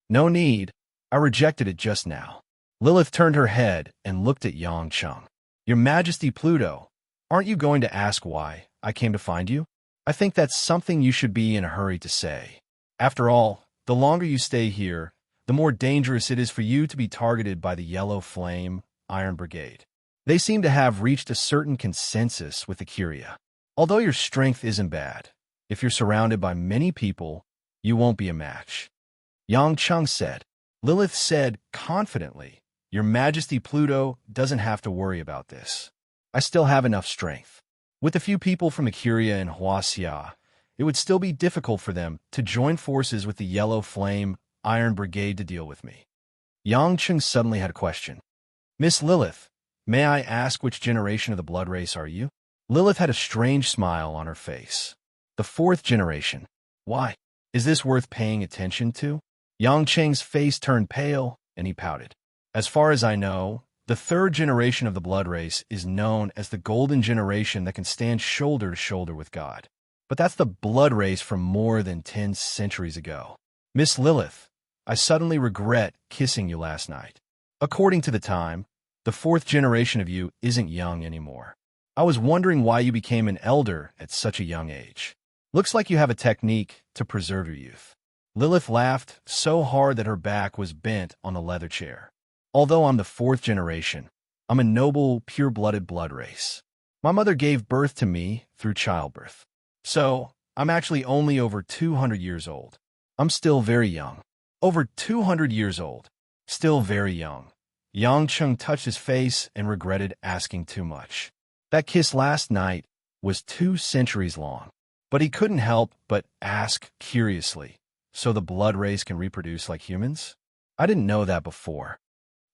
"No need. I rejected it just now." Lilith turned her head and looked at Yang Chung. "Your Majesty Pluto, aren't you going to ask why I came to find you? I think that's something you should be in a hurry to say. After all, the longer you stay here, the more dangerous it is for you to be targeted by the Yellow Flame Iron Brigade. They seem to have reached a certain consensus with the Curia. Although your strength isn't bad, if you're surrounded by many people, you won't be a match," Yang Chung said. Lilith said confidently, "Your Majesty Pluto doesn't have to worry about this. I still have enough strength. With a few people from the Curia and Huaxia, it would still be difficult for them to join forces with the Yellow Flame Iron Brigade to deal with me." Yang Chung suddenly had a question. "Miss Lilith, may I ask which generation of the blood race are you?" Lilith had a strange smile on her face. "The 4th generation. Why? Is this worth paying attention to?" Yang Cheng's face turned pale, and he pouted. "As far as I know, the 3rd generation of the blood race is known as the golden generation that can stand shoulder to shoulder with God. But that's the blood race from more than 10 centuries ago. Miss Lilith, I suddenly regret kissing you last night. According to the time, the 4th generation of you isn't young anymore. I was wondering why you became an elder at such a young age." Looks like you have a technique to preserve your youth. Lilith laughed so hard that her back was bent on the leather chair. Although I'm the fourth generation, I'm a noble, pure-blooded blood race. My mother gave birth to me through childbirth. So, I'm actually only over 200 years old. I'm still very young. Over 200 years old. Still very young. Yang Cheng touched his face and regretted asking too much. That kiss last night was 2 centuries long. But he couldn't help but ask curiously, so the blood race can reproduce like humans? I didn't know that before.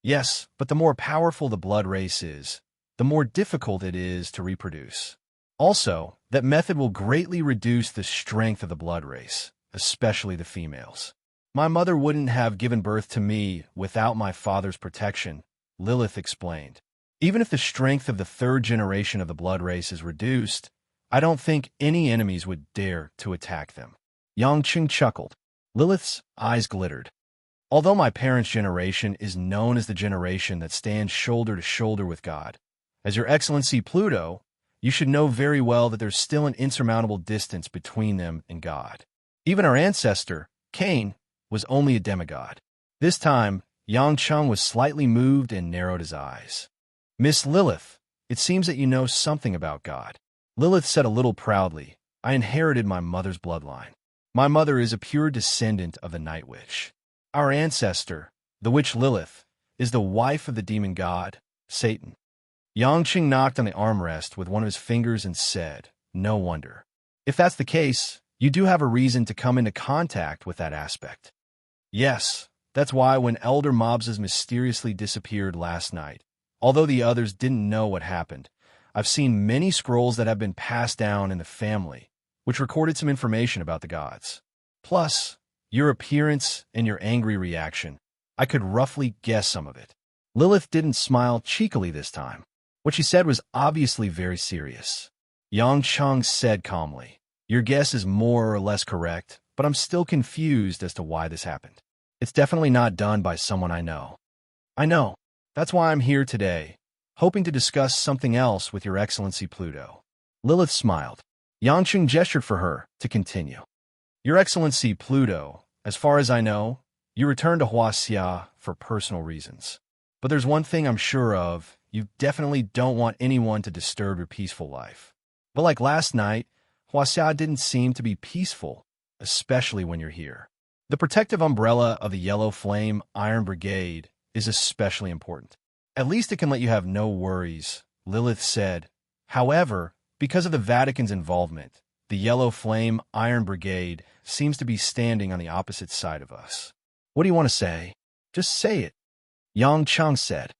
Yes, but the more powerful the blood race is, the more difficult it is to reproduce. Also, that method will greatly reduce the strength of the blood race, especially the females. My mother wouldn't have given birth to me without my father's protection, Lilith explained. Even if the strength of the 3rd generation of the blood race is reduced, I don't think any enemies would dare to attack them. Yang Qing chuckled. Lilith's eyes glittered. Although my parents' generation is known as the generation that stands shoulder to shoulder with God, as Your Excellency Pluto, you should know very well that there's still an insurmountable distance between them and God. Even our ancestor, Cain, was only a demigod. This time, Yang Cheng was slightly moved and narrowed his eyes. Miss Lilith, it seems that you know something about God. Lilith said a little proudly, I inherited my mother's bloodline. My mother is a pure descendant of the Night Witch. Our ancestor, the witch Lilith, is the wife of the demon god, Satan. Yang Qing knocked on the armrest with one of his fingers and said, No wonder. If that's the case, you do have a reason to come into contact with that aspect. Yes, that's why when Elder Mobses mysteriously disappeared last night, although the others didn't know what happened, I've seen many scrolls that have been passed down in the family, which recorded some information about the gods. Plus, your appearance and your angry reaction, I could roughly guess some of it. Lilith didn't smile cheekily this time. What she said was obviously very serious. Yang Cheng said calmly, Your guess is more or less correct, but I'm still confused as to why this happened. It's definitely not done by someone I know. I know. That's why I'm here today, hoping to discuss something else with Your Excellency Pluto. Lilith smiled. Yang Cheng gestured for her to continue. Your Excellency Pluto, as far as I know, you returned to Huaxia for personal reasons. But there's one thing I'm sure of, you definitely don't want anyone to disturb your peaceful life. But like last night, Huaxia didn't seem to be peaceful, especially when you're here. The protective umbrella of the Yellow Flame Iron Brigade is especially important. At least it can let you have no worries, Lilith said. However, because of the Vatican's involvement, the Yellow Flame Iron Brigade seems to be standing on the opposite side of us. What do you want to say? Just say it. Yang Cheng said.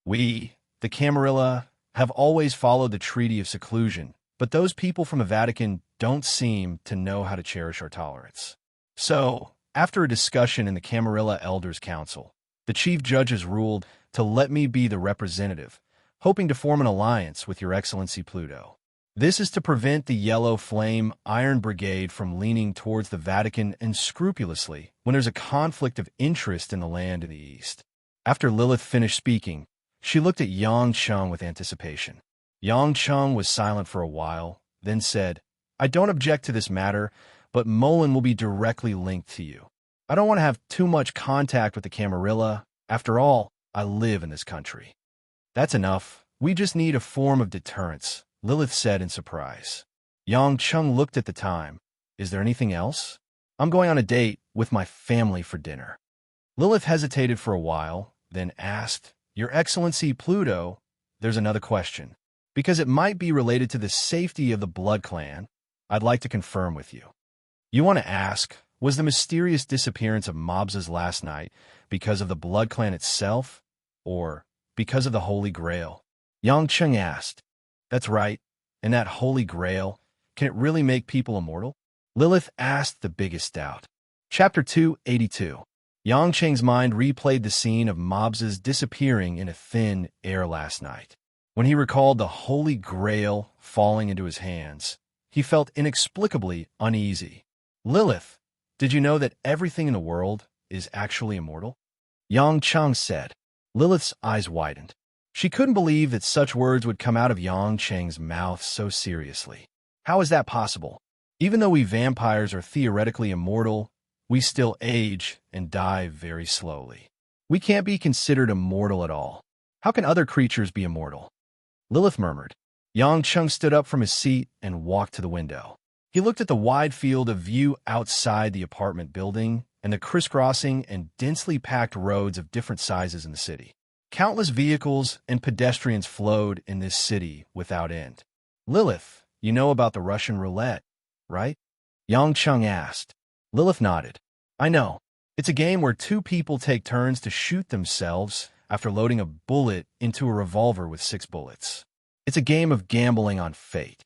We, the Camarilla, have always followed the Treaty of Seclusion, but those people from the Vatican don't seem to know how to cherish our tolerance. So, after a discussion in the Camarilla Elders' Council, the Chief Judges ruled to let me be the representative, hoping to form an alliance with Your Excellency Pluto. This is to prevent the Yellow Flame Iron Brigade from leaning towards the Vatican unscrupulously when there's a conflict of interest in the land in the East. After Lilith finished speaking, she looked at Yang Cheng with anticipation. Yang Cheng was silent for a while, then said, I don't object to this matter, but Molan will be directly linked to you. I don't want to have too much contact with the Camarilla. After all, I live in this country. That's enough. We just need a form of deterrence, Lilith said in surprise. Yang Cheng looked at the time. Is there anything else? I'm going on a date with my family for dinner. Lilith hesitated for a while, then asked, Your Excellency Pluto, there's another question. Because it might be related to the safety of the Blood Clan, I'd like to confirm with you. You want to ask, was the mysterious disappearance of Mobses last night because of the Blood Clan itself, or because of the Holy Grail? Yang Cheng asked. That's right. And that Holy Grail, can it really make people immortal? Lilith asked the biggest doubt. Chapter 282. Yang Cheng's mind replayed the scene of Mobses disappearing in a thin air last night. When he recalled the Holy Grail falling into his hands, he felt inexplicably uneasy. Lilith, did you know that everything in the world is actually immortal? Yang Cheng said. Lilith's eyes widened. She couldn't believe that such words would come out of Yang Cheng's mouth so seriously. How is that possible? Even though we vampires are theoretically immortal, we still age and die very slowly. We can't be considered immortal at all. How can other creatures be immortal? Lilith murmured. Yang Chung stood up from his seat and walked to the window. He looked at the wide field of view outside the apartment building and the crisscrossing and densely packed roads of different sizes in the city. Countless vehicles and pedestrians flowed in this city without end. Lilith, you know about the Russian roulette, right? Yang Chung asked. Lilith nodded. I know. It's a game where two people take turns to shoot themselves after loading a bullet into a revolver with 6 bullets. It's a game of gambling on fate.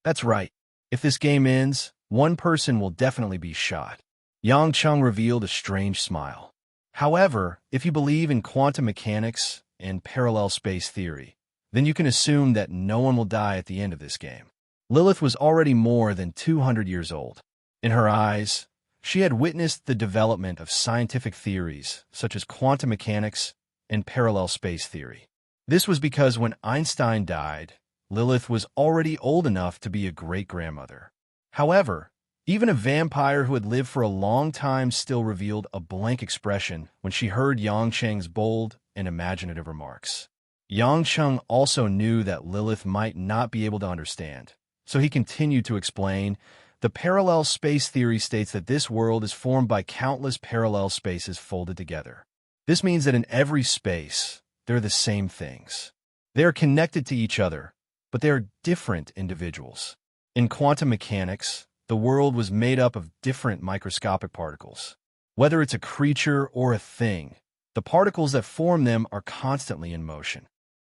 That's right. If this game ends, one person will definitely be shot. Yang Chung revealed a strange smile. However, if you believe in quantum mechanics and parallel space theory, then you can assume that no one will die at the end of this game. Lilith was already more than 200 years old. In her eyes, she had witnessed the development of scientific theories such as quantum mechanics and parallel space theory. This was because when Einstein died, Lilith was already old enough to be a great-grandmother. However, even a vampire who had lived for a long time still revealed a blank expression when she heard Yang Cheng's bold and imaginative remarks. Yang Cheng also knew that Lilith might not be able to understand, so he continued to explain. The parallel space theory states that this world is formed by countless parallel spaces folded together. This means that in every space, they're the same things. They are connected to each other, but they are different individuals. In quantum mechanics, the world was made up of different microscopic particles. Whether it's a creature or a thing, the particles that form them are constantly in motion.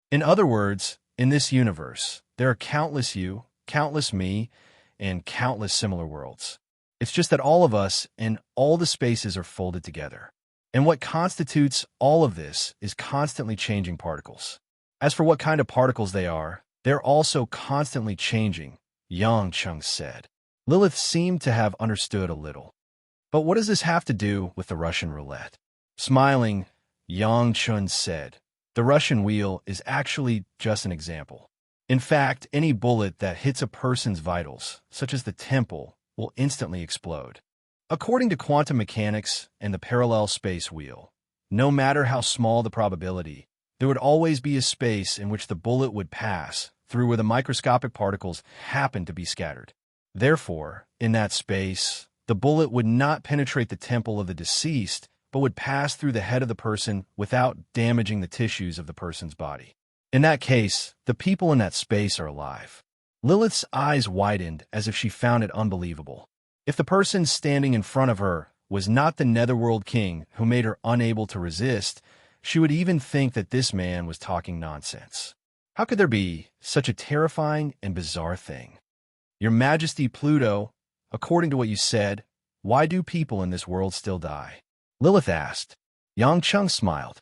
In other words, in this universe, there are countless you, countless me, and countless similar worlds. It's just that all of us and all the spaces are folded together. And what constitutes all of this is constantly changing particles. As for what kind of particles they are, they're also constantly changing, Yang Chung said. Lilith seemed to have understood a little. But what does this have to do with the Russian roulette? Smiling, Yang Chun said, the Russian wheel is actually just an example. In fact, any bullet that hits a person's vitals, such as the temple, will instantly explode. According to quantum mechanics and the parallel space wheel, no matter how small the probability, there would always be a space in which the bullet would pass through where the microscopic particles happen to be scattered. Therefore, in that space, the bullet would not penetrate the temple of the deceased, but would pass through the head of the person without damaging the tissues of the person's body. In that case, the people in that space are alive. Lilith's eyes widened as if she found it unbelievable. If the person standing in front of her was not the Netherworld King who made her unable to resist, she would even think that this man was talking nonsense. How could there be such a terrifying and bizarre thing? Your Majesty Pluto, according to what you said, why do people in this world still die? Lilith asked. Yang Chung smiled.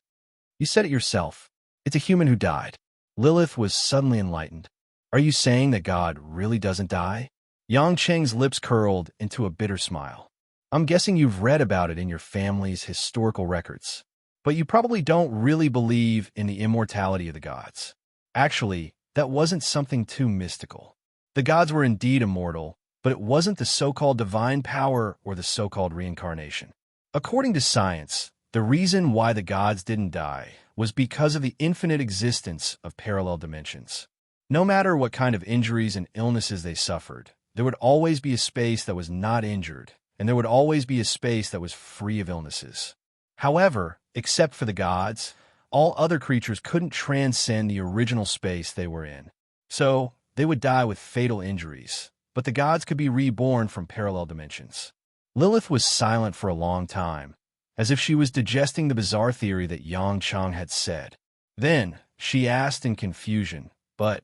You said it yourself. It's a human who died. Lilith was suddenly enlightened. Are you saying that God really doesn't die? Yang Cheng's lips curled into a bitter smile. I'm guessing you've read about it in your family's historical records, but you probably don't really believe in the immortality of the gods. Actually, that wasn't something too mystical. The gods were indeed immortal, but it wasn't the so-called divine power or the so-called reincarnation. According to science, the reason why the gods didn't die was because of the infinite existence of parallel dimensions. No matter what kind of injuries and illnesses they suffered, there would always be a space that was not injured, and there would always be a space that was free of illnesses. However, except for the gods, all other creatures couldn't transcend the original space they were in. So, they would die with fatal injuries, but the gods could be reborn from parallel dimensions. Lilith was silent for a long time, as if she was digesting the bizarre theory that Yang Chang had said. Then, she asked in confusion, but,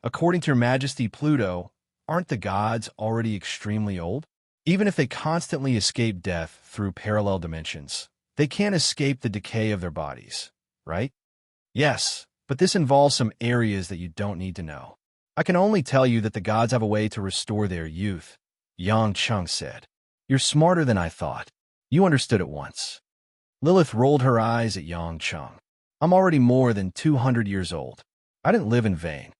according to Her Majesty Pluto, aren't the gods already extremely old? Even if they constantly escape death through parallel dimensions, they can't escape the decay of their bodies, right? Yes, but this involves some areas that you don't need to know. I can only tell you that the gods have a way to restore their youth, Yang Chung said. You're smarter than I thought. You understood at once. Lilith rolled her eyes at Yang Chung. I'm already more than 200 years old. I didn't live in vain.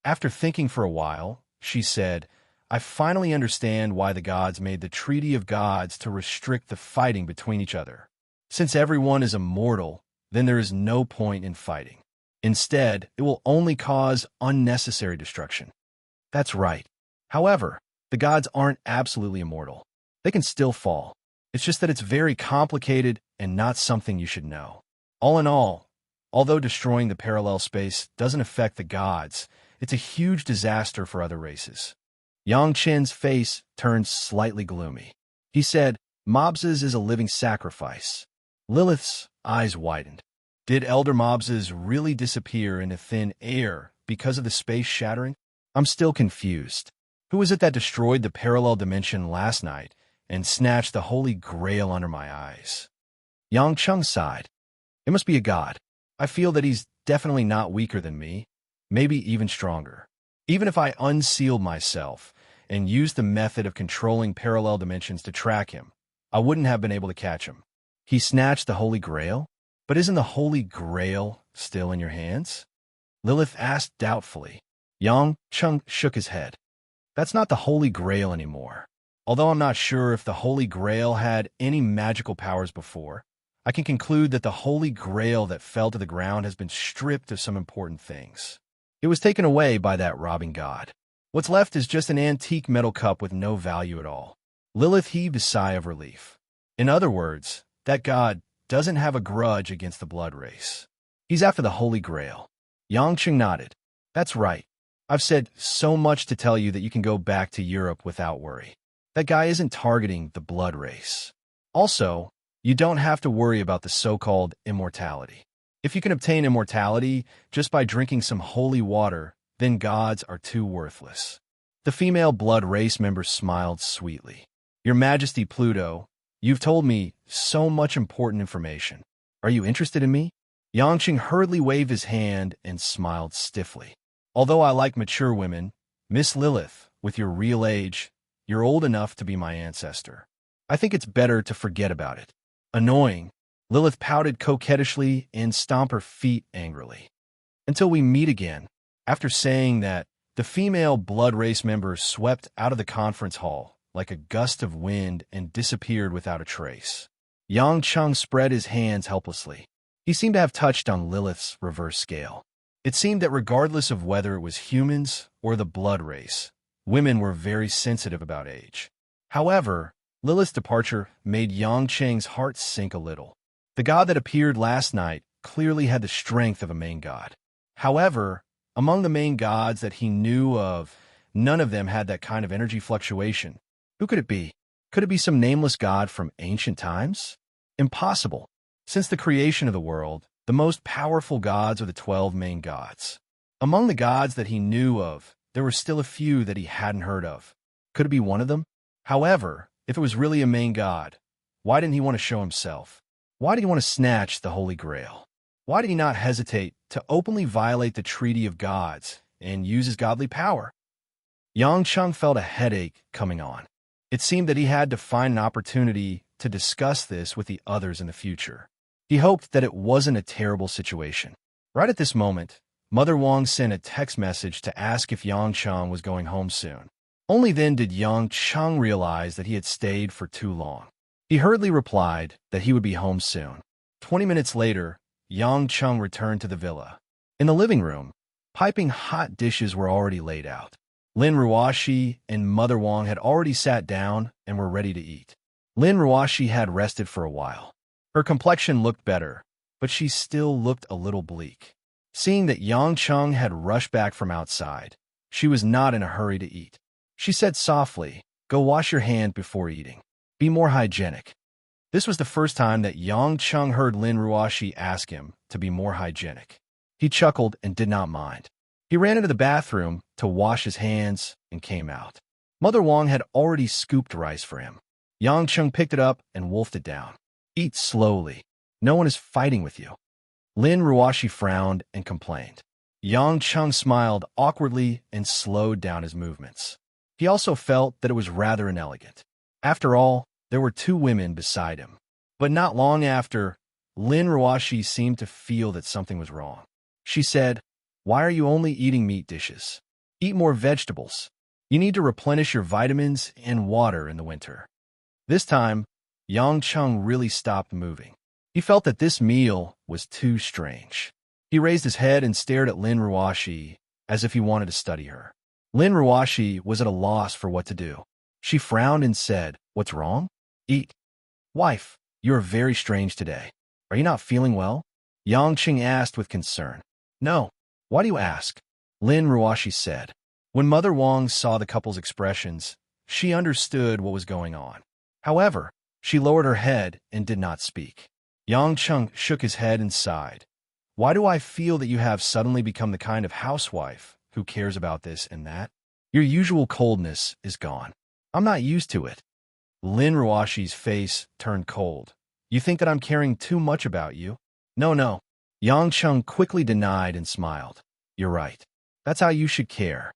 After thinking for a while, she said, I finally understand why the gods made the Treaty of Gods to restrict the fighting between each other. Since everyone is immortal, then there is no point in fighting. Instead, it will only cause unnecessary destruction. That's right. However, the gods aren't absolutely immortal. They can still fall. It's just that it's very complicated and not something you should know. All in all, although destroying the parallel space doesn't affect the gods, it's a huge disaster for other races. Yang Qin's face turned slightly gloomy. He said, Mobs's is a living sacrifice. Lilith's eyes widened. Did Elder Mobs's really disappear into thin air because of the space shattering? I'm still confused. Who was it that destroyed the parallel dimension last night and snatched the Holy Grail under my eyes? Yang Cheng sighed. It must be a god. I feel that he's definitely not weaker than me, maybe even stronger. Even if I unsealed myself and used the method of controlling parallel dimensions to track him, I wouldn't have been able to catch him. He snatched the Holy Grail? But isn't the Holy Grail still in your hands? Lilith asked doubtfully. Yang Cheng shook his head. That's not the Holy Grail anymore. Although I'm not sure if the Holy Grail had any magical powers before, I can conclude that the Holy Grail that fell to the ground has been stripped of some important things. It was taken away by that robbing god. What's left is just an antique metal cup with no value at all. Lilith heaved a sigh of relief. In other words, that god doesn't have a grudge against the blood race. He's after the Holy Grail. Yang Qing nodded. That's right. I've said so much to tell you that you can go back to Europe without worry. That guy isn't targeting the blood race. Also, you don't have to worry about the so-called immortality. If you can obtain immortality just by drinking some holy water, then gods are too worthless. The female blood race member smiled sweetly. Your Majesty Pluto, you've told me so much important information. Are you interested in me? Yangqing hurriedly waved his hand and smiled stiffly. Although I like mature women, Miss Lilith, with your real age, you're old enough to be my ancestor. I think it's better to forget about it. Annoying, Lilith pouted coquettishly and stomped her feet angrily. Until we meet again. After saying that, the female blood race member swept out of the conference hall like a gust of wind and disappeared without a trace. Yang Cheng spread his hands helplessly. He seemed to have touched on Lilith's reverse scale. It seemed that regardless of whether it was humans or the blood race, women were very sensitive about age. However, Lilith's departure made Yang Cheng's heart sink a little. The god that appeared last night clearly had the strength of a main god. However, among the main gods that he knew of, none of them had that kind of energy fluctuation. Who could it be? Could it be some nameless god from ancient times? Impossible. Since the creation of the world, the most powerful gods are the 12 main gods. Among the gods that he knew of, there were still a few that he hadn't heard of. Could it be one of them? However, if it was really a main god, why didn't he want to show himself? Why did he want to snatch the Holy Grail? Why did he not hesitate to openly violate the Treaty of Gods and use his godly power? Yang Cheng felt a headache coming on. It seemed that he had to find an opportunity to discuss this with the others in the future. He hoped that it wasn't a terrible situation. Right at this moment, Mother Wang sent a text message to ask if Yang Cheng was going home soon. Only then did Yang Cheng realize that he had stayed for too long. He hurriedly replied that he would be home soon. 20 minutes later, Yang Cheng returned to the villa. In the living room, piping hot dishes were already laid out. Lin Ruoshi and Mother Wang had already sat down and were ready to eat. Lin Ruoshi had rested for a while. Her complexion looked better, but she still looked a little bleak. Seeing that Yang Cheng had rushed back from outside, she was not in a hurry to eat. She said softly, "Go wash your hand before eating. Be more hygienic." This was the first time that Yang Cheng heard Lin Ruoshi ask him to be more hygienic. He chuckled and did not mind. He ran into the bathroom to wash his hands and came out. Mother Wang had already scooped rice for him. Yang Cheng picked it up and wolfed it down. "Eat slowly. No one is fighting with you." Lin Ruoshi frowned and complained. Yang Cheng smiled awkwardly and slowed down his movements. He also felt that it was rather inelegant. After all, there were two women beside him. But not long after, Lin Ruoshi seemed to feel that something was wrong. She said, "Why are you only eating meat dishes? Eat more vegetables. You need to replenish your vitamins and water in the winter. This time, Yang Chung really stopped moving. He felt that this meal was too strange. He raised his head and stared at Lin Ruoshi as if he wanted to study her. Lin Ruoshi was at a loss for what to do. She frowned and said, "What's wrong?" "Eat." "Wife, you are very strange today. Are you not feeling well?" Yang Qing asked with concern. "No. Why do you ask?" Lin Ruoshi said. When Mother Wang saw the couple's expressions, she understood what was going on. However, she lowered her head and did not speak. Yang Chung shook his head and sighed. "Why do I feel that you have suddenly become the kind of housewife who cares about this and that? Your usual coldness is gone. I'm not used to it." Lin Ruoshi's face turned cold. "You think that I'm caring too much about you?" No. Yang Chung quickly denied and smiled. "You're right. That's how you should care."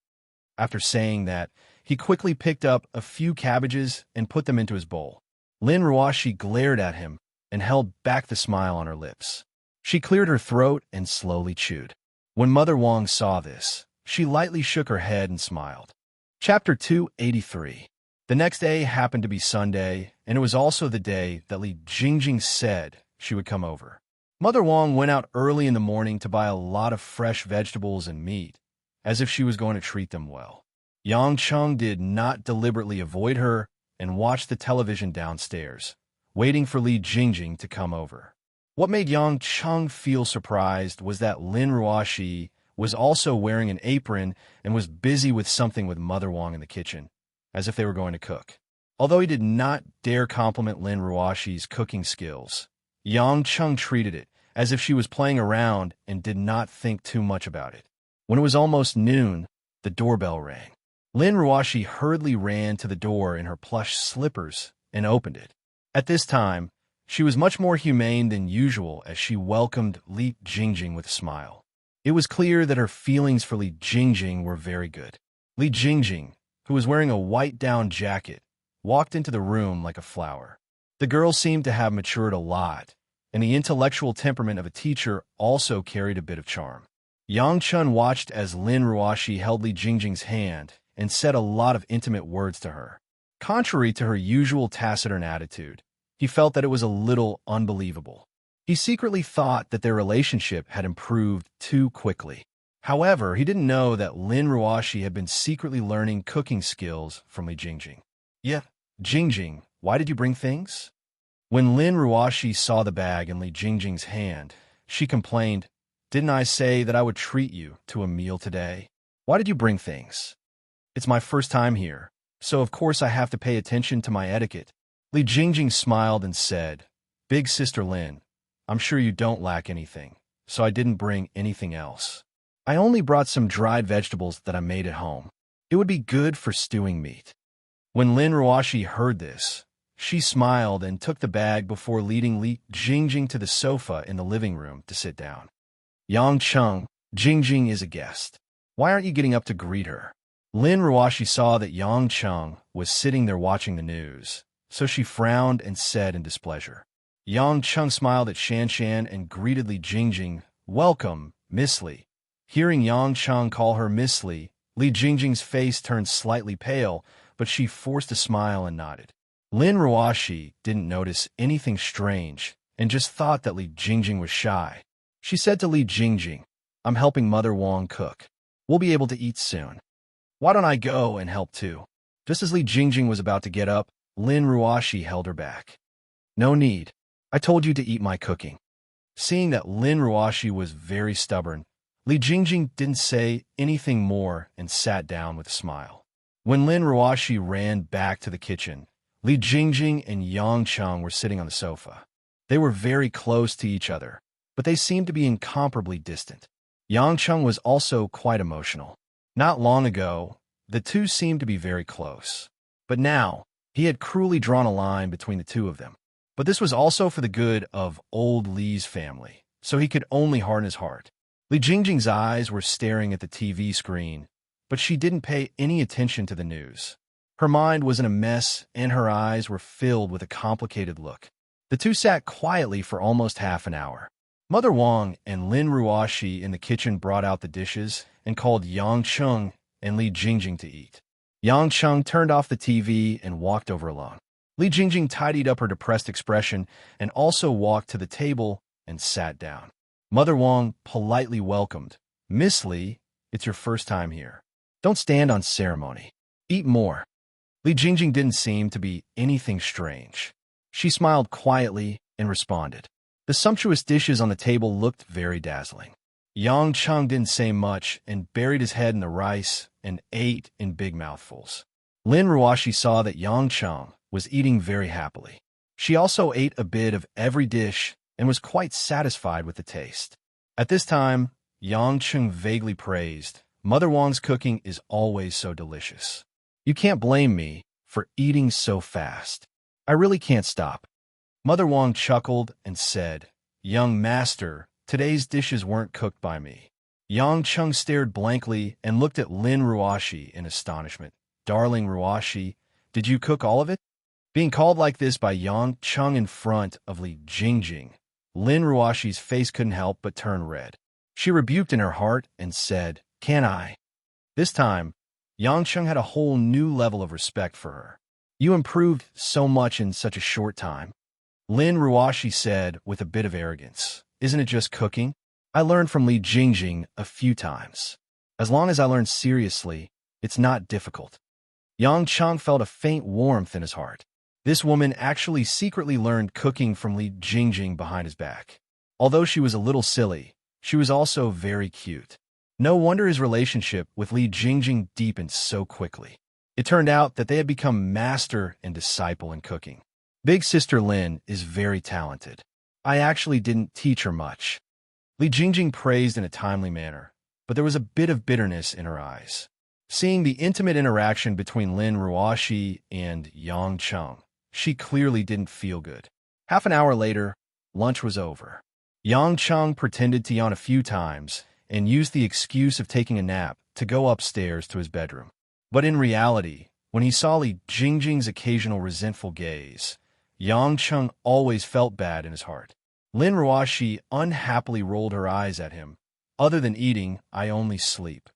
After saying that, he quickly picked up a few cabbages and put them into his bowl. Lin Ruoshi glared at him and held back the smile on her lips. She cleared her throat and slowly chewed. When Mother Wang saw this, she lightly shook her head and smiled. Chapter 283. The next day happened to be Sunday, and it was also the day that Li Jingjing said she would come over. Mother Wang went out early in the morning to buy a lot of fresh vegetables and meat, as if she was going to treat them well. Yang Chung did not deliberately avoid her and watched the television downstairs, waiting for Li Jingjing to come over. What made Yang Chung feel surprised was that Lin Ruoshi was also wearing an apron and was busy with something with Mother Wang in the kitchen, as if they were going to cook. Although he did not dare compliment Lin Ruoshi's cooking skills, Yang Chung treated it as if she was playing around and did not think too much about it. When it was almost noon, the doorbell rang. Lin Ruoshi hurriedly ran to the door in her plush slippers and opened it. At this time, she was much more humane than usual as she welcomed Li Jingjing with a smile. It was clear that her feelings for Li Jingjing were very good. Li Jingjing, who was wearing a white down jacket, walked into the room like a flower. The girl seemed to have matured a lot, and the intellectual temperament of a teacher also carried a bit of charm. Yang Chun watched as Lin Ruoshi held Li Jingjing's hand and said a lot of intimate words to her. Contrary to her usual taciturn attitude, he felt that it was a little unbelievable. He secretly thought that their relationship had improved too quickly. However, he didn't know that Lin Ruoshi had been secretly learning cooking skills from Li Jingjing. "Yeah, Jingjing, why did you bring things?" When Lin Ruoshi saw the bag in Li Jingjing's hand, she complained, "Didn't I say that I would treat you to a meal today? Why did you bring things?" "It's my first time here, so of course I have to pay attention to my etiquette." Li Jingjing smiled and said, "Big Sister Lin, I'm sure you don't lack anything, so I didn't bring anything else. I only brought some dried vegetables that I made at home. It would be good for stewing meat." When Lin Ruoshi heard this, she smiled and took the bag before leading Li Jingjing to the sofa in the living room to sit down. "Yang Chung, Jingjing is a guest. Why aren't you getting up to greet her?" Lin Ruoshi saw that Yang Chung was sitting there watching the news, so she frowned and said in displeasure. Yang Chung smiled at Shan Shan and greeted Li Jingjing, "Welcome, Miss Li." Hearing Yang Chung call her Miss Li, Li Jingjing's face turned slightly pale, but she forced a smile and nodded. Lin Ruoshi didn't notice anything strange and just thought that Li Jingjing was shy. She said to Li Jingjing, "I'm helping Mother Wang cook. We'll be able to eat soon. Why don't I go and help too?" Just as Li Jingjing was about to get up, Lin Ruoshi held her back. "No need. I told you to eat my cooking." Seeing that Lin Ruoshi was very stubborn, Li Jingjing didn't say anything more and sat down with a smile. When Lin Ruoshi ran back to the kitchen, Li Jingjing and Yang Chung were sitting on the sofa. They were very close to each other, but they seemed to be incomparably distant. Yang Chung was also quite emotional. Not long ago, the two seemed to be very close. But now, he had cruelly drawn a line between the two of them. But this was also for the good of old Li's family, so he could only harden his heart. Li Jingjing's eyes were staring at the TV screen, but she didn't pay any attention to the news. Her mind was in a mess, and her eyes were filled with a complicated look. The two sat quietly for almost half an hour. Mother Wang and Lin Ruoshi in the kitchen brought out the dishes and called Yang Chung and Li Jingjing to eat. Yang Cheng turned off the TV and walked over alone. Li Jingjing tidied up her depressed expression and also walked to the table and sat down. Mother Wang politely welcomed. Miss Li, it's your first time here. Don't stand on ceremony. Eat more. Li Jingjing didn't seem to be anything strange. She smiled quietly and responded. The sumptuous dishes on the table looked very dazzling. Yang Cheng didn't say much and buried his head in the rice and ate in big mouthfuls. Lin Ruoshi saw that Yang Cheng was eating very happily. She also ate a bit of every dish and was quite satisfied with the taste. At this time, Yang Cheng vaguely praised, Mother Wang's cooking is always so delicious. You can't blame me for eating so fast. I really can't stop. Mother Wang chuckled and said, Young master, today's dishes weren't cooked by me. Yang Cheng stared blankly and looked at Lin Ruoshi in astonishment. Darling Ruoshi, did you cook all of it? Being called like this by Yang Cheng in front of Li Jingjing, Lin Ruoshi's face couldn't help but turn red. She rebuked in her heart and said, Can I? This time, Yang Cheng had a whole new level of respect for her. You improved so much in such a short time. Lin Ruoshi said with a bit of arrogance, Isn't it just cooking? I learned from Li Jingjing a few times. As long as I learn seriously, it's not difficult. Yang Cheng felt a faint warmth in his heart. This woman actually secretly learned cooking from Li Jingjing behind his back. Although she was a little silly, she was also very cute. No wonder his relationship with Li Jingjing deepened so quickly. It turned out that they had become master and disciple in cooking. Big sister Lin is very talented. I actually didn't teach her much. Li Jingjing praised in a timely manner, but there was a bit of bitterness in her eyes. Seeing the intimate interaction between Lin Ruoshi and Yang Cheng, she clearly didn't feel good. Half an hour later, lunch was over. Yang Cheng pretended to yawn a few times and used the excuse of taking a nap to go upstairs to his bedroom. But in reality, when he saw Li Jingjing's occasional resentful gaze, Yang Cheng always felt bad in his heart. Lin Ruoshi unhappily rolled her eyes at him. Other than eating, I only sleep.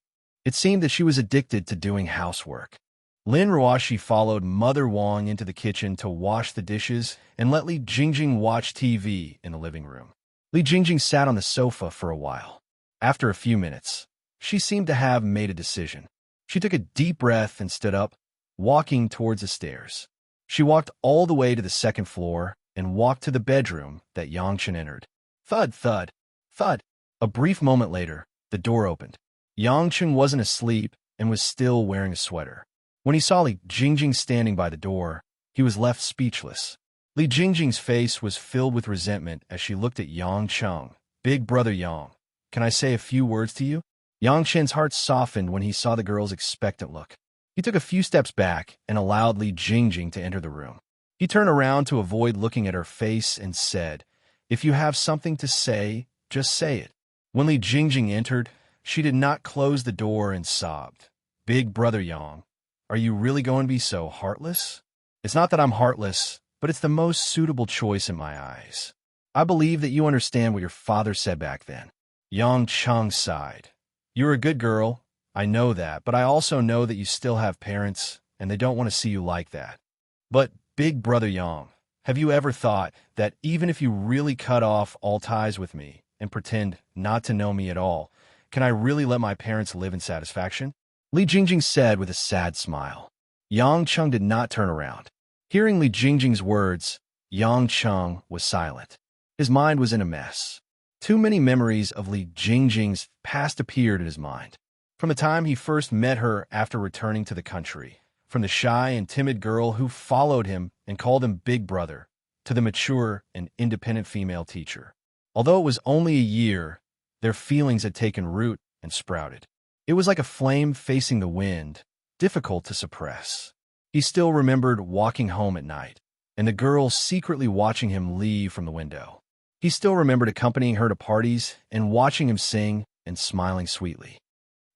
It seemed that she was addicted to doing housework. Lin Ruoshi followed Mother Wang into the kitchen to wash the dishes and let Li Jingjing watch TV in the living room. Li Jingjing sat on the sofa for a while. After a few minutes, she seemed to have made a decision. She took a deep breath and stood up, walking towards the stairs. She walked all the way to the second floor and walked to the bedroom that Yang Chen entered. Thud, thud, thud. A brief moment later, the door opened. Yang Chen wasn't asleep and was still wearing a sweater. When he saw Li Jingjing standing by the door, he was left speechless. Li Jingjing's face was filled with resentment as she looked at Yang Cheng. Big brother Yang, can I say a few words to you? Yang Chen's heart softened when he saw the girl's expectant look. He took a few steps back and allowed Li Jingjing to enter the room. He turned around to avoid looking at her face and said, If you have something to say, just say it. When Li Jingjing entered, she did not close the door and sobbed. Big brother Yang, are you really going to be so heartless? It's not that I'm heartless, but it's the most suitable choice in my eyes. I believe that you understand what your father said back then. Yang Cheng sighed. You're a good girl, I know that, but I also know that you still have parents, and they don't want to see you like that. But, big brother Yang, have you ever thought that even if you really cut off all ties with me and pretend not to know me at all, can I really let my parents live in satisfaction? Li Jingjing said with a sad smile. Yang Cheng did not turn around. Hearing Li Jingjing's words, Yang Cheng was silent. His mind was in a mess. Too many memories of Li Jingjing's past appeared in his mind. From the time he first met her after returning to the country, from the shy and timid girl who followed him and called him Big Brother, to the mature and independent female teacher. Although it was only a year, their feelings had taken root and sprouted. It was like a flame facing the wind, difficult to suppress. He still remembered walking home at night, and the girl secretly watching him leave from the window. He still remembered accompanying her to parties and watching him sing and smiling sweetly.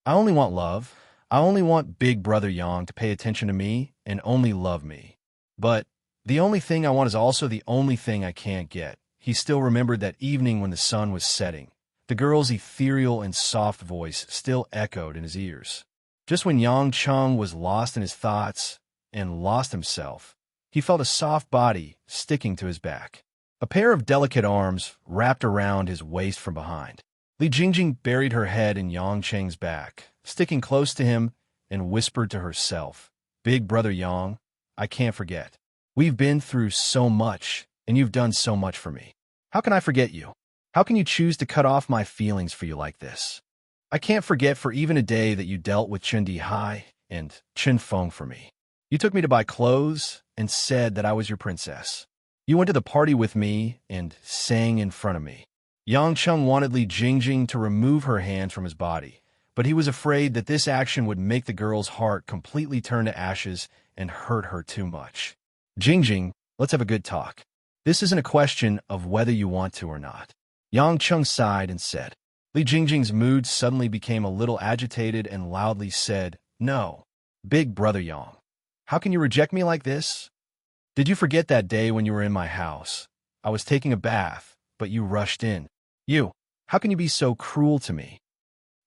I only want love. I only want Big Brother Yang to pay attention to me and only love me. But the only thing I want is also the only thing I can't get. He still remembered that evening when the sun was setting. The girl's ethereal and soft voice still echoed in his ears. Just when Yang Chung was lost in his thoughts and lost himself, he felt a soft body sticking to his back. A pair of delicate arms wrapped around his waist from behind. Li Jingjing buried her head in Yang Cheng's back, sticking close to him, and whispered to herself, "Big brother Yang, I can't forget. We've been through so much, and you've done so much for me. How can I forget you? How can you choose to cut off my feelings for you like this? I can't forget for even a day that you dealt with Chen Di Hai and Chen Feng for me. You took me to buy clothes and said that I was your princess. You went to the party with me and sang in front of me." Yang Chung wanted Li Jingjing to remove her hand from his body, but he was afraid that this action would make the girl's heart completely turn to ashes and hurt her too much. "Jingjing, let's have a good talk. This isn't a question of whether you want to or not." Yang Chung sighed and said. Li Jingjing's mood suddenly became a little agitated and loudly said, "No, big brother Yang. How can you reject me like this? Did you forget that day when you were in my house? I was taking a bath, but you rushed in. How can you be so cruel to me?"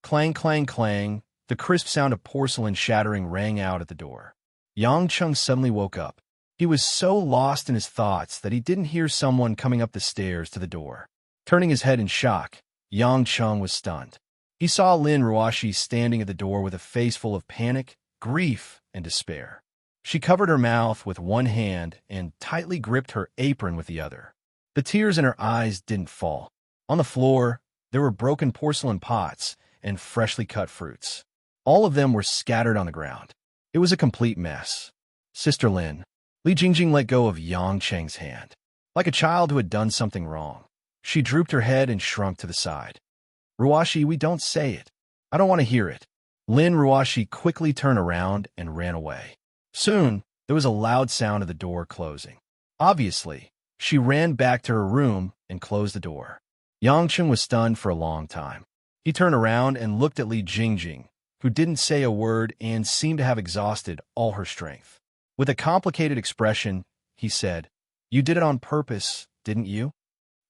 Clang, clang, clang, the crisp sound of porcelain shattering rang out at the door. Yang Chung suddenly woke up. He was so lost in his thoughts that he didn't hear someone coming up the stairs to the door. Turning his head in shock, Yang Chung was stunned. He saw Lin Ruoshi standing at the door with a face full of panic, grief, and despair. She covered her mouth with one hand and tightly gripped her apron with the other. The tears in her eyes didn't fall. On the floor, there were broken porcelain pots and freshly cut fruits. All of them were scattered on the ground. It was a complete mess. "Sister Lin." Li Jingjing let go of Yang Cheng's hand. Like a child who had done something wrong, she drooped her head and shrunk to the side. "Ruoshi, we don't say it. I don't want to hear it." Lin Ruoshi quickly turned around and ran away. Soon, there was a loud sound of the door closing. Obviously, she ran back to her room and closed the door. Yang Chung was stunned for a long time. He turned around and looked at Li Jingjing, who didn't say a word and seemed to have exhausted all her strength. With a complicated expression, he said, "You did it on purpose, didn't you?"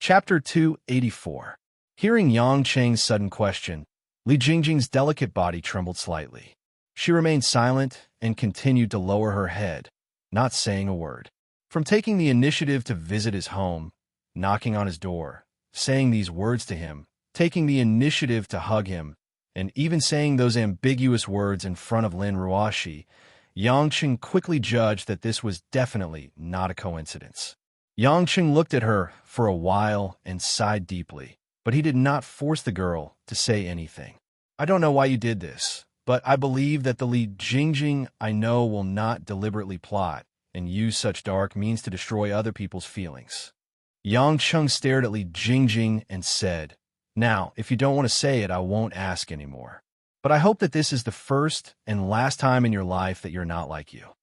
Chapter 284. Hearing Yang Cheng's sudden question, Li Jingjing's delicate body trembled slightly. She remained silent and continued to lower her head, not saying a word. From taking the initiative to visit his home, knocking on his door, saying these words to him, taking the initiative to hug him, and even saying those ambiguous words in front of Lin Ruoshi, Yang Cheng quickly judged that this was definitely not a coincidence. Yang Cheng looked at her for a while and sighed deeply, but he did not force the girl to say anything. "I don't know why you did this, but I believe that the Li Jingjing I know will not deliberately plot and use such dark means to destroy other people's feelings." Yang Cheng stared at Li Jingjing and said, "Now, if you don't want to say it, I won't ask anymore. But I hope that this is the first and last time in your life that you're not like you."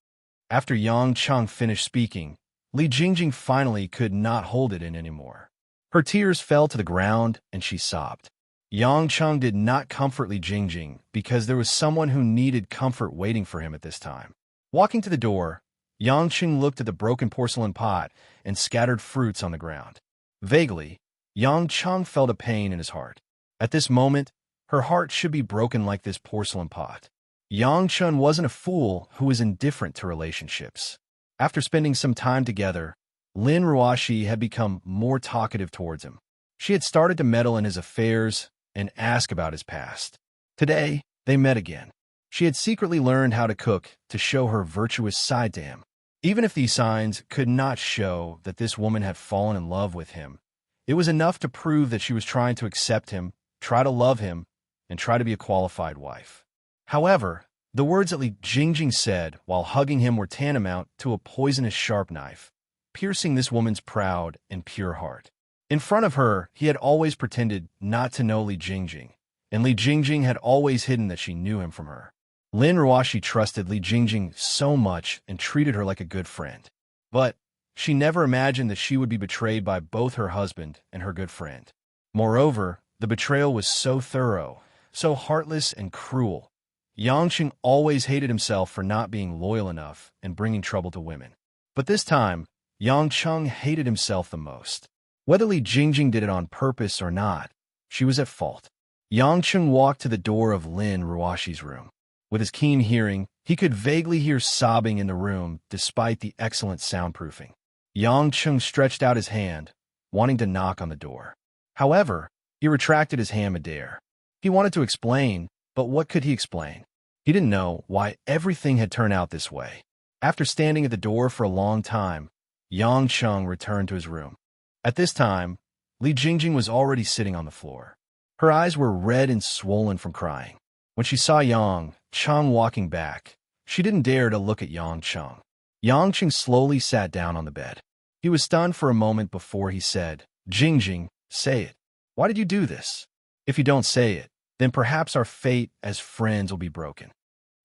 After Yang Cheng finished speaking, Li Jingjing finally could not hold it in anymore. Her tears fell to the ground and she sobbed. Yang Cheng did not comfort Li Jingjing because there was someone who needed comfort waiting for him at this time. Walking to the door, Yang Cheng looked at the broken porcelain pot and scattered fruits on the ground. Vaguely, Yang Cheng felt a pain in his heart. At this moment, her heart should be broken like this porcelain pot. Yang Cheng wasn't a fool who was indifferent to relationships. After spending some time together, Lin Ruoshi had become more talkative towards him. She had started to meddle in his affairs and ask about his past. Today, they met again. She had secretly learned how to cook to show her virtuous side to him. Even if these signs could not show that this woman had fallen in love with him, it was enough to prove that she was trying to accept him, try to love him, and try to be a qualified wife. However, the words that Li Jingjing said while hugging him were tantamount to a poisonous sharp knife, piercing this woman's proud and pure heart. In front of her, he had always pretended not to know Li Jingjing, and Li Jingjing had always hidden that she knew him from her. Lin Ruoshi trusted Li Jingjing so much and treated her like a good friend. But she never imagined that she would be betrayed by both her husband and her good friend. Moreover, the betrayal was so thorough, so heartless and cruel. Yang Cheng always hated himself for not being loyal enough and bringing trouble to women. But this time, Yang Cheng hated himself the most. Whether Li Jingjing did it on purpose or not, she was at fault. Yang Cheng walked to the door of Lin Ruoshi's room. With his keen hearing, he could vaguely hear sobbing in the room despite the excellent soundproofing. Yang Chung stretched out his hand, wanting to knock on the door. However, he retracted his hand midair. He wanted to explain, but what could he explain? He didn't know why everything had turned out this way. After standing at the door for a long time, Yang Chung returned to his room. At this time, Li Jingjing was already sitting on the floor. Her eyes were red and swollen from crying. When she saw Yang Chung walking back, she didn't dare to look at Yang Chung. Yang Chung slowly sat down on the bed. He was stunned for a moment before he said, "Jingjing, say it. Why did you do this? If you don't say it, then perhaps our fate as friends will be broken."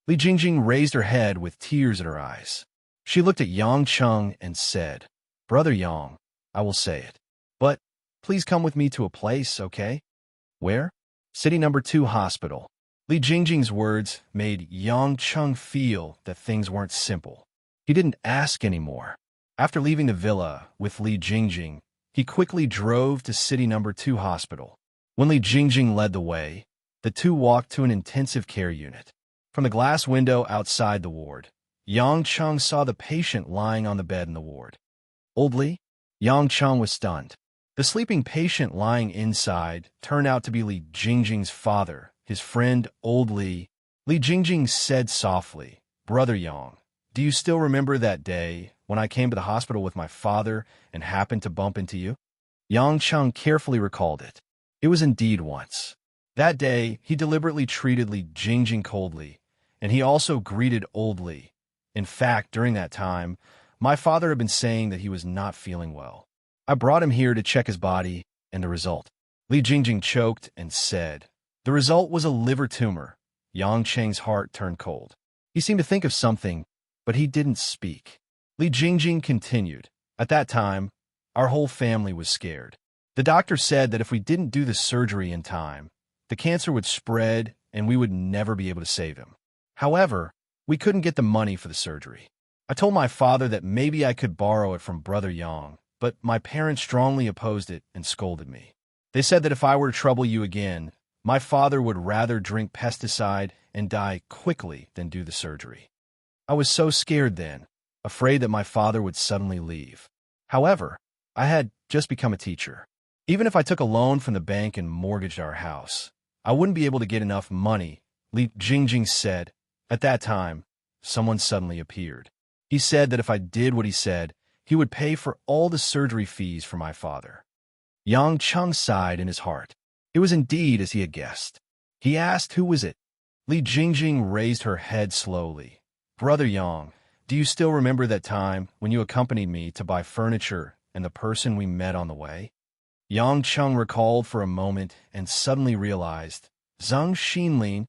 Li Jingjing raised her head with tears in her eyes. She looked at Yang Chung and said, "Brother Yang, I will say it. But please come with me to a place, okay?" "Where?" "City number 2 hospital." Li Jingjing's words made Yang Chung feel that things weren't simple. He didn't ask anymore. After leaving the villa with Li Jingjing, he quickly drove to City number 2 hospital. When Li Jingjing led the way, the two walked to an intensive care unit. From the glass window outside the ward, Yang Chung saw the patient lying on the bed in the ward. "Old Li?" Yang Chung was stunned. The sleeping patient lying inside turned out to be Li Jingjing's father, his friend Old Li. Li Jingjing said softly, "Brother Yang, do you still remember that day when I came to the hospital with my father and happened to bump into you?" Yang Chung carefully recalled it. It was indeed once. That day, he deliberately treated Li Jingjing coldly, and he also greeted Old Li. In fact, during that time, my father had been saying that he was not feeling well. I brought him here to check his body, and the result. Li Jingjing choked and said, "The result was a liver tumor." Yang Cheng's heart turned cold. He seemed to think of something, but he didn't speak. Li Jingjing continued, "At that time, our whole family was scared. The doctor said that if we didn't do the surgery in time, the cancer would spread and we would never be able to save him. However, we couldn't get the money for the surgery. I told my father that maybe I could borrow it from Brother Yang, but my parents strongly opposed it and scolded me. They said that if I were to trouble you again, my father would rather drink pesticide and die quickly than do the surgery. I was so scared then, afraid that my father would suddenly leave. However, I had just become a teacher. Even if I took a loan from the bank and mortgaged our house, I wouldn't be able to get enough money," Li Jingjing said. At that time, someone suddenly appeared. He said that if I did what he said, he would pay for all the surgery fees for my father. Yang Chung sighed in his heart. It was indeed as he had guessed. He asked, "Who was it?" Li Jingjing raised her head slowly. "Brother Yang, do you still remember that time when you accompanied me to buy furniture and the person we met on the way?" Yang Chung recalled for a moment and suddenly realized, Zhang Xinlin.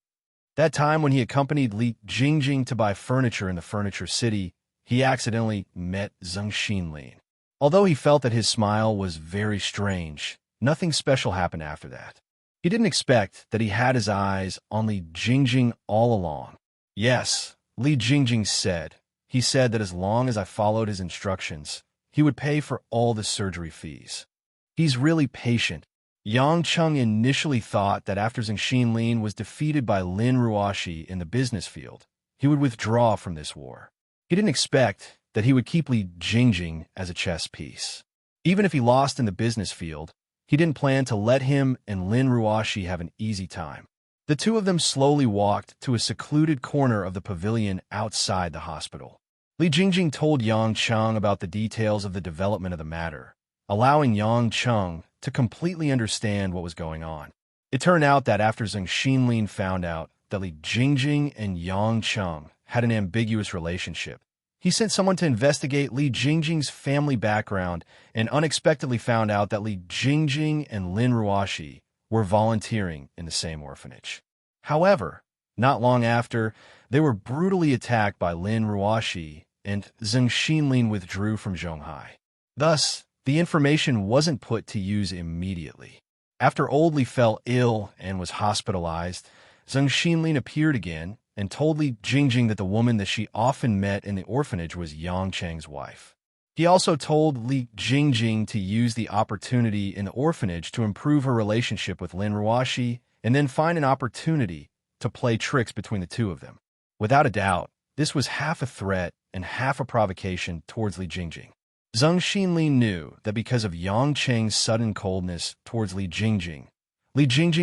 That time when he accompanied Li Jingjing to buy furniture in the furniture city, he accidentally met Zhang Xinlin. Although he felt that his smile was very strange, nothing special happened after that. He didn't expect that he had his eyes on Li Jingjing all along. "Yes," Li Jingjing said. "He said that as long as I followed his instructions, he would pay for all the surgery fees. He's really patient." Yang Chung initially thought that after Zhang Xinlin was defeated by Lin Ruoxi in the business field, he would withdraw from this war. He didn't expect that he would keep Li Jingjing as a chess piece. Even if he lost in the business field, he didn't plan to let him and Lin Ruoxi have an easy time. The two of them slowly walked to a secluded corner of the pavilion outside the hospital. Li Jingjing told Yang Chung about the details of the development of the matter, allowing Yang Chung to completely understand what was going on. It turned out that after Zhang Xinlin found out that Li Jingjing and Yang Chung had an ambiguous relationship, he sent someone to investigate Li Jingjing's family background and unexpectedly found out that Li Jingjing and Lin Ruoxi were volunteering in the same orphanage. However, not long after, they were brutally attacked by Lin Ruoxi and Zhang Xinlin withdrew from Zhonghai. Thus, the information wasn't put to use immediately. After Old Li fell ill and was hospitalized, Zhang Xinlin appeared again and told Li Jingjing that the woman that she often met in the orphanage was Yang Cheng's wife. He also told Li Jingjing to use the opportunity in the orphanage to improve her relationship with Lin Ruoxi and then find an opportunity to play tricks between the two of them. Without a doubt, this was half a threat and half a provocation towards Li Jingjing. Zheng Xinlin knew that because of Yang Cheng's sudden coldness towards Li Jingjing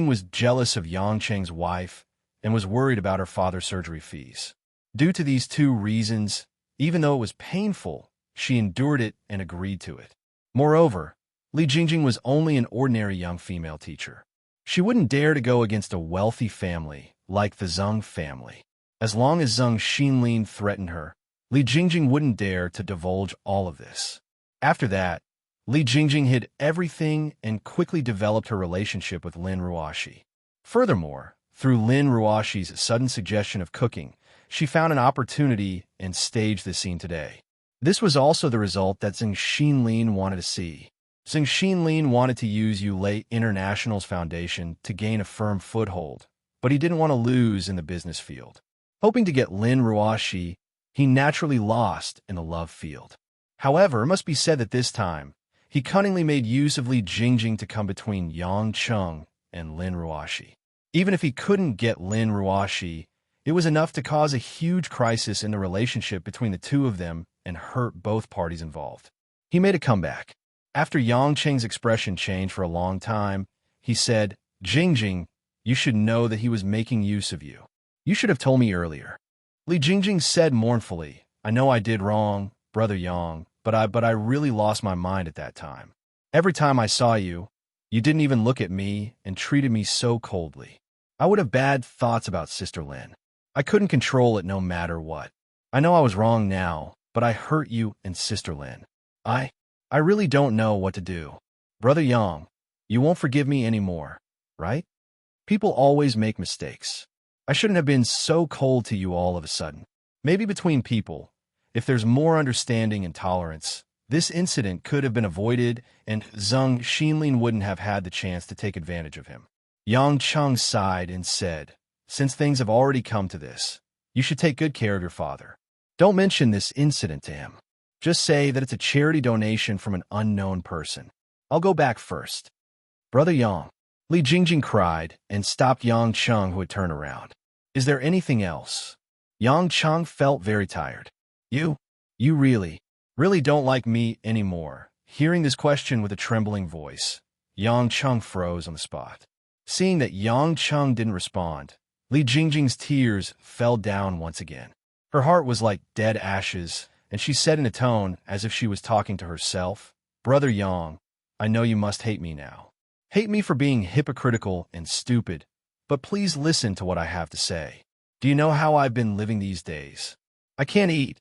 was jealous of Yang Cheng's wife and was worried about her father's surgery fees. Due to these two reasons, even though it was painful, she endured it and agreed to it. Moreover, Li Jingjing was only an ordinary young female teacher. She wouldn't dare to go against a wealthy family like the Zheng family. As long as Zheng Xinlin threatened her, Li Jingjing wouldn't dare to divulge all of this. After that, Li Jingjing hid everything and quickly developed her relationship with Lin Ruoxi. Furthermore, through Lin Ruoxi's sudden suggestion of cooking, she found an opportunity and staged the scene today. This was also the result that Zheng Xinlin wanted to see. Zheng Xinlin wanted to use Yulei International's foundation to gain a firm foothold, but he didn't want to lose in the business field. Hoping to get Lin Ruoxi, he naturally lost in the love field. However, it must be said that this time, he cunningly made use of Li Jingjing to come between Yang Cheng and Lin Ruoxi. Even if he couldn't get Lin Ruoxi, it was enough to cause a huge crisis in the relationship between the two of them and hurt both parties involved. He made a comeback. After Yang Cheng's expression changed for a long time, he said, "Jingjing, you should know that he was making use of you. You should have told me earlier." Li Jingjing said mournfully, "I know I did wrong, Brother Yang, but I really lost my mind at that time. Every time I saw you, you didn't even look at me and treated me so coldly. I would have bad thoughts about Sister Lin. I couldn't control it no matter what. I know I was wrong now, but I hurt you and Sister Lin. I really don't know what to do. Brother Yang, you won't forgive me anymore, right? People always make mistakes. I shouldn't have been so cold to you all of a sudden. Maybe between people, if there's more understanding and tolerance, this incident could have been avoided and Zheng Xinlin wouldn't have had the chance to take advantage of him." Yang Cheng sighed and said, "Since things have already come to this, you should take good care of your father. Don't mention this incident to him. Just say that it's a charity donation from an unknown person. I'll go back first." "Brother Yang," Li Jingjing cried and stopped Yang Cheng, who had turned around. "Is there anything else?" Yang Cheng felt very tired. You really don't like me anymore." Hearing this question with a trembling voice, Yang Cheng froze on the spot. Seeing that Yang Cheng didn't respond, Li Jingjing's tears fell down once again. Her heart was like dead ashes, and she said in a tone as if she was talking to herself, "Brother Yang, I know you must hate me now. Hate me for being hypocritical and stupid, but please listen to what I have to say. Do you know how I've been living these days? I can't eat.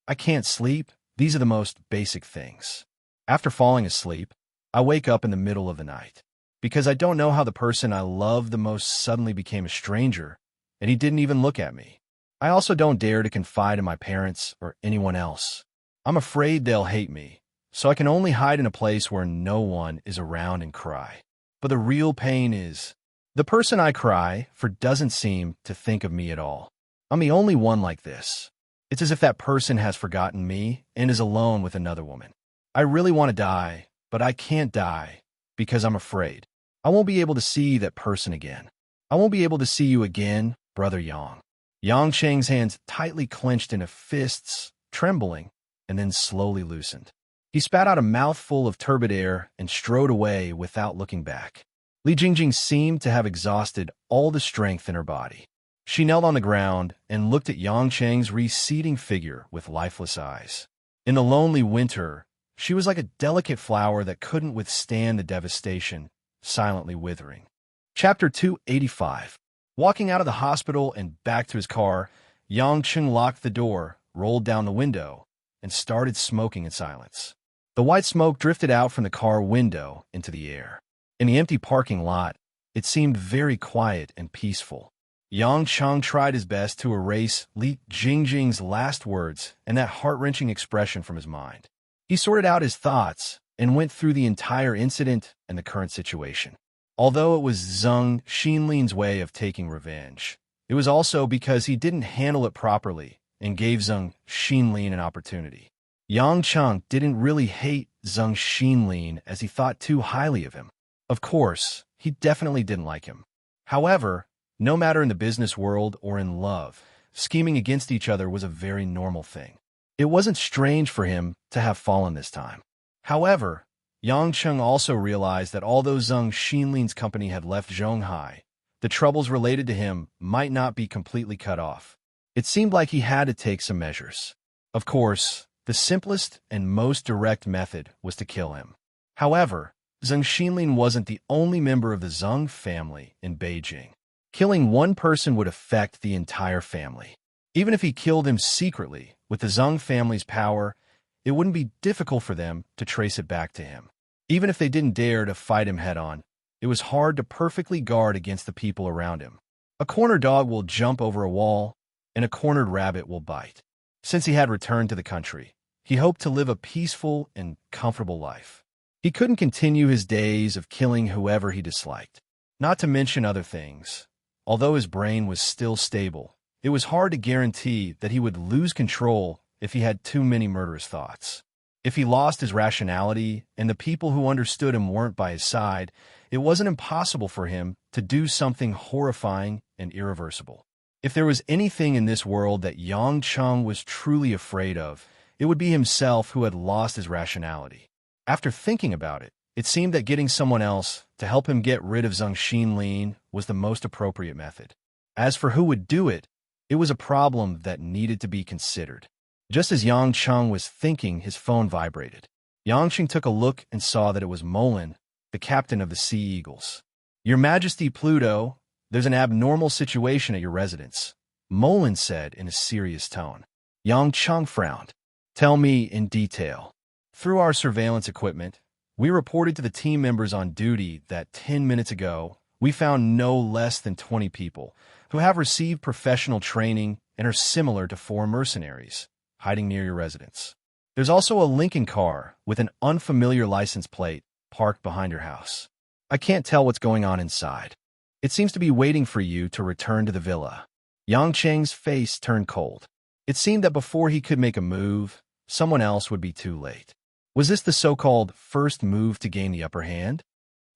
I can't sleep. These are the most basic things. After falling asleep, I wake up in the middle of the night, because I don't know how the person I love the most suddenly became a stranger, and he didn't even look at me. I also don't dare to confide in my parents or anyone else. I'm afraid they'll hate me, so I can only hide in a place where no one is around and cry. But the real pain is, the person I cry for doesn't seem to think of me at all. I'm the only one like this. It's as if that person has forgotten me and is alone with another woman. I really want to die, but I can't die because I'm afraid. I won't be able to see that person again. I won't be able to see you again, Brother Yang." Yang Cheng's hands tightly clenched into fists, trembling, and then slowly loosened. He spat out a mouthful of turbid air and strode away without looking back. Li Jingjing seemed to have exhausted all the strength in her body. She knelt on the ground and looked at Yang Cheng's receding figure with lifeless eyes. In the lonely winter, she was like a delicate flower that couldn't withstand the devastation, silently withering. Chapter 285. Walking out of the hospital and back to his car, Yang Cheng locked the door, rolled down the window, and started smoking in silence. The white smoke drifted out from the car window into the air. In the empty parking lot, it seemed very quiet and peaceful. Yang Cheng tried his best to erase Li Jingjing's last words and that heart-wrenching expression from his mind. He sorted out his thoughts and went through the entire incident and the current situation. Although it was Zheng Xinlin's way of taking revenge, it was also because he didn't handle it properly and gave Zheng Xinlin an opportunity. Yang Cheng didn't really hate Zheng Xinlin as he thought too highly of him. Of course, he definitely didn't like him. However, no matter in the business world or in love, scheming against each other was a very normal thing. It wasn't strange for him to have fallen this time. However, Yang Cheng also realized that although Zheng Xinlin's company had left Zhonghai, the troubles related to him might not be completely cut off. It seemed like he had to take some measures. Of course, the simplest and most direct method was to kill him. However, Zheng Xinlin wasn't the only member of the Zheng family in Beijing. Killing one person would affect the entire family. Even if he killed him secretly, with the Zheng family's power, it wouldn't be difficult for them to trace it back to him. Even if they didn't dare to fight him head-on, it was hard to perfectly guard against the people around him. A cornered dog will jump over a wall, and a cornered rabbit will bite. Since he had returned to the country, he hoped to live a peaceful and comfortable life. He couldn't continue his days of killing whoever he disliked. Not to mention other things. Although his brain was still stable, it was hard to guarantee that he would lose control if he had too many murderous thoughts. If he lost his rationality and the people who understood him weren't by his side, it wasn't impossible for him to do something horrifying and irreversible. If there was anything in this world that Yang Cheng was truly afraid of, it would be himself who had lost his rationality. After thinking about it, it seemed that getting someone else to help him get rid of Zheng Xinlin was the most appropriate method. As for who would do it, it was a problem that needed to be considered. Just as Yang Cheng was thinking, his phone vibrated. Yang Cheng took a look and saw that it was Molin, the captain of the Sea Eagles. "Your Majesty Pluto, there's an abnormal situation at your residence," Molin said in a serious tone. Yang Cheng frowned. "Tell me in detail." "Through our surveillance equipment, we reported to the team members on duty that 10 minutes ago, we found no less than 20 people who have received professional training and are similar to 4 mercenaries, hiding near your residence. There's also a Lincoln car with an unfamiliar license plate parked behind your house. I can't tell what's going on inside. It seems to be waiting for you to return to the villa." Yang Cheng's face turned cold. It seemed that before he could make a move, someone else would be too late. Was this the so-called first move to gain the upper hand?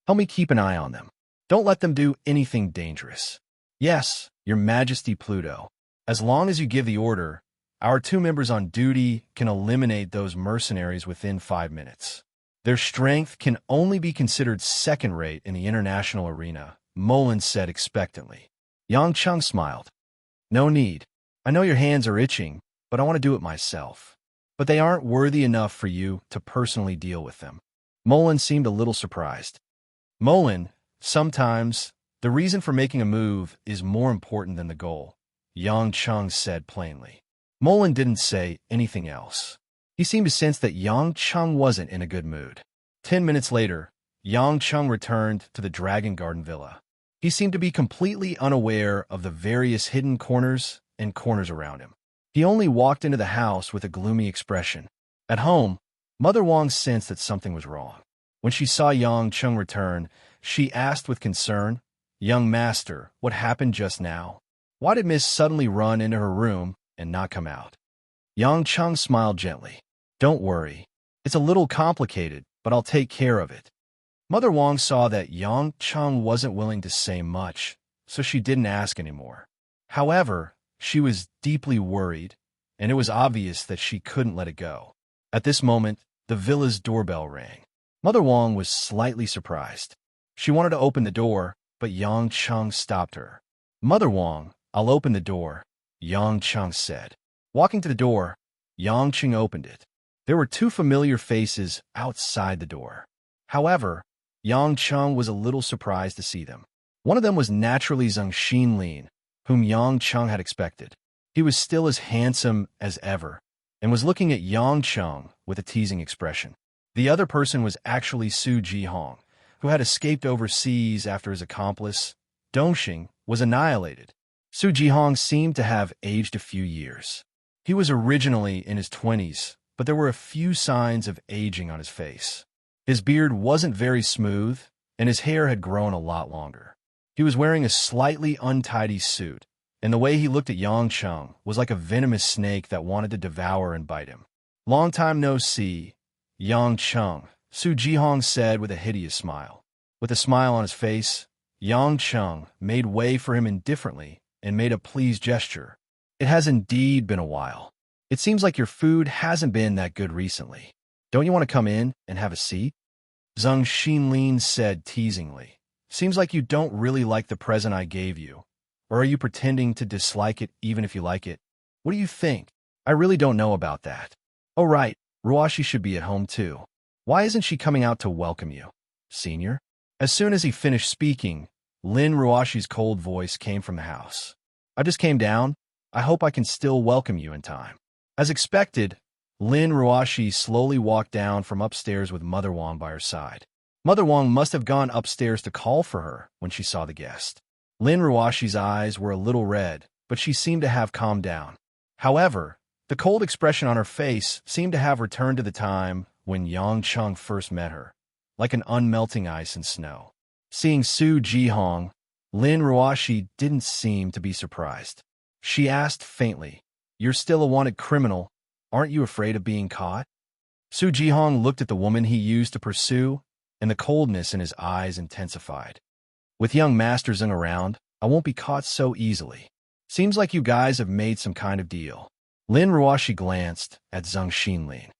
"Help me keep an eye on them. Don't let them do anything dangerous." "Yes, Your Majesty Pluto. As long as you give the order, our 2 members on duty can eliminate those mercenaries within 5 minutes. Their strength can only be considered second-rate in the international arena," Molin said expectantly. Yang Cheng smiled. "No need. I know your hands are itching, but I want to do it myself. But they aren't worthy enough for you to personally deal with them." Molin seemed a little surprised. "Molin, sometimes the reason for making a move is more important than the goal," Yang Cheng said plainly. Molin didn't say anything else. He seemed to sense that Yang Cheng wasn't in a good mood. 10 minutes later, Yang Cheng returned to the Dragon Garden Villa. He seemed to be completely unaware of the various hidden corners and corners around him. He only walked into the house with a gloomy expression. At home, Mother Wang sensed that something was wrong. When she saw Yang Cheng return, she asked with concern, "Young master, what happened just now? Why did Miss suddenly run into her room and not come out?" Yang Cheng smiled gently. "Don't worry. It's a little complicated, but I'll take care of it." Mother Wang saw that Yang Cheng wasn't willing to say much, so she didn't ask anymore. However, she was deeply worried, and it was obvious that she couldn't let it go. At this moment, the villa's doorbell rang. Mother Wang was slightly surprised. She wanted to open the door, but Yang Cheng stopped her. "Mother Wang, I'll open the door," Yang Cheng said. Walking to the door, Yang Cheng opened it. There were 2 familiar faces outside the door. However, Yang Cheng was a little surprised to see them. One of them was naturally Zheng Xinlin, whom Yang Cheng had expected. He was still as handsome as ever, and was looking at Yang Cheng with a teasing expression. The other person was actually Su Jihong, who had escaped overseas after his accomplice, Dongxing, was annihilated. Su Jihong seemed to have aged a few years. He was originally in his 20s, but there were a few signs of aging on his face. His beard wasn't very smooth, and his hair had grown a lot longer. He was wearing a slightly untidy suit, and the way he looked at Yang Cheng was like a venomous snake that wanted to devour and bite him. "Long time no see, Yang Cheng," Su Jihong said with a hideous smile. With a smile on his face, Yang Cheng made way for him indifferently and made a pleased gesture. It has indeed been a while. It seems like your food hasn't been that good recently. Don't you want to come in and have a seat? Zhang Xinlin said teasingly. Seems like you don't really like the present I gave you. Or are you pretending to dislike it even if you like it? What do you think? I really don't know about that. Oh right, Ruashi should be at home too. Why isn't she coming out to welcome you, Senior? As soon as he finished speaking, Lin Ruashi's cold voice came from the house. I just came down. I hope I can still welcome you in time. As expected, Lin Ruashi slowly walked down from upstairs with Mother Wang by her side. Mother Wang must have gone upstairs to call for her when she saw the guest. Lin Ruashi's eyes were a little red, but she seemed to have calmed down. However, the cold expression on her face seemed to have returned to the time when Yang Cheng first met her, like an unmelting ice and snow. Seeing Su Jihong, Lin Ruashi didn't seem to be surprised. She asked faintly, "You're still a wanted criminal. Aren't you afraid of being caught?" Su Jihong looked at the woman he used to pursue, and the coldness in his eyes intensified. "With young Master Zeng around, I won't be caught so easily. Seems like you guys have made some kind of deal." Lin Ruashi glanced at Zhang Xinlin.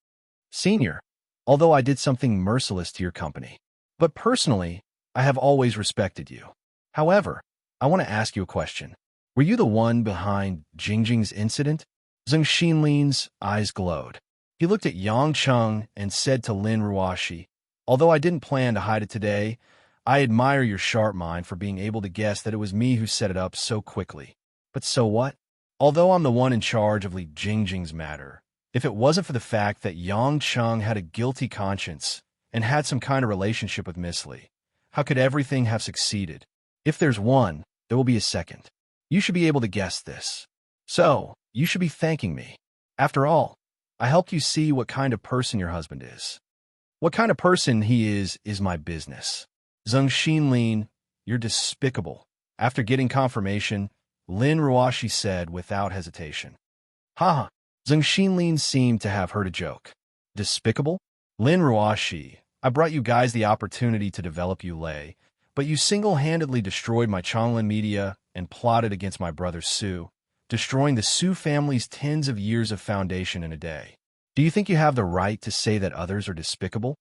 "Senior, although I did something merciless to your company, but personally, I have always respected you. However, I want to ask you a question. Were you the one behind Jingjing's incident?" Zhang Xinlin's eyes glowed. He looked at Yang Cheng and said to Lin Ruashi, "Although I didn't plan to hide it today, I admire your sharp mind for being able to guess that it was me who set it up so quickly. But so what? Although I'm the one in charge of Li Jingjing's matter, if it wasn't for the fact that Yang Cheng had a guilty conscience and had some kind of relationship with Miss Li, how could everything have succeeded? If there's one, there will be a second. You should be able to guess this. So, you should be thanking me. After all, I helped you see what kind of person your husband is. What kind of person he is my business." Zhang Xinlin, "You're despicable." After getting confirmation, Lin Ruashi said without hesitation. "Ha ha." Zhang Xinlin seemed to have heard a joke. "Despicable? Lin Ruashi, I brought you guys the opportunity to develop Yulei, but you single-handedly destroyed my Changlin media and plotted against my brother Su, destroying the Su family's tens of years of foundation in a day. Do you think you have the right to say that others are despicable?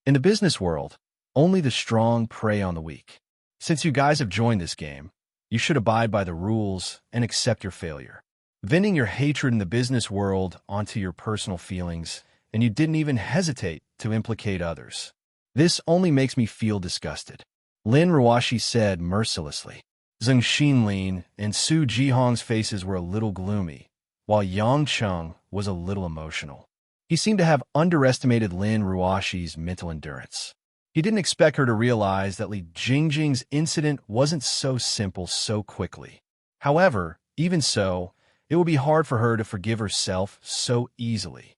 In the business world, only the strong prey on the weak. Since you guys have joined this game, you should abide by the rules and accept your failure. Venting your hatred in the business world onto your personal feelings, and you didn't even hesitate to implicate others. This only makes me feel disgusted." Lin Ruashi said mercilessly. Zhang Xinlin and Su Jihong's faces were a little gloomy, while Yang Cheng was a little emotional. He seemed to have underestimated Lin Ruashi's mental endurance. He didn't expect her to realize that Li Jingjing's incident wasn't so simple so quickly. However, even so, it would be hard for her to forgive herself so easily.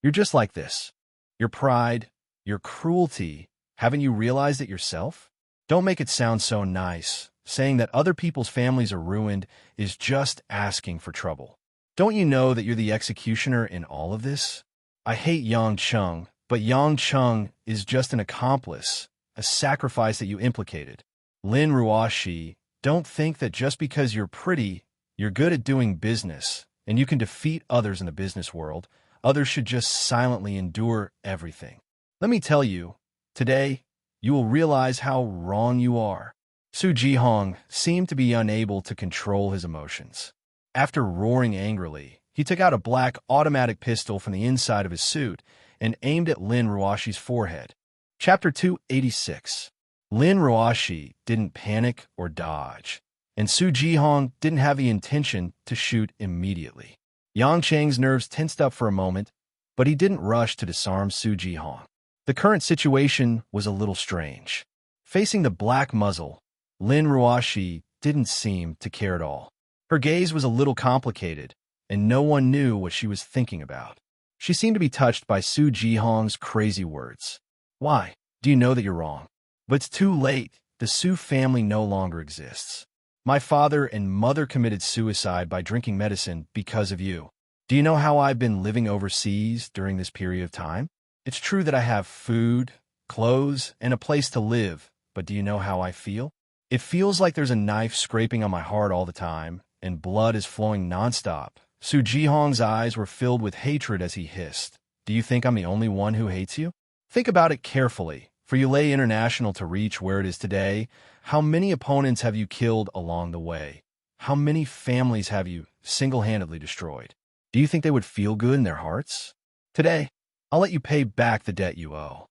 "You're just like this. Your pride, your cruelty, haven't you realized it yourself? Don't make it sound so nice. Saying that other people's families are ruined is just asking for trouble. Don't you know that you're the executioner in all of this? I hate Yang Cheng, but Yang Cheng is just an accomplice, a sacrifice that you implicated. Lin Ruashi, don't think that just because you're pretty, you're good at doing business, and you can defeat others in the business world, others should just silently endure everything. Let me tell you, today, you will realize how wrong you are." Su Jihong seemed to be unable to control his emotions. After roaring angrily, he took out a black automatic pistol from the inside of his suit and aimed at Lin Ruashi's forehead. Chapter 286. Lin Ruashi didn't panic or dodge, and Su Jihong didn't have the intention to shoot immediately. Yang Cheng's nerves tensed up for a moment, but he didn't rush to disarm Su Jihong. The current situation was a little strange. Facing the black muzzle, Lin Ruashi didn't seem to care at all. Her gaze was a little complicated, and no one knew what she was thinking about. She seemed to be touched by Su Jihong's crazy words. "Why? Do you know that you're wrong? But it's too late. The Su family no longer exists. My father and mother committed suicide by drinking medicine because of you. Do you know how I've been living overseas during this period of time? It's true that I have food, clothes, and a place to live, but do you know how I feel? It feels like there's a knife scraping on my heart all the time, and blood is flowing nonstop. Su Jihong's eyes were filled with hatred as he hissed, "Do you think I'm the only one who hates you? Think about it carefully. For Yulei International to reach where it is today, how many opponents have you killed along the way? How many families have you single-handedly destroyed? Do you think they would feel good in their hearts? Today, I'll let you pay back the debt you owe.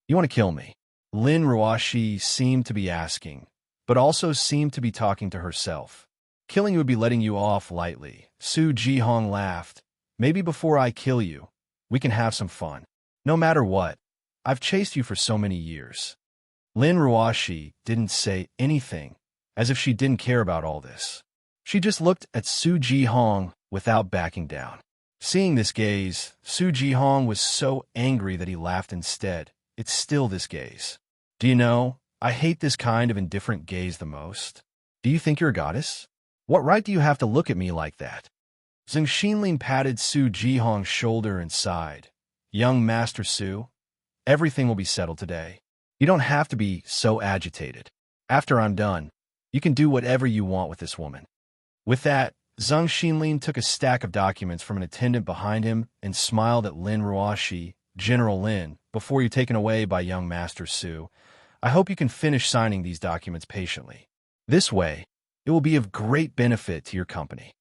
You want to kill me?" Lin Ruoshi seemed to be asking, but also seemed to be talking to herself. "Killing you would be letting you off lightly." Su Jihong laughed. "Maybe before I kill you, we can have some fun. No matter what, I've chased you for so many years." Lin Ruoshi didn't say anything, as if she didn't care about all this. She just looked at Su Jihong without backing down. Seeing this gaze, Su Jihong was so angry that he laughed instead. "It's still this gaze. Do you know, I hate this kind of indifferent gaze the most. Do you think you're a goddess? What right do you have to look at me like that?" Zheng Xinlin patted Su Jihong's shoulder and sighed. "Young Master Su, everything will be settled today. You don't have to be so agitated. After I'm done, you can do whatever you want with this woman." With that, Zheng Xinlin took a stack of documents from an attendant behind him and smiled at Lin Ruoshi. "General Lin, before you're taken away by young Master Su, I hope you can finish signing these documents patiently. This way, it will be of great benefit to your company."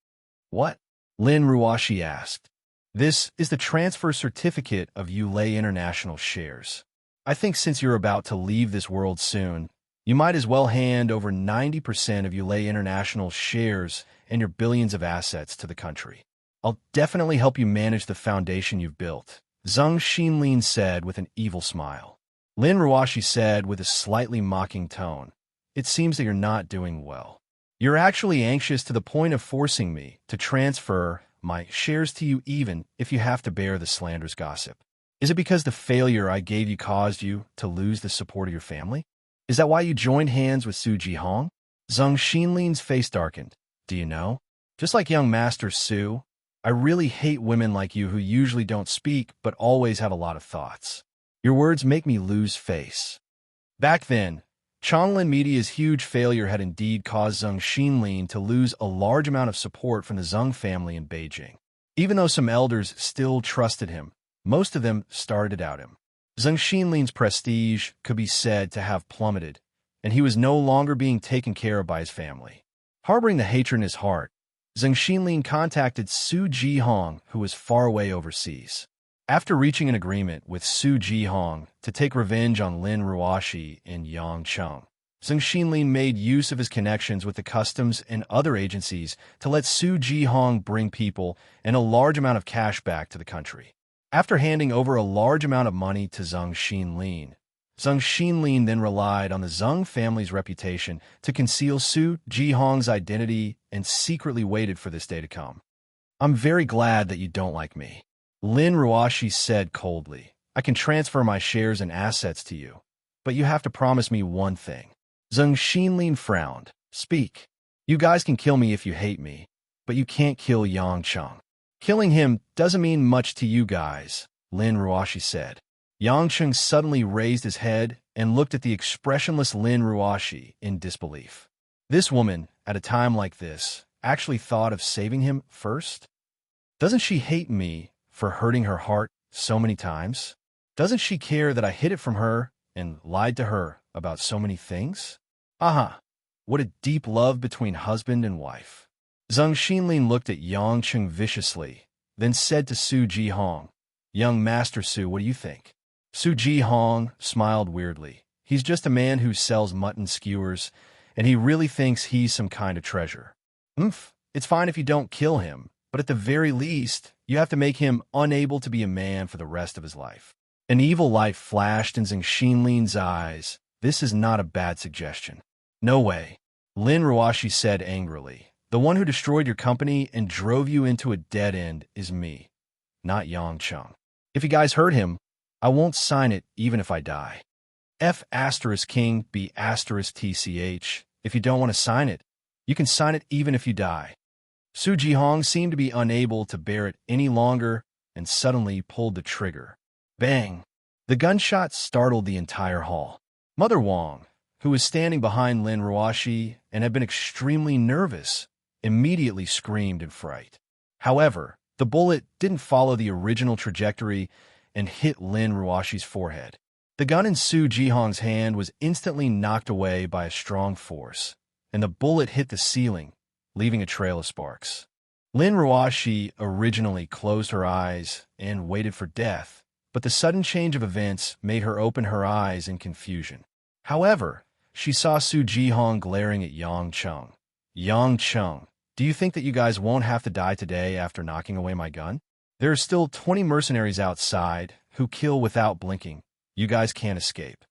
"What?" Lin Ruoshi asked. "This is the transfer certificate of Yulei International shares. I think since you're about to leave this world soon, you might as well hand over 90% of Yulei International shares and your billions of assets to the country. I'll definitely help you manage the foundation you've built," Zheng Xinlin said with an evil smile. Lin Ruoshi said with a slightly mocking tone, "It seems that you're not doing well. You're actually anxious to the point of forcing me to transfer my shares to you even if you have to bear the slanderous gossip. Is it because the failure I gave you caused you to lose the support of your family? Is that why you joined hands with Su Jihong?" Zheng Xinlin's face darkened. "Do you know? Just like young Master Su, I really hate women like you who usually don't speak but always have a lot of thoughts. Your words make me lose face." Back then, Changlin Media's huge failure had indeed caused Zheng Xinlin to lose a large amount of support from the Zheng family in Beijing. Even though some elders still trusted him, most of them started to doubt him. Zheng Xinlin's prestige could be said to have plummeted, and he was no longer being taken care of by his family. Harboring the hatred in his heart, Zheng Xinlin contacted Su Jihong, who was far away overseas. After reaching an agreement with Su Jihong to take revenge on Lin Ruoshi in Yangcheng, Zheng Xinlin made use of his connections with the customs and other agencies to let Su Jihong bring people and a large amount of cash back to the country. After handing over a large amount of money to Zheng Xinlin then relied on the Zheng family's reputation to conceal Su Jihong's identity and secretly waited for this day to come. "I'm very glad that you don't like me," Lin Ruoshi said coldly. "I can transfer my shares and assets to you, but you have to promise me one thing." Zheng Xinlin frowned. "Speak. You guys can kill me if you hate me, but you can't kill Yangcheng." "Killing him doesn't mean much to you guys," Lin Ruoshi said. Yangcheng suddenly raised his head and looked at the expressionless Lin Ruoshi in disbelief. This woman, at a time like this, actually thought of saving him first? Doesn't she hate me for hurting her heart so many times? Doesn't she care that I hid it from her and lied to her about so many things? Aha! What a deep love between husband and wife. Zheng Xinlin looked at Yangcheng viciously, then said to Su Jihong, "Young Master Su, what do you think?" Su Jihong smiled weirdly. He's just a man who sells mutton skewers, and he really thinks he's some kind of treasure. It's fine if you don't kill him, but at the very least, you have to make him unable to be a man for the rest of his life. An evil light flashed in Zheng Xinlin's eyes. This is not a bad suggestion. No way, Lin Ruoshi said angrily. The one who destroyed your company and drove you into a dead end is me, not Yangcheng. If you guys hurt him, I won't sign it even if I die. F*King B*TCH. If you don't want to sign it, you can sign it even if you die. Su Jihong seemed to be unable to bear it any longer and suddenly pulled the trigger. Bang! The gunshot startled the entire hall. Mother Wang, who was standing behind Lin Ruoshi and had been extremely nervous, immediately screamed in fright. However, the bullet didn't follow the original trajectory and hit Lin Ruashi's forehead. The gun in Su Jihong's hand was instantly knocked away by a strong force, and the bullet hit the ceiling, leaving a trail of sparks. Lin Ruashi originally closed her eyes and waited for death, but the sudden change of events made her open her eyes in confusion. However, she saw Su Jihong glaring at Yang Cheng. Yang Cheng, do you think that you guys won't have to die today after knocking away my gun? There are still 20 mercenaries outside who kill without blinking. You guys can't escape.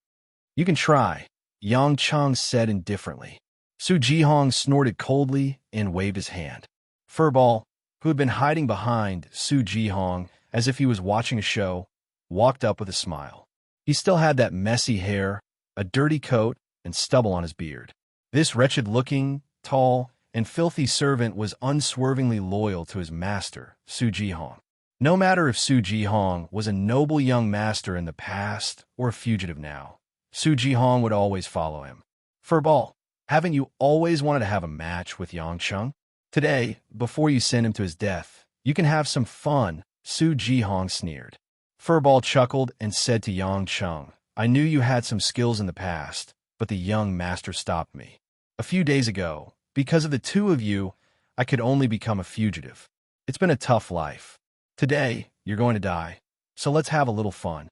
You can try, Yang Cheng said indifferently. Su Jihong snorted coldly and waved his hand. Furball, who had been hiding behind Su Jihong as if he was watching a show, walked up with a smile. He still had that messy hair, a dirty coat, and stubble on his beard. This wretched-looking, tall, and filthy servant was unswervingly loyal to his master, Su Jihong. No matter if Su Jihong was a noble young master in the past or a fugitive now, Su Jihong would always follow him. Furball, haven't you always wanted to have a match with Yang Cheng? Today, before you send him to his death, you can have some fun, Su Jihong sneered. Furball chuckled and said to Yang Cheng, I knew you had some skills in the past, but the young master stopped me. A few days ago, because of the two of you, I could only become a fugitive. It's been a tough life. Today, you're going to die, so let's have a little fun.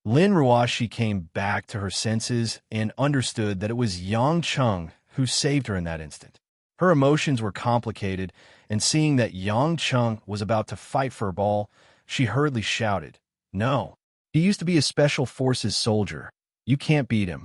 Lin Ruashi came back to her senses and understood that it was Yang Cheng who saved her in that instant. Her emotions were complicated, and seeing that Yang Cheng was about to fight for a ball, she hurriedly shouted, No, he used to be a special forces soldier. You can't beat him.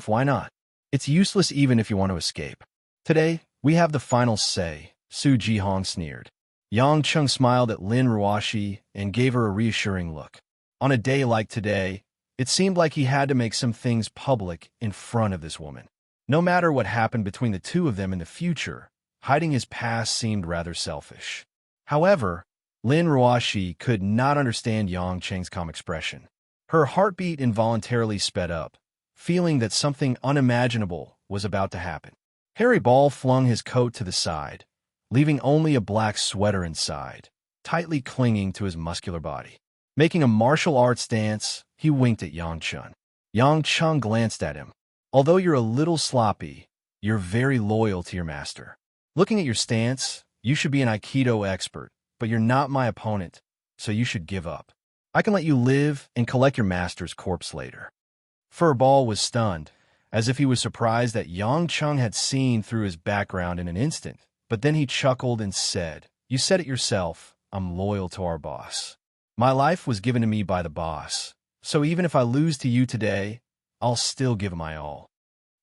Why not? It's useless even if you want to escape. Today, we have the final say, Su Jihong sneered. Yang Cheng smiled at Lin Ruashi and gave her a reassuring look. On a day like today, it seemed like he had to make some things public in front of this woman. No matter what happened between the two of them in the future, hiding his past seemed rather selfish. However, Lin Ruashi could not understand Yang Cheng's calm expression. Her heartbeat involuntarily sped up, feeling that something unimaginable was about to happen. Harry Ball flung his coat to the side, leaving only a black sweater inside, tightly clinging to his muscular body. Making a martial arts dance, he winked at Yang Cheng. Yang Cheng glanced at him. Although you're a little sloppy, you're very loyal to your master. Looking at your stance, you should be an Aikido expert, but you're not my opponent, so you should give up. I can let you live and collect your master's corpse later. Furball was stunned, as if he was surprised that Yang Cheng had seen through his background in an instant. But then he chuckled and said, You said it yourself, I'm loyal to our boss. My life was given to me by the boss, so even if I lose to you today, I'll still give my all.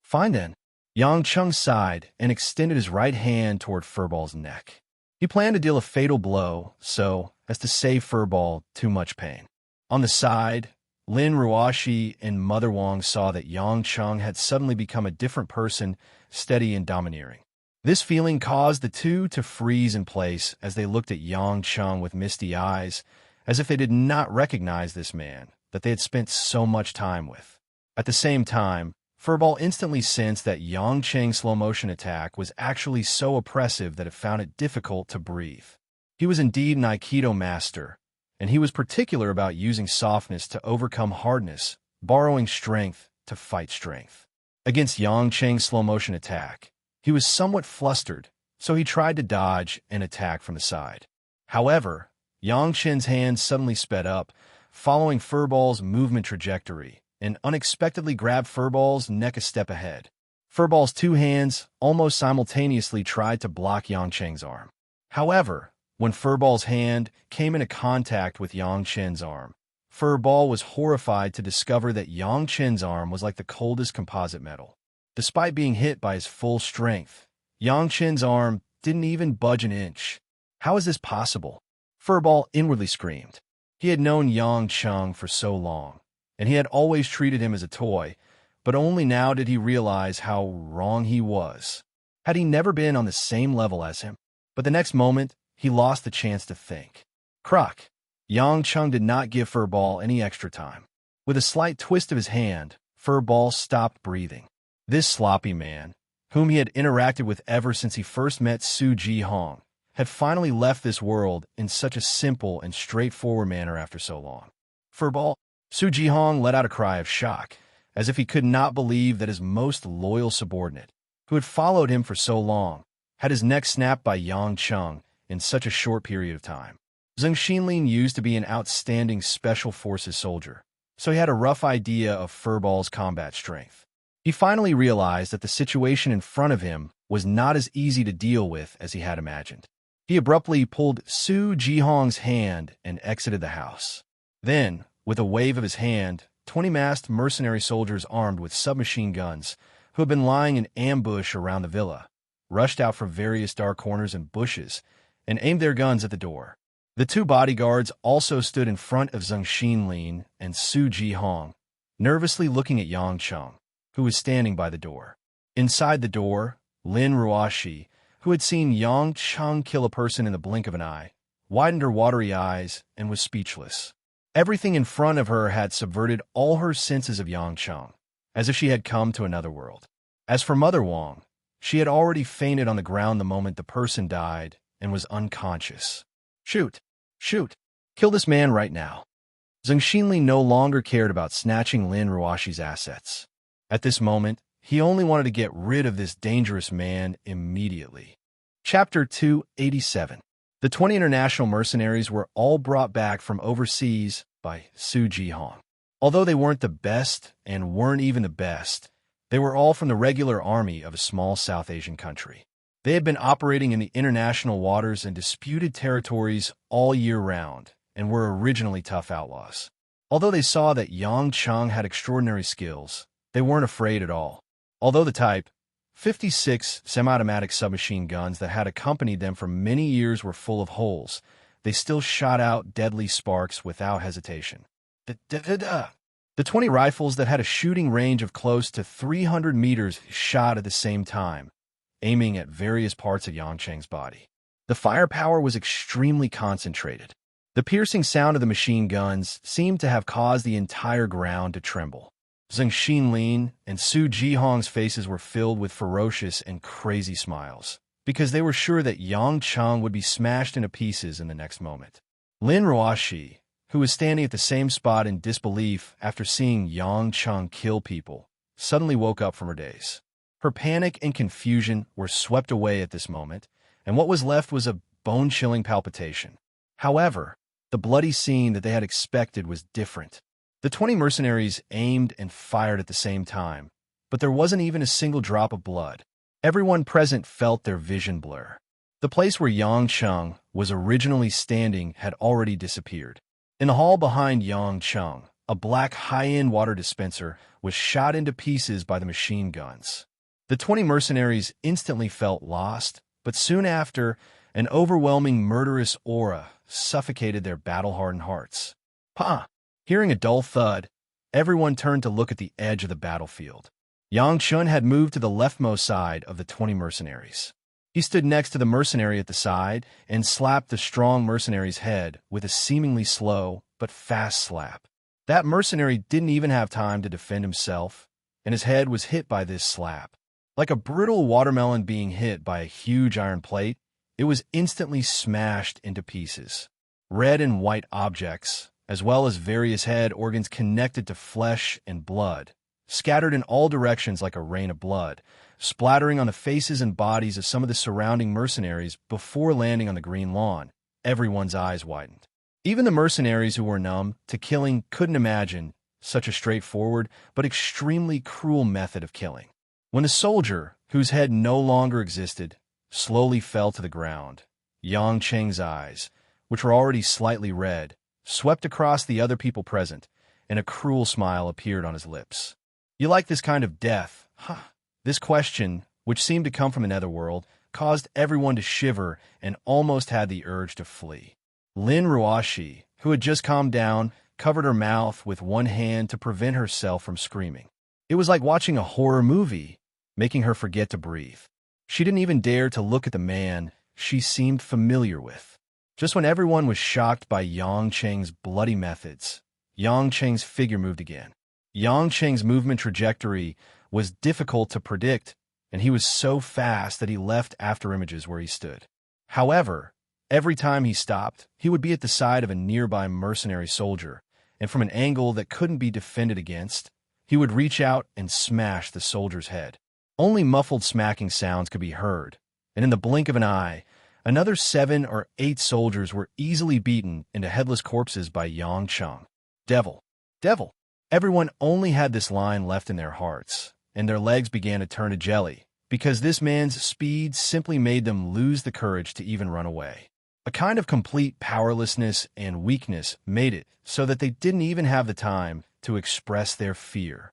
Fine then. Yang Cheng sighed and extended his right hand toward Furball's neck. He planned to deal a fatal blow so as to save Furball too much pain. On the side, Lin Ruashi and Mother Wong saw that Yang Cheng had suddenly become a different person, steady and domineering. This feeling caused the two to freeze in place as they looked at Yang Cheng with misty eyes, as if they did not recognize this man that they had spent so much time with. At the same time, Furball instantly sensed that Yang Cheng's slow-motion attack was actually so oppressive that it found it difficult to breathe. He was indeed an Aikido master, and he was particular about using softness to overcome hardness, borrowing strength to fight strength. Against Yang Cheng's slow-motion attack, he was somewhat flustered, so he tried to dodge and attack from the side. However, Yang Chen's hand suddenly sped up, following Furball's movement trajectory, and unexpectedly grabbed Furball's neck a step ahead. Furball's two hands almost simultaneously tried to block Yang Cheng's arm. However, when Furball's hand came into contact with Yang Chen's arm, Furball was horrified to discover that Yang Chen's arm was like the coldest composite metal. Despite being hit by his full strength, Yang Chen's arm didn't even budge an inch. How is this possible? Furball inwardly screamed. He had known Yang Cheng for so long, and he had always treated him as a toy, but only now did he realize how wrong he was. Had he never been on the same level as him? But the next moment, he lost the chance to think. Croc! Yang Cheng did not give Furball any extra time. With a slight twist of his hand, Furball stopped breathing. This sloppy man, whom he had interacted with ever since he first met Su Ji-hong, had finally left this world in such a simple and straightforward manner after so long. Furball, Su Ji-hong let out a cry of shock, as if he could not believe that his most loyal subordinate, who had followed him for so long, had his neck snapped by Yang Cheng in such a short period of time. Zheng Xinlin used to be an outstanding Special Forces soldier, so he had a rough idea of Furball's combat strength. He finally realized that the situation in front of him was not as easy to deal with as he had imagined. He abruptly pulled Su Ji-hong's hand and exited the house. Then, with a wave of his hand, 20 masked mercenary soldiers armed with submachine guns, who had been lying in ambush around the villa, rushed out from various dark corners and bushes and aimed their guns at the door. The two bodyguards also stood in front of Zheng Xinlin and Su Ji-hong, nervously looking at Yang Cheng, who was standing by the door. Inside the door, Lin Ruoxi, who had seen Yang Cheng kill a person in the blink of an eye, widened her watery eyes and was speechless. Everything in front of her had subverted all her senses of Yang Cheng, as if she had come to another world. As for Mother Wang, she had already fainted on the ground the moment the person died and was unconscious. Shoot! Shoot! Kill this man right now. Zheng Xinli no longer cared about snatching Lin Ruoxi's assets. At this moment, he only wanted to get rid of this dangerous man immediately. Chapter 287. The 20 international mercenaries were all brought back from overseas by Su Ji-hong. Although they weren't the best and weren't even the best, they were all from the regular army of a small South Asian country. They had been operating in the international waters and disputed territories all year round and were originally tough outlaws. Although they saw that Yang Cheng had extraordinary skills, they weren't afraid at all. Although the Type 56 semi-automatic submachine guns that had accompanied them for many years were full of holes, they still shot out deadly sparks without hesitation. The 20 rifles that had a shooting range of close to 300 meters shot at the same time, aiming at various parts of Yang Cheng's body. The firepower was extremely concentrated. The piercing sound of the machine guns seemed to have caused the entire ground to tremble. Zheng Xinlin and Su Ji-hong's faces were filled with ferocious and crazy smiles, because they were sure that Yang Cheng would be smashed into pieces in the next moment. Lin Ruoxi, who was standing at the same spot in disbelief after seeing Yang Cheng kill people, suddenly woke up from her daze. Her panic and confusion were swept away at this moment, and what was left was a bone-chilling palpitation. However, the bloody scene that they had expected was different. The 20 mercenaries aimed and fired at the same time, but there wasn't even a single drop of blood. Everyone present felt their vision blur. The place where Yang Cheng was originally standing had already disappeared. In the hall behind Yang Cheng, a black high-end water dispenser was shot into pieces by the machine guns. The 20 mercenaries instantly felt lost, but soon after, an overwhelming murderous aura suffocated their battle-hardened hearts. Pa! Hearing a dull thud, everyone turned to look at the edge of the battlefield. Yang Chun had moved to the leftmost side of the 20 mercenaries. He stood next to the mercenary at the side and slapped the strong mercenary's head with a seemingly slow but fast slap. That mercenary didn't even have time to defend himself, and his head was hit by this slap. Like a brittle watermelon being hit by a huge iron plate, it was instantly smashed into pieces. Red and white objects, as well as various head organs connected to flesh and blood, scattered in all directions like a rain of blood, splattering on the faces and bodies of some of the surrounding mercenaries before landing on the green lawn. Everyone's eyes widened. Even the mercenaries who were numb to killing couldn't imagine such a straightforward but extremely cruel method of killing. When the soldier, whose head no longer existed, slowly fell to the ground, Yang Cheng's eyes, which were already slightly red, swept across the other people present, and a cruel smile appeared on his lips. "You like this kind of death, huh?" This question, which seemed to come from another world, caused everyone to shiver and almost had the urge to flee. Lin Ruoxi, who had just calmed down, covered her mouth with one hand to prevent herself from screaming. It was like watching a horror movie, making her forget to breathe. She didn't even dare to look at the man she seemed familiar with. Just when everyone was shocked by Yang Cheng's bloody methods, Yang Cheng's figure moved again. Yang Cheng's movement trajectory was difficult to predict, and he was so fast that he left afterimages where he stood. However, every time he stopped, he would be at the side of a nearby mercenary soldier, and from an angle that couldn't be defended against, he would reach out and smash the soldier's head. Only muffled smacking sounds could be heard, and in the blink of an eye, another 7 or 8 soldiers were easily beaten into headless corpses by Yang Cheng. Devil. Devil. Everyone only had this line left in their hearts, and their legs began to turn to jelly, because this man's speed simply made them lose the courage to even run away. A kind of complete powerlessness and weakness made it so that they didn't even have the time to express their fear.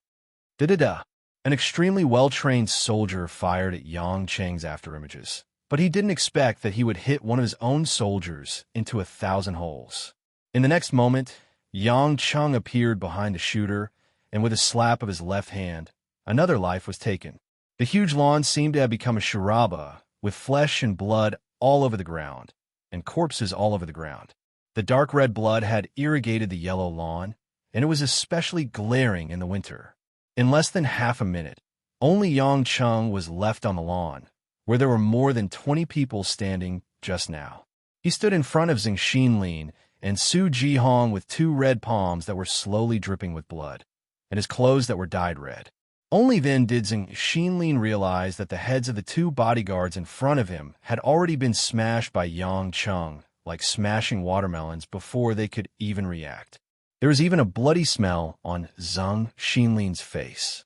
Da-da-da. An extremely well-trained soldier fired at Yang Cheng's afterimages, but he didn't expect that he would hit one of his own soldiers into 1,000 holes. In the next moment, Yang Cheng appeared behind the shooter, and with a slap of his left hand, another life was taken. The huge lawn seemed to have become a charaba, with flesh and blood all over the ground, and corpses all over the ground. The dark red blood had irrigated the yellow lawn, and it was especially glaring in the winter. In less than half a minute, only Yang Cheng was left on the lawn, where there were more than 20 people standing just now. He stood in front of Zhang Xinlin and Su Jihong with 2 red palms that were slowly dripping with blood, and his clothes that were dyed red. Only then did Zhang Xinlin realize that the heads of the 2 bodyguards in front of him had already been smashed by Yang Cheng, like smashing watermelons before they could even react. There was even a bloody smell on Zhang Xinlin's face.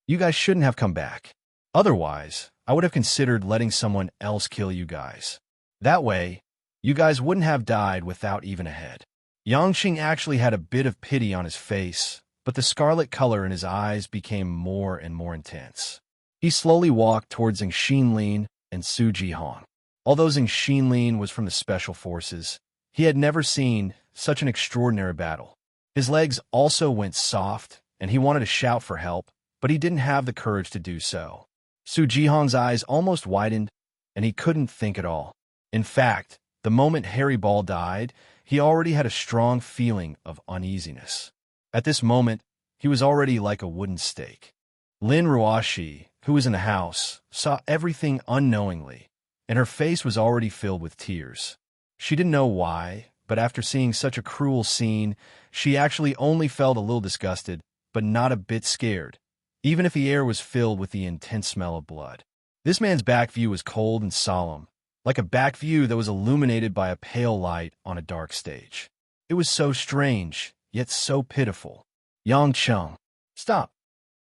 You guys shouldn't have come back. Otherwise, I would have considered letting someone else kill you guys. That way, you guys wouldn't have died without even a head. Yang Qing actually had a bit of pity on his face, but the scarlet color in his eyes became more and more intense. He slowly walked towards Zhang Xinlin and Su Jihong. Although Zhang Xinlin was from the Special Forces, he had never seen such an extraordinary battle. His legs also went soft, and he wanted to shout for help, but he didn't have the courage to do so. Su Jihong's eyes almost widened, and he couldn't think at all. In fact, the moment Harry Ball died, he already had a strong feeling of uneasiness. At this moment, he was already like a wooden stake. Lin Ruoshi, who was in the house, saw everything unknowingly, and her face was already filled with tears. She didn't know why, but after seeing such a cruel scene, she actually only felt a little disgusted, but not a bit scared, even if the air was filled with the intense smell of blood. This man's back view was cold and solemn, like a back view that was illuminated by a pale light on a dark stage. It was so strange, yet so pitiful. Yang Cheng, stop!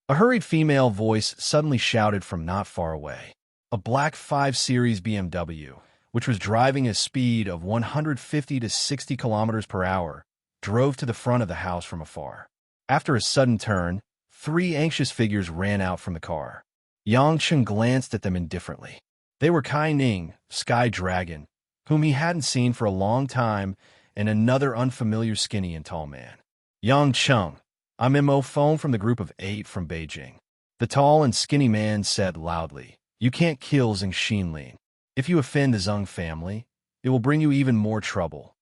A hurried female voice suddenly shouted from not far away. A black 5 Series BMW, which was driving a speed of 150 to 60 kilometers per hour, drove to the front of the house from afar. After a sudden turn, 3 anxious figures ran out from the car. Yang Cheng glanced at them indifferently. They were Kai Ning, Sky Dragon, whom he hadn't seen for a long time, and another unfamiliar skinny and tall man. Yang Cheng, I'm Mo Phone from the group of 8 from Beijing. The tall and skinny man said loudly, You can't kill Zhang Xinlin. If you offend the Zhang family, it will bring you even more trouble.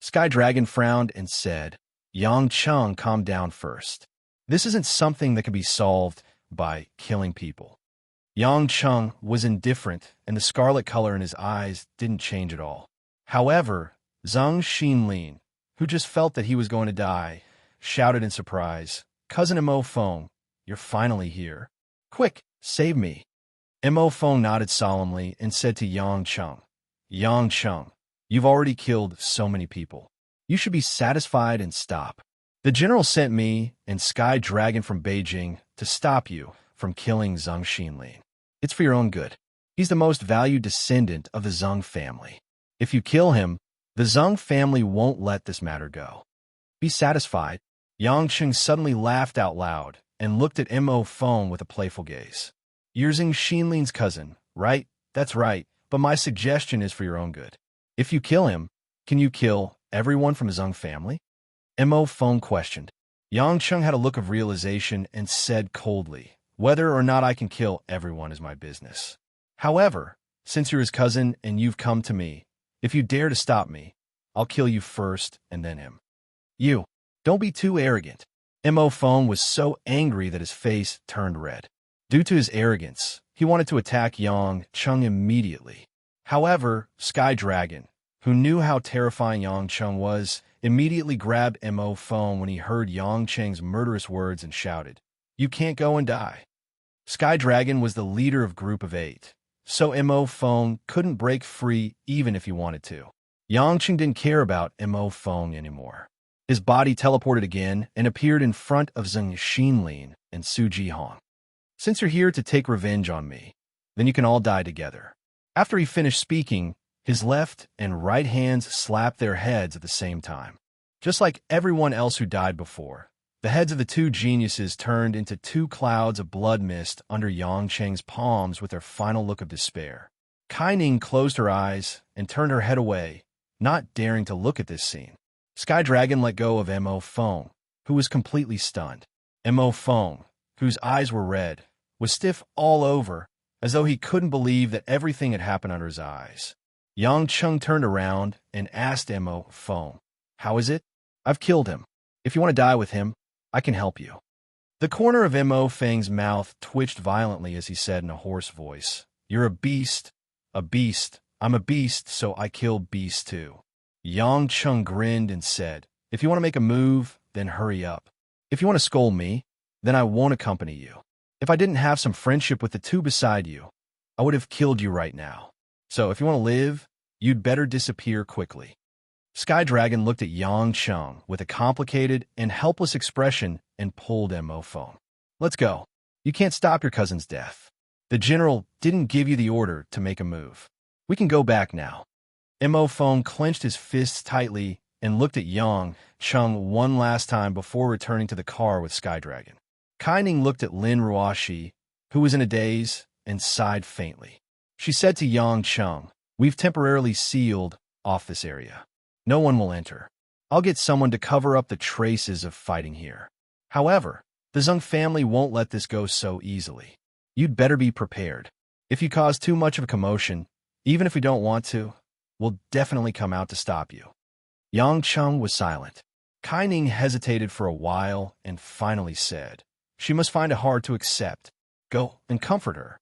Sky Dragon frowned and said, Yang Cheng, calm down first. This isn't something that can be solved by killing people. Yang Cheng was indifferent, and the scarlet color in his eyes didn't change at all. However, Zhang Xinlin, who just felt that he was going to die, shouted in surprise, Cousin Mo Phone, you're finally here. Quick, save me. Mo Phone nodded solemnly and said to Yang Cheng, you've already killed so many people. You should be satisfied and stop. The general sent me and Sky Dragon from Beijing to stop you from killing Zhang Xinlin. It's for your own good. He's the most valued descendant of the Zhang family. If you kill him, the Zhang family won't let this matter go. Be satisfied. Yang Cheng suddenly laughed out loud and looked at Mo Phone with a playful gaze. You're Zhang Xinlin's cousin, right? That's right, but my suggestion is for your own good. If you kill him, can you kill everyone from the Zhang family? Mo Phone questioned. Yang Cheng had a look of realization and said coldly, Whether or not I can kill everyone is my business. However, since you're his cousin and you've come to me, if you dare to stop me, I'll kill you first and then him. You, don't be too arrogant. Mo Phone was so angry that his face turned red. Due to his arrogance, He wanted to attack Yang Chung immediately. However, Sky Dragon, who knew how terrifying Yang Chung was, immediately grabbed Mo phone when he heard Yang Cheng's murderous words and shouted, "You can't go and die." Sky Dragon was the leader of Group of 8, so Mo phone couldn't break free even if he wanted to. Yang Cheng didn't care about Mo phone anymore. His body teleported again and appeared in front of Zheng Xinlin and Su Jihong. "Since you're here to take revenge on me, then you can all die together." After he finished speaking, his left and right hands slapped their heads at the same time. Just like everyone else who died before, the heads of the two geniuses turned into two clouds of blood mist under Yang Cheng's palms with their final look of despair. Kai Ning closed her eyes and turned her head away, not daring to look at this scene. Sky Dragon let go of Mo phone, who was completely stunned. Mo phone, whose eyes were red, was stiff all over, as though he couldn't believe that everything had happened under his eyes. Yang Chung turned around and asked Mo phone, "How is it?" "I've killed him. If you want to die with him, I can help you." The corner of Mo Feng's mouth twitched violently as he said in a hoarse voice, "You're a beast. A beast. I'm a beast, so I kill beasts too." Yang Chung grinned and said, "If you want to make a move, then hurry up. If you want to scold me, then I won't accompany you. If I didn't have some friendship with the two beside you, I would have killed you right now. So if you want to live, you'd better disappear quickly." Sky Dragon looked at Yang Chung with a complicated and helpless expression and pulled Mo phone. "Let's go. You can't stop your cousin's death. The general didn't give you the order to make a move. We can go back now." Mo phone clenched his fists tightly and looked at Yang Chung one last time before returning to the car with Sky Dragon. Kai Ning looked at Lin Ruoshi, who was in a daze, and sighed faintly. She said to Yang Chung, "We've temporarily sealed off this area. No one will enter. I'll get someone to cover up the traces of fighting here. However, the Zheng family won't let this go so easily. You'd better be prepared. If you cause too much of a commotion, even if we don't want to, we'll definitely come out to stop you." Yang Chung was silent. Kai Ning hesitated for a while and finally said, "She must find it hard to accept. Go and comfort her."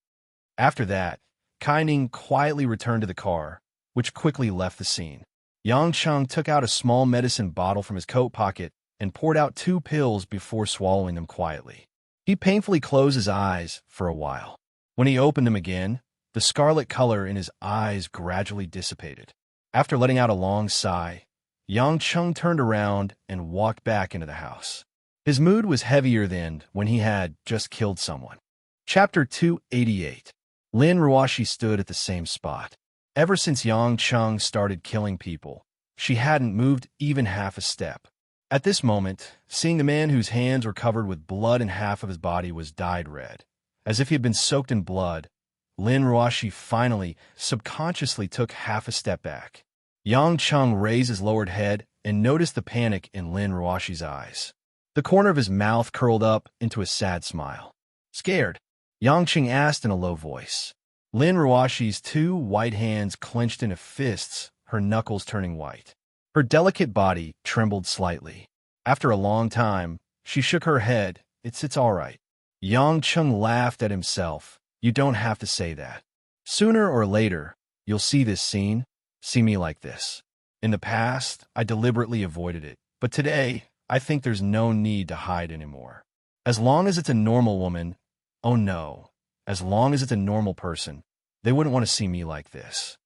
After that, Kai Ning quietly returned to the car, which quickly left the scene. Yang Chung took out a small medicine bottle from his coat pocket and poured out 2 pills before swallowing them quietly. He painfully closed his eyes for a while. When he opened them again, the scarlet color in his eyes gradually dissipated. After letting out a long sigh, Yang Chung turned around and walked back into the house. His mood was heavier than when he had just killed someone. Chapter 288. Lin Ruoshi stood at the same spot. Ever since Yang Chung started killing people, she hadn't moved even half a step. At this moment, seeing the man whose hands were covered with blood and half of his body was dyed red, as if he had been soaked in blood, Lin Ruoshi finally, subconsciously took half a step back. Yang Chung raised his lowered head and noticed the panic in Lin Ruoshi's eyes. The corner of his mouth curled up into a sad smile. "Scared?" Yang Chung asked in a low voice. Lin Ruoshi's 2 white hands clenched into fists, her knuckles turning white. Her delicate body trembled slightly. After a long time, she shook her head. It's all right." Yang Chung laughed at himself. "You don't have to say that. Sooner or later, you'll see this scene, see me like this. In the past, I deliberately avoided it, but today, I think there's no need to hide anymore. As long as it's a normal woman, oh no, as long as it's a normal person, they wouldn't want to see me like this."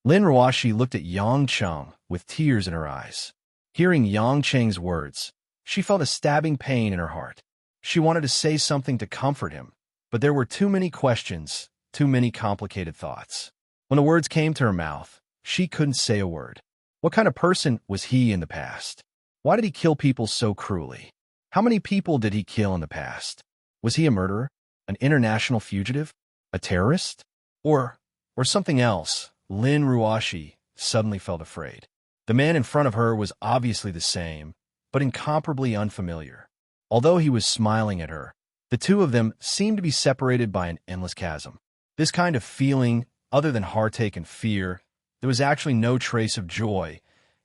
Lin Ruoshi looked at Yang Chung with tears in her eyes. Hearing Yang Cheng's words, she felt a stabbing pain in her heart. She wanted to say something to comfort him, but there were too many questions, too many complicated thoughts. When the words came to her mouth, she couldn't say a word. What kind of person was he in the past? Why did he kill people so cruelly? How many people did he kill in the past? Was he a murderer? An international fugitive? A terrorist? Or something else? Lin Ruoshi suddenly felt afraid. The man in front of her was obviously the same, but incomparably unfamiliar. Although he was smiling at her, the two of them seemed to be separated by an endless chasm. This kind of feeling, other than heartache and fear, there was actually no trace of joy,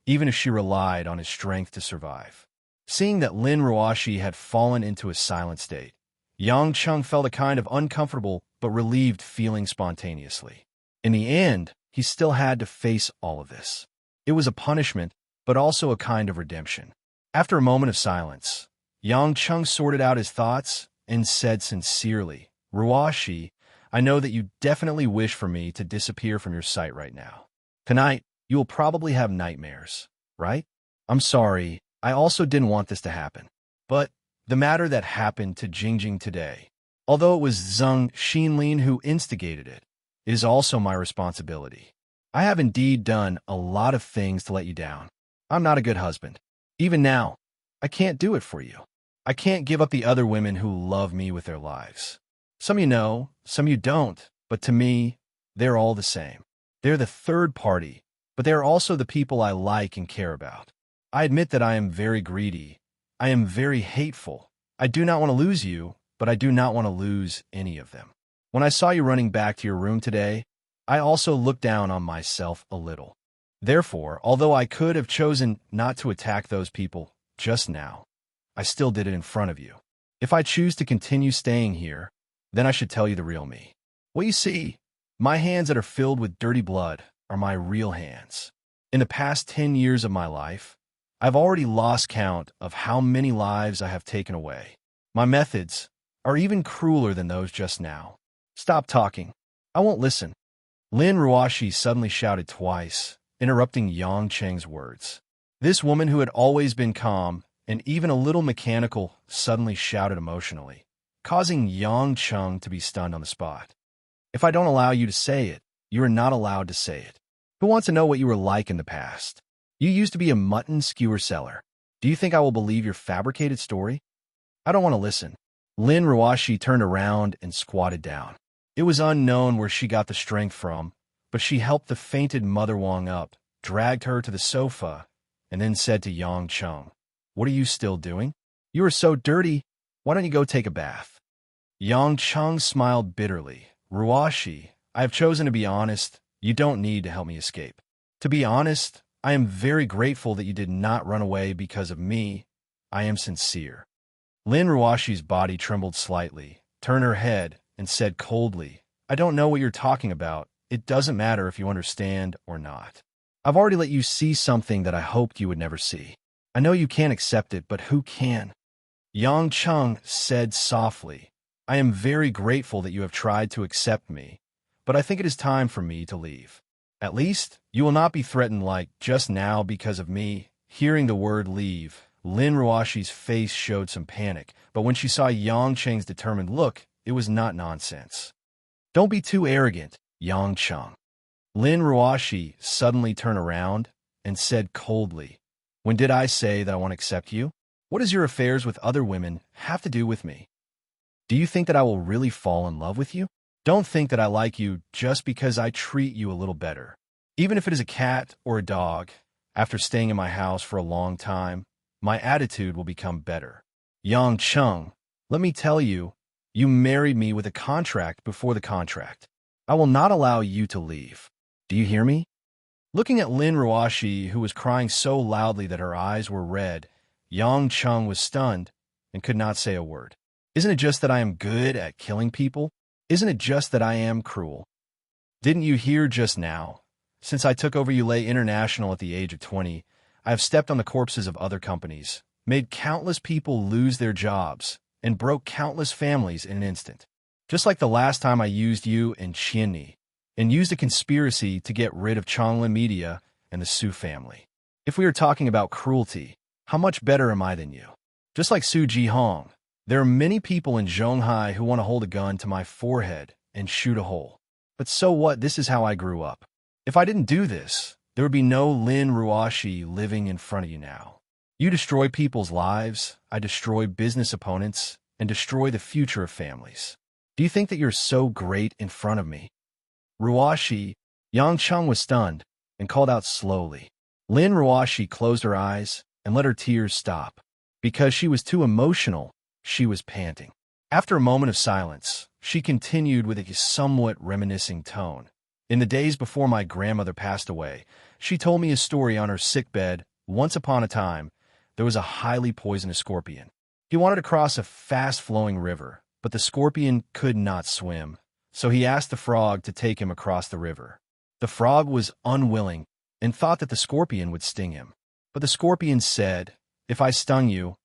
even if she relied on his strength to survive. Seeing that Lin Ruoshi had fallen into a silent state, Yang Chung felt a kind of uncomfortable but relieved feeling spontaneously. In the end, he still had to face all of this. It was a punishment, but also a kind of redemption. After a moment of silence, Yang Chung sorted out his thoughts and said sincerely, Ruashi, I know that you definitely wish for me to disappear from your sight right now. Tonight, you will probably have nightmares, right? I'm sorry, I also didn't want this to happen. But the matter that happened to Jingjing today, although it was Zheng Xinlin who instigated it, is also my responsibility. I have indeed done a lot of things to let you down. I'm not a good husband. Even now, I can't do it for you. I can't give up the other women who love me with their lives. Some you know, some you don't, but to me, they're all the same. They're the third party, but they're also the people I like and care about. I admit that I am very greedy. I am very hateful. I do not want to lose you, but I do not want to lose any of them. When I saw you running back to your room today, I also looked down on myself a little. Therefore, although I could have chosen not to attack those people just now, I still did it in front of you. If I choose to continue staying here, then I should tell you the real me. What you see, my hands that are filled with dirty blood are my real hands. In the past 10 years of my life, I've already lost count of how many lives I have taken away. My methods are even crueler than those just now. Stop talking. I won't listen. Lin Ruashi suddenly shouted twice, interrupting Yang Cheng's words. This woman who had always been calm and even a little mechanical suddenly shouted emotionally, causing Yang Cheng to be stunned on the spot. If I don't allow you to say it, you are not allowed to say it. Who wants to know what you were like in the past? You used to be a mutton skewer seller. Do you think I will believe your fabricated story? I don't want to listen. Lin Ruashi turned around and squatted down. It was unknown where she got the strength from, but she helped the fainted Mother Wang up, dragged her to the sofa, and then said to Yang Cheng, What are you still doing? You are so dirty. Why don't you go take a bath? Yang Cheng smiled bitterly. Ruashi, I have chosen to be honest. You don't need to help me escape. To be honest, I am very grateful that you did not run away because of me. I am sincere. Lin Ruashi's body trembled slightly, turned her head, and said coldly, I don't know what you're talking about. It doesn't matter if you understand or not. I've already let you see something that I hoped you would never see. I know you can't accept it, but who can? Yang Cheng said softly, I am very grateful that you have tried to accept me, but I think it is time for me to leave. At least, you will not be threatened like just now because of me. Hearing the word leave, Lin Ruashi's face showed some panic, but when she saw Yang Cheng's determined look, it was not nonsense. Don't be too arrogant, Yang Cheng. Lin Ruashi suddenly turned around and said coldly, When did I say that I want to accept you? What does your affairs with other women have to do with me? Do you think that I will really fall in love with you? Don't think that I like you just because I treat you a little better. Even if it is a cat or a dog, after staying in my house for a long time, my attitude will become better. Yang Cheng, let me tell you, you married me with a contract before the contract. I will not allow you to leave. Do you hear me? Looking at Lin Ruashi, who was crying so loudly that her eyes were red, Yang Cheng was stunned and could not say a word. Isn't it just that I am good at killing people? Isn't it just that I am cruel? Didn't you hear just now? Since I took over Ulay International at the age of 20, I have stepped on the corpses of other companies, made countless people lose their jobs, and broke countless families in an instant. Just like the last time I used you in Qianni, and used a conspiracy to get rid of Changlin Media and the Su family. If we are talking about cruelty, how much better am I than you? Just like Su Jihong, there are many people in Zhonghai who want to hold a gun to my forehead and shoot a hole. But so what? This is how I grew up. If I didn't do this, there would be no Lin Ruashi living in front of you now. You destroy people's lives, I destroy business opponents, and destroy the future of families. Do you think that you're so great in front of me? Ruashi, Yang Cheng was stunned and called out slowly. Lin Ruashi closed her eyes and let her tears stop. Because she was too emotional, she was panting. After a moment of silence, she continued with a somewhat reminiscing tone. In the days before my grandmother passed away, she told me a story on her sickbed. Once upon a time, there was a highly poisonous scorpion. He wanted to cross a fast-flowing river, but the scorpion could not swim, so he asked the frog to take him across the river. The frog was unwilling and thought that the scorpion would sting him. But the scorpion said, "If I stung you,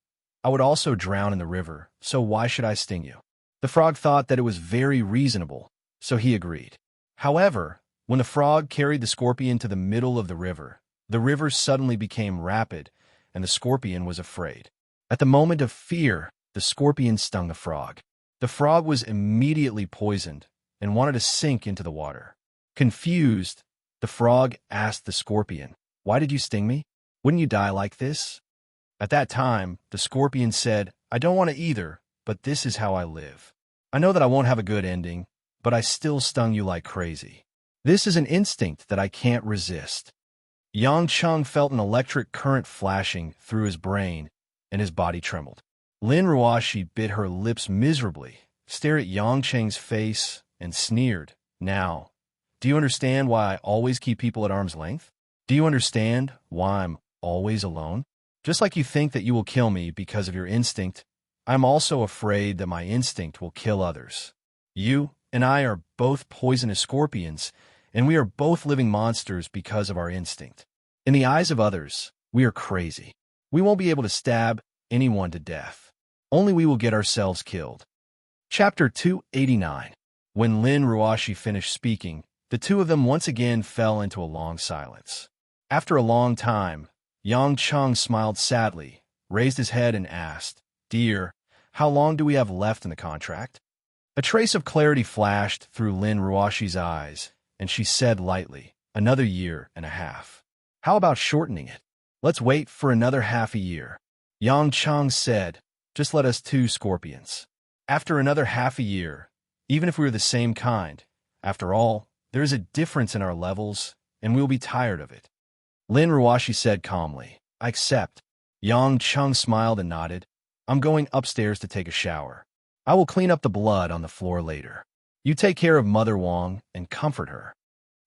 I would also drown in the river, so why should I sting you?" The frog thought that it was very reasonable, so he agreed. However, when the frog carried the scorpion to the middle of the river suddenly became rapid, and the scorpion was afraid. At the moment of fear, the scorpion stung the frog. The frog was immediately poisoned and wanted to sink into the water. Confused, the frog asked the scorpion, "Why did you sting me? Wouldn't you die like this?" At that time, the scorpion said, "I don't want to either, but this is how I live. I know that I won't have a good ending, but I still stung you like crazy. This is an instinct that I can't resist." Yang Chung felt an electric current flashing through his brain, and his body trembled. Lin Ruoshi bit her lips miserably, stared at Yang Cheng's face, and sneered. "Now, do you understand why I always keep people at arm's length? Do you understand why I'm always alone? Just like you think that you will kill me because of your instinct, I'm also afraid that my instinct will kill others. You and I are both poisonous scorpions, and we are both living monsters because of our instinct. In the eyes of others, we are crazy. We won't be able to stab anyone to death. Only we will get ourselves killed." Chapter 289. When Lin Ruoshi finished speaking, the two of them once again fell into a long silence. After a long time, Yang Chung smiled sadly, raised his head and asked, "Dear, how long do we have left in the contract?" A trace of clarity flashed through Lin Ruoshi's eyes, and she said lightly, "Another year and a half. How about shortening it? Let's wait for another half a year." Yang Chung said, "Just let us two scorpions. After another half a year, even if we were the same kind, after all, there is a difference in our levels, and we will be tired of it." Lin Ruoshi said calmly, "I accept." Yang Chung smiled and nodded. "I'm going upstairs to take a shower. I will clean up the blood on the floor later. You take care of Mother Wong and comfort her."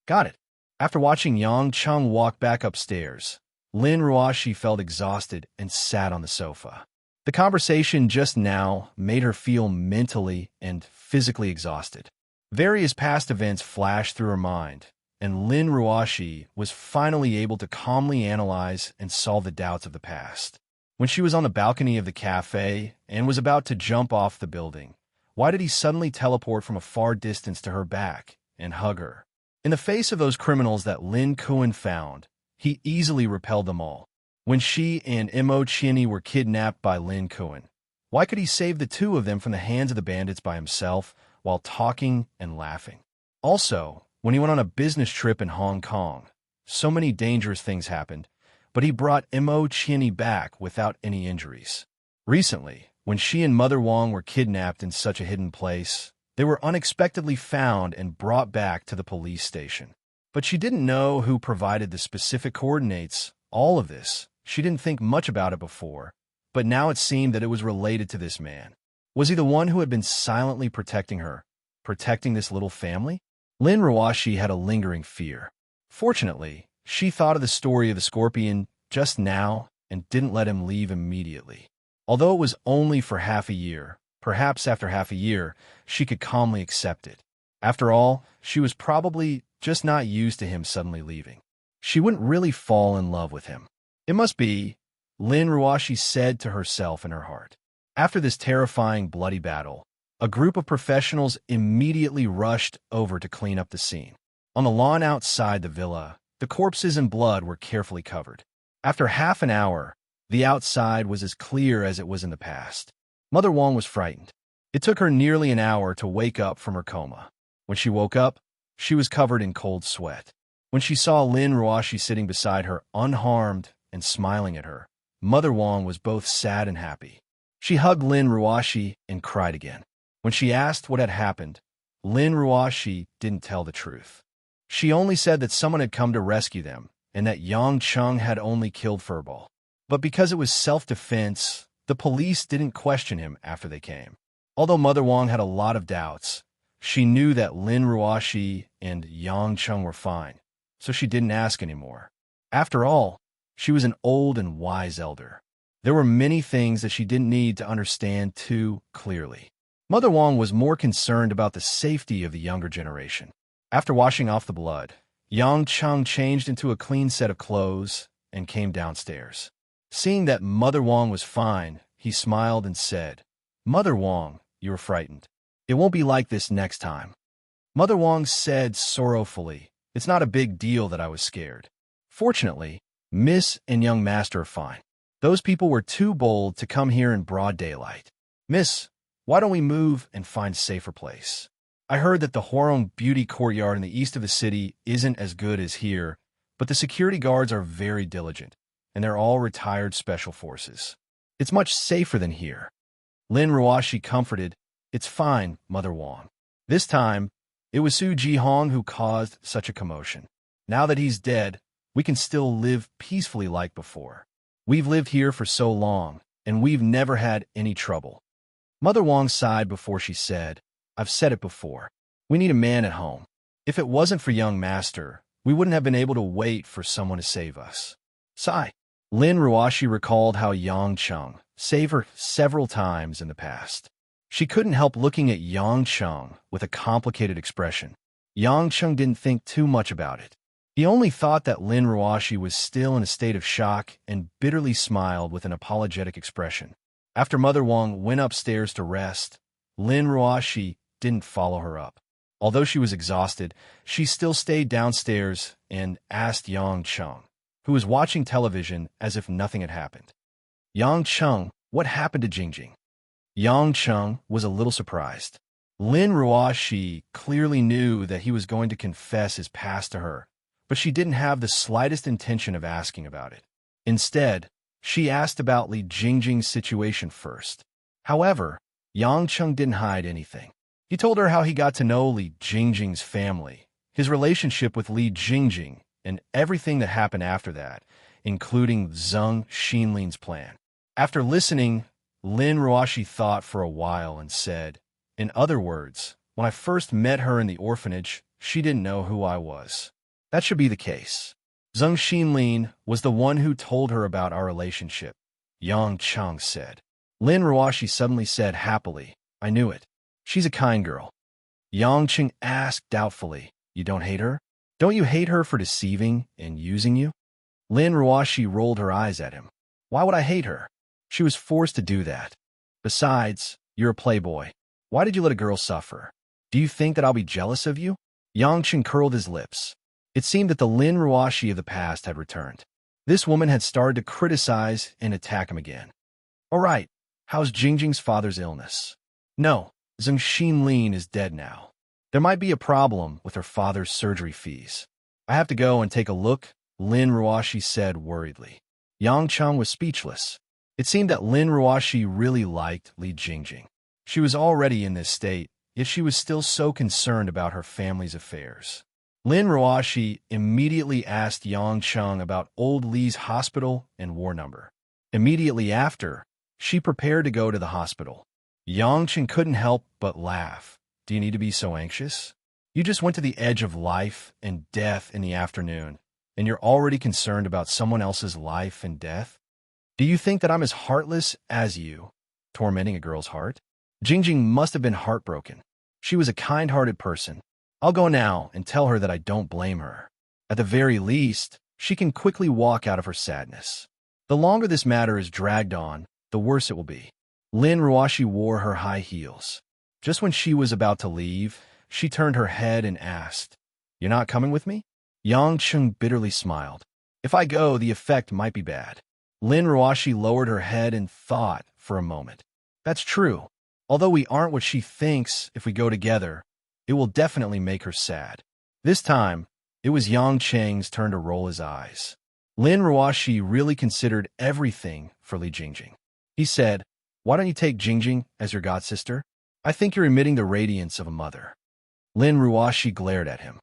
"Got it." After watching Yang Chung walk back upstairs, Lin Ruoshi felt exhausted and sat on the sofa. The conversation just now made her feel mentally and physically exhausted. Various past events flashed through her mind, and Lin Ruoshi was finally able to calmly analyze and solve the doubts of the past. When she was on the balcony of the cafe and was about to jump off the building, why did he suddenly teleport from a far distance to her back and hug her? In the face of those criminals that Lin Kuan found, he easily repelled them all. When she and Mo Chinny were kidnapped by Lin Kuan, why could he save the two of them from the hands of the bandits by himself while talking and laughing? Also, when he went on a business trip in Hong Kong, so many dangerous things happened, but he brought Mo Chinny back without any injuries. Recently, when she and Mother Wong were kidnapped in such a hidden place, they were unexpectedly found and brought back to the police station. But she didn't know who provided the specific coordinates. All of this, she didn't think much about it before, but now it seemed that it was related to this man. Was he the one who had been silently protecting her, protecting this little family? Lin Ruoshi had a lingering fear. Fortunately, she thought of the story of the scorpion just now and didn't let him leave immediately. Although it was only for half a year, perhaps after half a year, she could calmly accept it. After all, she was probably just not used to him suddenly leaving. She wouldn't really fall in love with him. It must be, Lin Ruoshi said to herself in her heart. After this terrifying, bloody battle, a group of professionals immediately rushed over to clean up the scene. On the lawn outside the villa, the corpses and blood were carefully covered. After half an hour, the outside was as clear as it was in the past. Mother Wong was frightened. It took her nearly an hour to wake up from her coma. When she woke up, she was covered in cold sweat. When she saw Lin Ruoshi sitting beside her, unharmed and smiling at her, Mother Wong was both sad and happy. She hugged Lin Ruoshi and cried again. When she asked what had happened, Lin Ruoshi didn't tell the truth. She only said that someone had come to rescue them and that Yang Chung had only killed Furball. But because it was self-defense, the police didn't question him after they came. Although Mother Wong had a lot of doubts, she knew that Lin Ruoshi and Yang Chung were fine, so she didn't ask anymore. After all, she was an old and wise elder. There were many things that she didn't need to understand too clearly. Mother Wang was more concerned about the safety of the younger generation. After washing off the blood, Yang Cheng changed into a clean set of clothes and came downstairs. Seeing that Mother Wang was fine, he smiled and said, "Mother Wang, you were frightened. It won't be like this next time." Mother Wang said sorrowfully, "It's not a big deal that I was scared. Fortunately, Miss and young master are fine. Those people were too bold to come here in broad daylight. Miss, why don't we move and find a safer place? I heard that the Huarong Beauty Courtyard in the east of the city isn't as good as here, but the security guards are very diligent, and they're all retired special forces. It's much safer than here." Lin Ruoshi comforted, "It's fine, Mother Wang. This time, it was Su Jihong who caused such a commotion. Now that he's dead, we can still live peacefully like before. We've lived here for so long, and we've never had any trouble." Mother Wang sighed before she said, "I've said it before. We need a man at home. If it wasn't for young master, we wouldn't have been able to wait for someone to save us." Sigh. Lin Ruoshi recalled how Yang Cheng saved her several times in the past. She couldn't help looking at Yang Cheng with a complicated expression. Yang Cheng didn't think too much about it. He only thought that Lin Ruoshi was still in a state of shock and bitterly smiled with an apologetic expression. After Mother Wang went upstairs to rest, Lin Ruoshi didn't follow her up. Although she was exhausted, she still stayed downstairs and asked Yang Cheng, who was watching television as if nothing had happened. "Yang Cheng, what happened to Jingjing?" Yang Cheng was a little surprised. Lin Ruoshi clearly knew that he was going to confess his past to her, but she didn't have the slightest intention of asking about it. Instead, she asked about Li Jingjing's situation first. However, Yang Cheng didn't hide anything. He told her how he got to know Li Jingjing's family, his relationship with Li Jingjing, and everything that happened after that, including Zheng Xinlin's plan. After listening, Lin Ruoshi thought for a while and said, "In other words, when I first met her in the orphanage, she didn't know who I was. That should be the case. Zheng Xinlin was the one who told her about our relationship," Yang Cheng said. Lin Ruoshi suddenly said happily, "I knew it. She's a kind girl." Yang Cheng asked doubtfully, "You don't hate her? Don't you hate her for deceiving and using you?" Lin Ruoshi rolled her eyes at him. "Why would I hate her? She was forced to do that. Besides, you're a playboy. Why did you let a girl suffer? Do you think that I'll be jealous of you?" Yang Cheng curled his lips. It seemed that the Lin Ruoshi of the past had returned. This woman had started to criticize and attack him again. "All right, how's Jingjing's father's illness?" "No, Zheng Xinlin is dead now. There might be a problem with her father's surgery fees. I have to go and take a look," Lin Ruoshi said worriedly. Yang Cheng was speechless. It seemed that Lin Ruoshi really liked Li Jingjing. She was already in this state, yet she was still so concerned about her family's affairs. Lin Ruoshi immediately asked Yang Cheng about old Li's hospital and war number. Immediately after, she prepared to go to the hospital. Yang Cheng couldn't help but laugh. "Do you need to be so anxious? You just went to the edge of life and death in the afternoon, and you're already concerned about someone else's life and death? Do you think that I'm as heartless as you, tormenting a girl's heart?" Jingjing must have been heartbroken. She was a kind-hearted person. I'll go now and tell her that I don't blame her. At the very least, she can quickly walk out of her sadness. The longer this matter is dragged on, the worse it will be. Lin Ruoshi wore her high heels. Just when she was about to leave, she turned her head and asked, "You're not coming with me?" Yang Cheng bitterly smiled. "If I go, the effect might be bad." Lin Ruoshi lowered her head and thought for a moment. "That's true. Although we aren't what she thinks, if we go together, it will definitely make her sad." This time, it was Yang Cheng's turn to roll his eyes. Lin Ruoshi really considered everything for Li Jingjing. He said, "Why don't you take Jingjing as your godsister? I think you're emitting the radiance of a mother." Lin Ruoshi glared at him.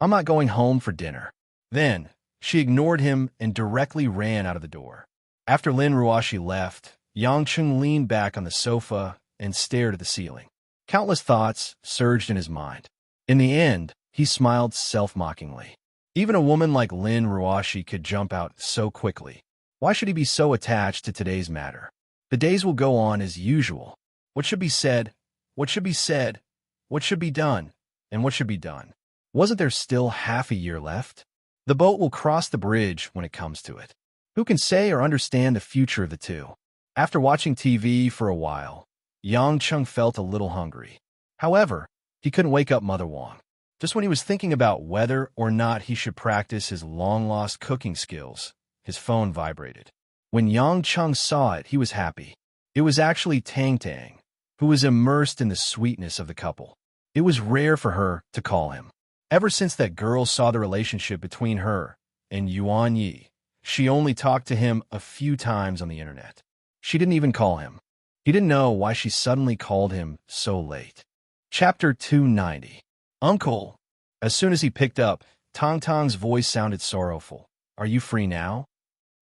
"I'm not going home for dinner." Then, she ignored him and directly ran out of the door. After Lin Ruoshi left, Yang Cheng leaned back on the sofa and stared at the ceiling. Countless thoughts surged in his mind. In the end, he smiled self-mockingly. Even a woman like Lin Ruoshi could jump out so quickly. Why should he be so attached to today's matter? The days will go on as usual. What should be said What should be said, what should be done, and what should be done. Wasn't there still half a year left? The boat will cross the bridge when it comes to it. Who can say or understand the future of the two? After watching TV for a while, Yang Chung felt a little hungry. However, he couldn't wake up Mother Wong. Just when he was thinking about whether or not he should practice his long-lost cooking skills, his phone vibrated. When Yang Chung saw it, he was happy. It was actually Tang Tang, who was immersed in the sweetness of the couple. It was rare for her to call him. Ever since that girl saw the relationship between her and Yuan Yi, she only talked to him a few times on the internet. She didn't even call him. He didn't know why she suddenly called him so late. Chapter 290. Uncle. As soon as he picked up, Tang Tang's voice sounded sorrowful. Are you free now?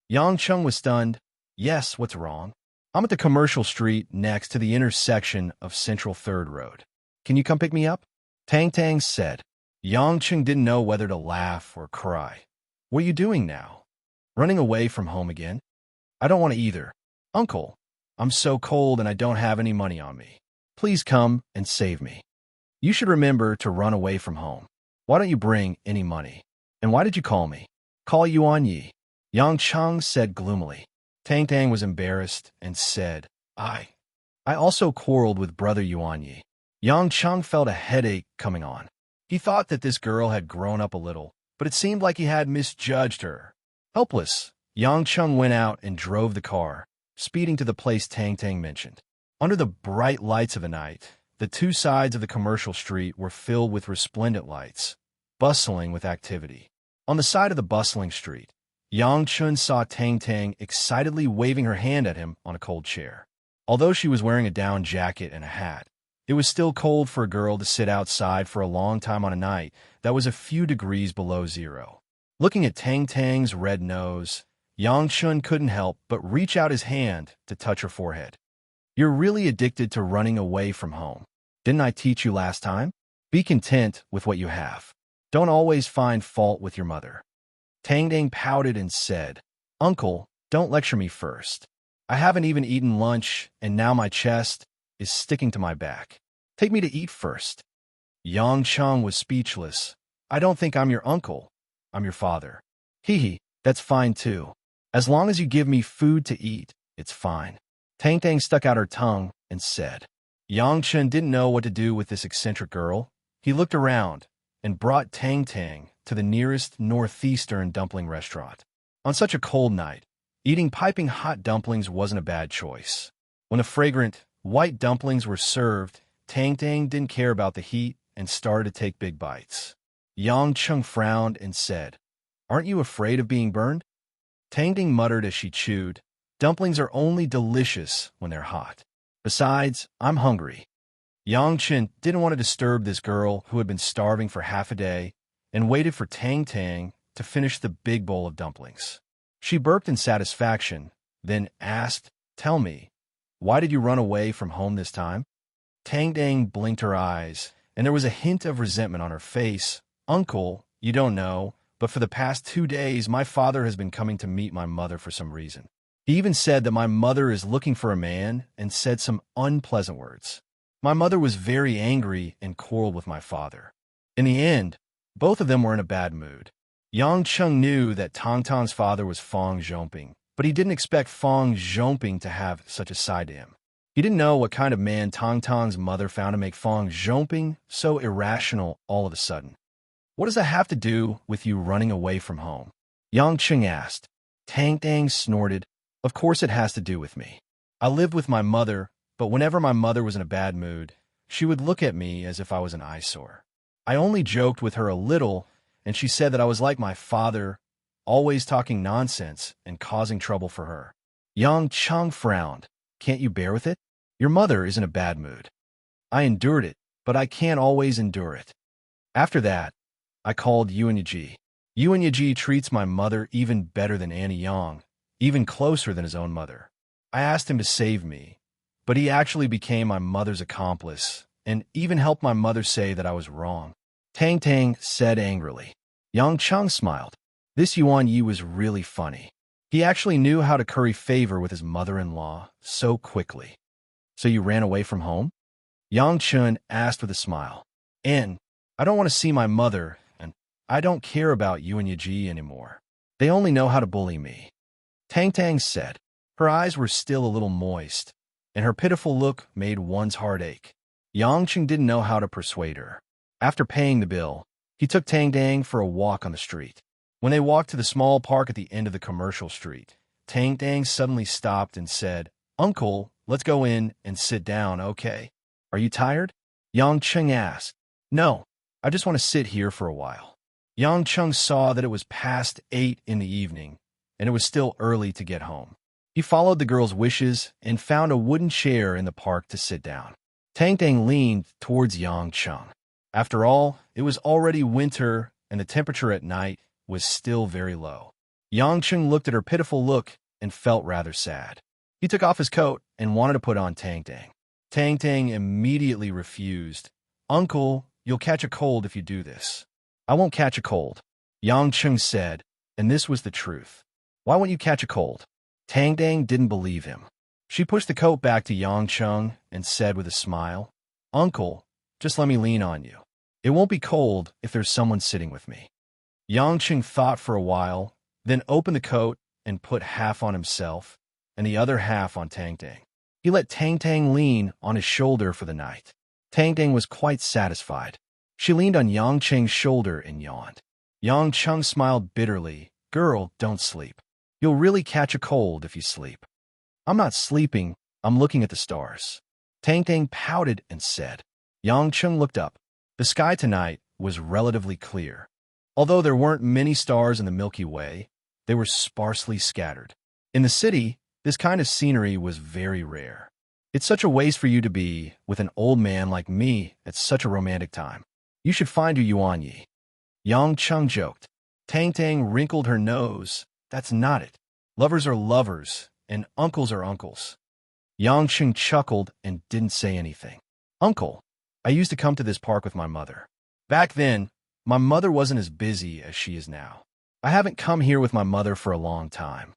Yang Chung was stunned. Yes, what's wrong? I'm at the commercial street next to the intersection of Central 3rd Road. Can you come pick me up? Tang Tang said. Yang Chung didn't know whether to laugh or cry. What are you doing now? Running away from home again? I don't want to either. Uncle, I'm so cold and I don't have any money on me. Please come and save me. You should remember to run away from home. Why don't you bring any money? And why did you call me? Call Yuan Yi. Yang Chung said gloomily. Tang Tang was embarrassed and said, I also quarreled with brother Yuan Yi. Yang Chung felt a headache coming on. He thought that this girl had grown up a little, but it seemed like he had misjudged her. Helpless, Yang Chung went out and drove the car, speeding to the place Tang Tang mentioned. Under the bright lights of the night, the two sides of the commercial street were filled with resplendent lights, bustling with activity. On the side of the bustling street, Yang Chun saw Tang Tang excitedly waving her hand at him on a cold chair. Although she was wearing a down jacket and a hat, it was still cold for a girl to sit outside for a long time on a night that was a few degrees below zero. Looking at Tang Tang's red nose, Yang Chun couldn't help but reach out his hand to touch her forehead. You're really addicted to running away from home. Didn't I teach you last time? Be content with what you have. Don't always find fault with your mother. Tang Tang pouted and said, Uncle, don't lecture me first. I haven't even eaten lunch, and now my chest is sticking to my back. Take me to eat first. Yang Chung was speechless. I don't think I'm your uncle. I'm your father. Hee, that's fine too. As long as you give me food to eat, it's fine. Tang Tang stuck out her tongue and said. Yang Chen didn't know what to do with this eccentric girl. He looked around and brought Tang Tang to the nearest northeastern dumpling restaurant. On such a cold night, eating piping hot dumplings wasn't a bad choice. When the fragrant, white dumplings were served, Tang Tang didn't care about the heat and started to take big bites. Yang Chung frowned and said, Aren't you afraid of being burned? Tang Tang muttered as she chewed, Dumplings are only delicious when they're hot. Besides, I'm hungry. Yang Chen didn't want to disturb this girl who had been starving for half a day and waited for Tang Tang to finish the big bowl of dumplings. She burped in satisfaction, then asked, Tell me, why did you run away from home this time? Tang Tang blinked her eyes, and there was a hint of resentment on her face. Uncle, you don't know, but for the past 2 days, my father has been coming to meet my mother for some reason. He even said that my mother is looking for a man and said some unpleasant words. My mother was very angry and quarreled with my father. In the end, both of them were in a bad mood. Yang Chung knew that Tang Tang's father was Fong Zhongping, but he didn't expect Fong Zhongping to have such a side to him. He didn't know what kind of man Tang Tang's mother found to make Fong Zhongping so irrational all of a sudden. What does that have to do with you running away from home? Yang Chung asked. Tang Tang snorted. Of course it has to do with me. I lived with my mother, but whenever my mother was in a bad mood, she would look at me as if I was an eyesore. I only joked with her a little, and she said that I was like my father, always talking nonsense and causing trouble for her. Yang Chung frowned. Can't you bear with it? Your mother is in a bad mood. I endured it, but I can't always endure it. After that, I called Yuan Yi. Yuan Yi treats my mother even better than Annie Yang, even closer than his own mother. I asked him to save me, but he actually became my mother's accomplice and even helped my mother say that I was wrong. Tang Tang said angrily. Yang Chung smiled. This Yuan Yi was really funny. He actually knew how to curry favor with his mother-in-law so quickly. So you ran away from home? Yang Chun asked with a smile. And I don't want to see my mother, and I don't care about you and Yaji anymore. They only know how to bully me. Tang Tang said. Her eyes were still a little moist, and her pitiful look made one's heart ache. Yang Chun didn't know how to persuade her. After paying the bill, he took Tang Tang for a walk on the street. When they walked to the small park at the end of the commercial street, Tang Tang suddenly stopped and said, Uncle, let's go in and sit down, okay? Are you tired? Yang Chun asked. No, I just want to sit here for a while. Yang Chun saw that it was past 8 in the evening, and it was still early to get home. He followed the girl's wishes and found a wooden chair in the park to sit down. Tang Tang leaned towards Yang Chun. After all, it was already winter, and the temperature at night was still very low. Yang Chun looked at her pitiful look and felt rather sad. He took off his coat and wanted to put on Tang Tang. Tang Tang immediately refused. Uncle, you'll catch a cold if you do this. I won't catch a cold, Yang Chun said, and this was the truth. Why won't you catch a cold? Tang Tang didn't believe him. She pushed the coat back to Yang Chun and said with a smile, Uncle, just let me lean on you. It won't be cold if there's someone sitting with me. Yang Chun thought for a while, then opened the coat and put half on himself and the other half on Tang Tang. He let Tang Tang lean on his shoulder for the night. Tang Tang was quite satisfied. She leaned on Yang Chun's shoulder and yawned. Yang Chun smiled bitterly. Girl, don't sleep. You'll really catch a cold if you sleep. I'm not sleeping, I'm looking at the stars. Tang Tang pouted and said. Yang Chun looked up. The sky tonight was relatively clear. Although there weren't many stars in the Milky Way, they were sparsely scattered. In the city, this kind of scenery was very rare. It's such a waste for you to be with an old man like me at such a romantic time. You should find your Yuan Yi. Yang Chun joked. Tang Tang wrinkled her nose. That's not it. Lovers are lovers, and uncles are uncles. Yang Chun chuckled and didn't say anything. Uncle, I used to come to this park with my mother. Back then, my mother wasn't as busy as she is now. I haven't come here with my mother for a long time.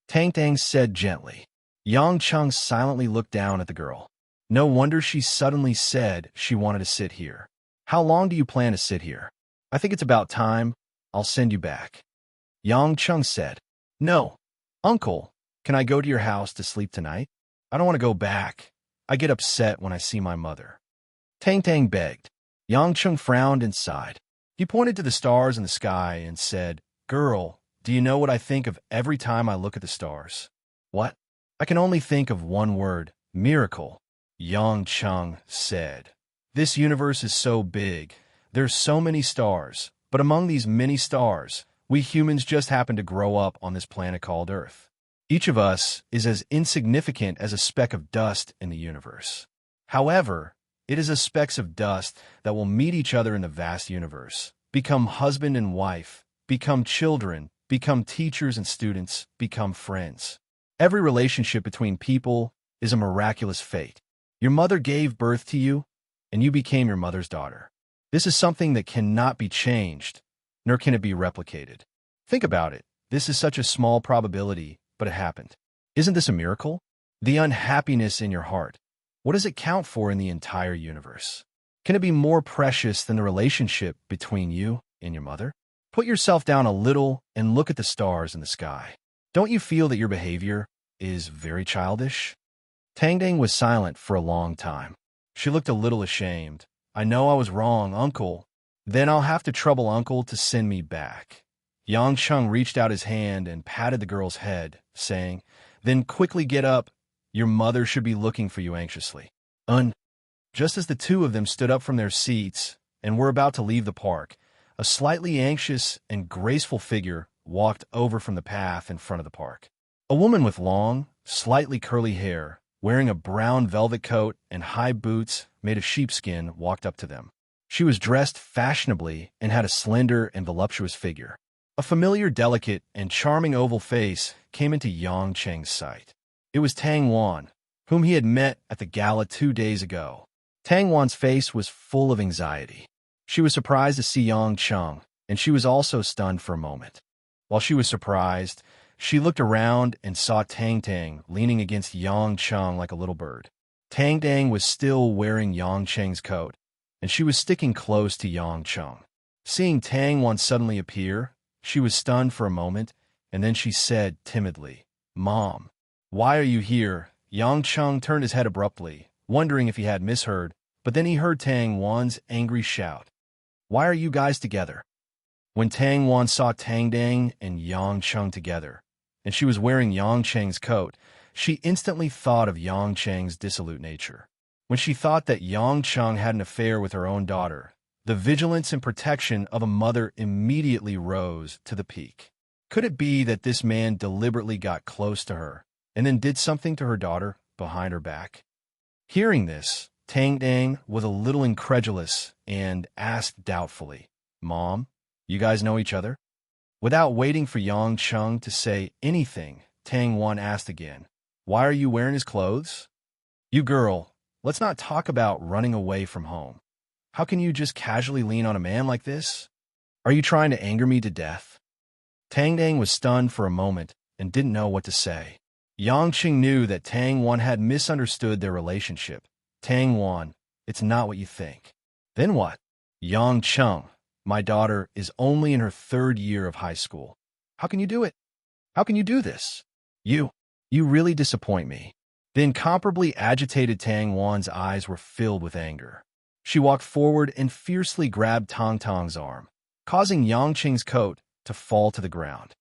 Tang Tang said gently. Yang Chun silently looked down at the girl. No wonder she suddenly said she wanted to sit here. How long do you plan to sit here? I think it's about time. I'll send you back. Yang Chun said. No. Uncle, can I go to your house to sleep tonight? I don't want to go back. I get upset when I see my mother. Tang Tang begged. Yang Chun frowned and sighed. He pointed to the stars in the sky and said, Girl, do you know what I think of every time I look at the stars? What? I can only think of one word, miracle. Yang Chun said. This universe is so big. There's so many stars, but among these many stars, we humans just happen to grow up on this planet called Earth. Each of us is as insignificant as a speck of dust in the universe. However, it is the specks of dust that will meet each other in the vast universe, become husband and wife, become children, become teachers and students, become friends. Every relationship between people is a miraculous fate. Your mother gave birth to you, and you became your mother's daughter. This is something that cannot be changed, nor can it be replicated. Think about it. This is such a small probability, but it happened. Isn't this a miracle? The unhappiness in your heart. What does it count for in the entire universe? Can it be more precious than the relationship between you and your mother? Put yourself down a little and look at the stars in the sky. Don't you feel that your behavior is very childish? Tang Tang was silent for a long time. She looked a little ashamed. I know I was wrong, Uncle. Then I'll have to trouble Uncle to send me back. Yang Chun reached out his hand and patted the girl's head, saying, Then quickly get up. Your mother should be looking for you anxiously. Just as the two of them stood up from their seats and were about to leave the park, a slightly anxious and graceful figure walked over from the path in front of the park. A woman with long, slightly curly hair, wearing a brown velvet coat and high boots made of sheepskin, walked up to them. She was dressed fashionably and had a slender and voluptuous figure. A familiar, delicate, and charming oval face came into Yang Cheng's sight. It was Tang Wan, whom he had met at the gala 2 days ago. Tang Wan's face was full of anxiety. She was surprised to see Yang Chun, and she was also stunned for a moment. While she was surprised, she looked around and saw Tang Tang leaning against Yang Chun like a little bird. Tang Dang was still wearing Yang Cheng's coat, and she was sticking close to Yang Cheng. Seeing Tang Wan suddenly appear, she was stunned for a moment, and then she said timidly, "Mom, why are you here?" Yang Cheng turned his head abruptly, wondering if he had misheard, but then he heard Tang Wan's angry shout. "Why are you guys together?" When Tang Wan saw Tang Dang and Yang Cheng together, and she was wearing Yang Cheng's coat, she instantly thought of Yang Cheng's dissolute nature. When she thought that Yang Cheng had an affair with her own daughter, the vigilance and protection of a mother immediately rose to the peak. Could it be that this man deliberately got close to her and then did something to her daughter behind her back? Hearing this, Tang Dang was a little incredulous and asked doubtfully, "Mom, you guys know each other?" Without waiting for Yang Cheng to say anything, Tang Wan asked again, "Why are you wearing his clothes?" "You girl, let's not talk about running away from home. How can you just casually lean on a man like this? Are you trying to anger me to death?" Tang Dang was stunned for a moment and didn't know what to say. Yang Cheng knew that Tang Wan had misunderstood their relationship. "Tang Wan, it's not what you think." "Then what?" "Yang Cheng, my daughter is only in her 3rd year of high school. How can you do it? How can you do this? You really disappoint me." The incomparably agitated Tang Wan's eyes were filled with anger. She walked forward and fiercely grabbed Tang Tang's arm, causing Yang Cheng's coat to fall to the ground.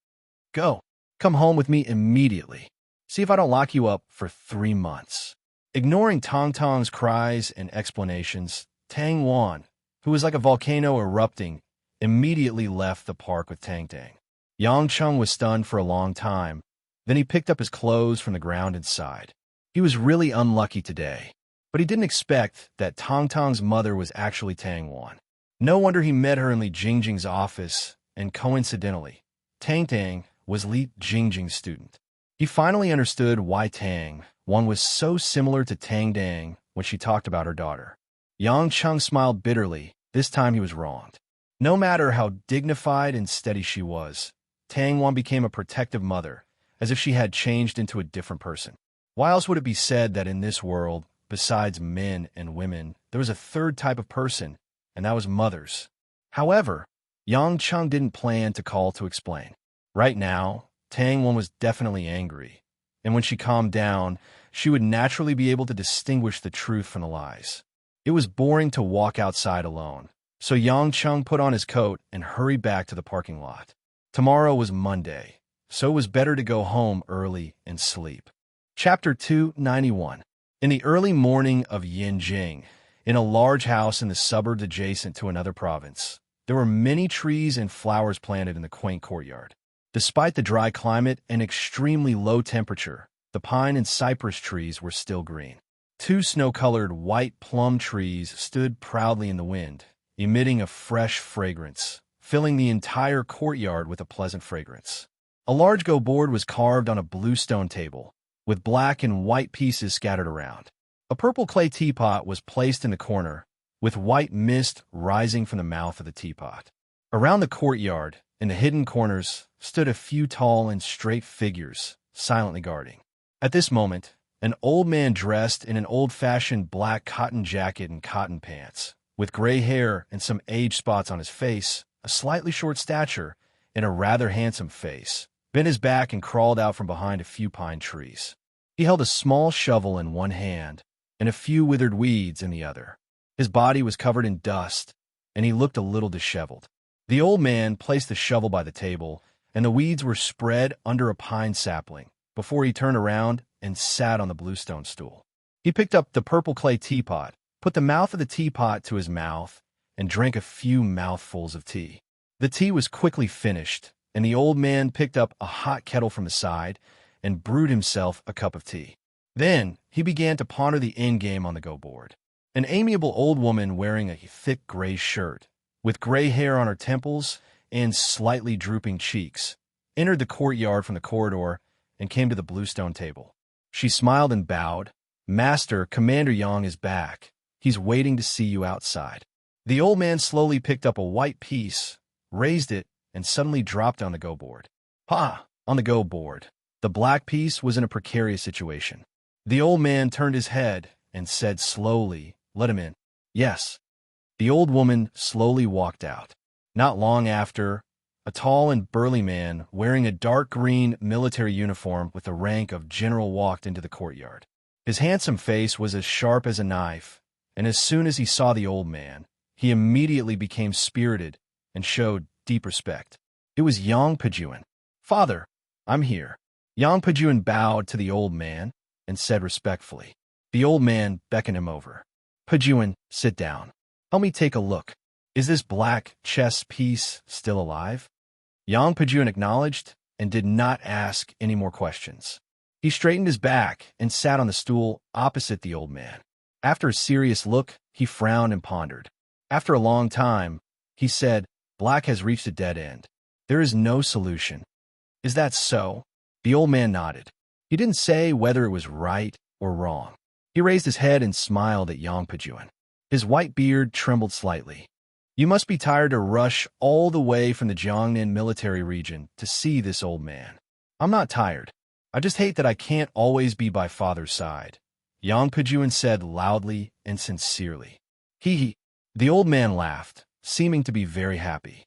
"Go. Come home with me immediately. See if I don't lock you up for 3 months." Ignoring Tang Tang's cries and explanations, Tang Wan, who was like a volcano erupting, immediately left the park with Tang Tang. Yang Cheng was stunned for a long time. Then he picked up his clothes from the ground and sighed. He was really unlucky today, but he didn't expect that Tang Tang's mother was actually Tang Wan. No wonder he met her in Li Jingjing's office, and coincidentally, Tang Tang was Li Jingjing's student. He finally understood why Tang Wan was so similar to Tang Dang when she talked about her daughter. Yang Cheng smiled bitterly. This time he was wronged. No matter how dignified and steady she was, Tang Wan became a protective mother, as if she had changed into a different person. Why else would it be said that in this world, besides men and women, there was a third type of person, and that was mothers? However, Yang Cheng didn't plan to call to explain. Right now, Tang Wan was definitely angry, and when she calmed down, she would naturally be able to distinguish the truth from the lies. It was boring to walk outside alone, so Yang Cheng put on his coat and hurried back to the parking lot. Tomorrow was Monday, so it was better to go home early and sleep. Chapter 291. In the early morning of Yinjing, in a large house in the suburbs adjacent to another province, there were many trees and flowers planted in the quaint courtyard. Despite the dry climate and extremely low temperature, the pine and cypress trees were still green. 2 snow-colored white plum trees stood proudly in the wind, emitting a fresh fragrance, filling the entire courtyard with a pleasant fragrance. A large go board was carved on a blue stone table, with black and white pieces scattered around. A purple clay teapot was placed in the corner, with white mist rising from the mouth of the teapot. Around the courtyard, in the hidden corners, stood a few tall and straight figures, silently guarding. At this moment, an old man dressed in an old-fashioned black cotton jacket and cotton pants, with gray hair and some age spots on his face, a slightly short stature, and a rather handsome face, bent his back and crawled out from behind a few pine trees. He held a small shovel in one hand and a few withered weeds in the other. His body was covered in dust, and he looked a little disheveled. The old man placed the shovel by the table, and the weeds were spread under a pine sapling before he turned around and sat on the bluestone stool. He picked up the purple clay teapot, put the mouth of the teapot to his mouth, and drank a few mouthfuls of tea. The tea was quickly finished, and the old man picked up a hot kettle from the side and brewed himself a cup of tea. Then he began to ponder the endgame on the go board. An amiable old woman wearing a thick gray shirt, with gray hair on her temples and slightly drooping cheeks, entered the courtyard from the corridor and came to the bluestone table. She smiled and bowed. "Master, Commander Yang is back. He's waiting to see you outside." The old man slowly picked up a white piece, raised it, and suddenly dropped on the go board. Ha! On the go board. The black piece was in a precarious situation. The old man turned his head and said slowly, "Let him in." "Yes." The old woman slowly walked out. Not long after, a tall and burly man wearing a dark green military uniform with the rank of general walked into the courtyard. His handsome face was as sharp as a knife, and as soon as he saw the old man, he immediately became spirited and showed deep respect. It was Yang Pejuan. "Father, I'm here." Yang Pejuan bowed to the old man and said respectfully. The old man beckoned him over. "Pejuan, sit down. Help me take a look. Is this black chess piece still alive?" Yang Pejuan acknowledged and did not ask any more questions. He straightened his back and sat on the stool opposite the old man. After a serious look, he frowned and pondered. After a long time, he said, "Black has reached a dead end. There is no solution." "Is that so?" The old man nodded. He didn't say whether it was right or wrong. He raised his head and smiled at Yang Pejuan. His white beard trembled slightly. "You must be tired to rush all the way from the Jiangnan military region to see this old man." "I'm not tired. I just hate that I can't always be by father's side," Yang Pejuan said loudly and sincerely. He. The old man laughed, seeming to be very happy.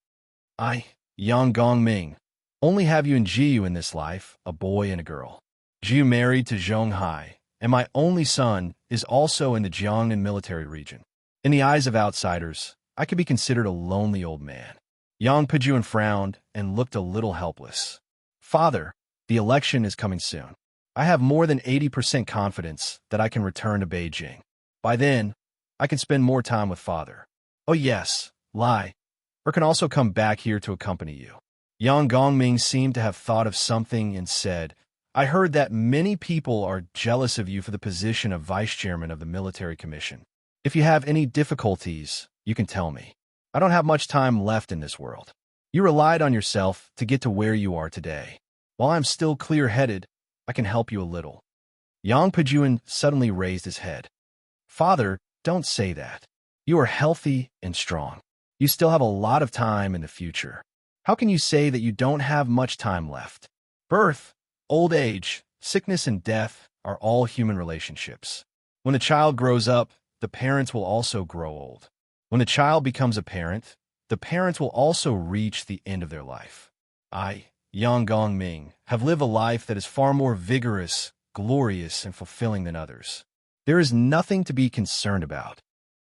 "I, Yang Gongming, only have you and Jiu in this life, a boy and a girl. Jiu married to Zhonghai, and my only son is also in the Jiangnan military region. In the eyes of outsiders, I could be considered a lonely old man." Yang Pejuan frowned and looked a little helpless. "Father, the election is coming soon. I have more than 80% confidence that I can return to Beijing. By then, I can spend more time with father." "Oh yes, Lai, or can also come back here to accompany you." Yang Gongming seemed to have thought of something and said, "I heard that many people are jealous of you for the position of vice chairman of the military commission. If you have any difficulties, you can tell me. I don't have much time left in this world. You relied on yourself to get to where you are today. While I'm still clear-headed, I can help you a little." Yang Pejuan suddenly raised his head. "Father, don't say that. You are healthy and strong. You still have a lot of time in the future. How can you say that you don't have much time left? Birth, old age, sickness, and death are all human relationships. When the child grows up, the parents will also grow old. When the child becomes a parent, the parents will also reach the end of their life. I, Yang Gongming, have lived a life that is far more vigorous, glorious, and fulfilling than others. There is nothing to be concerned about."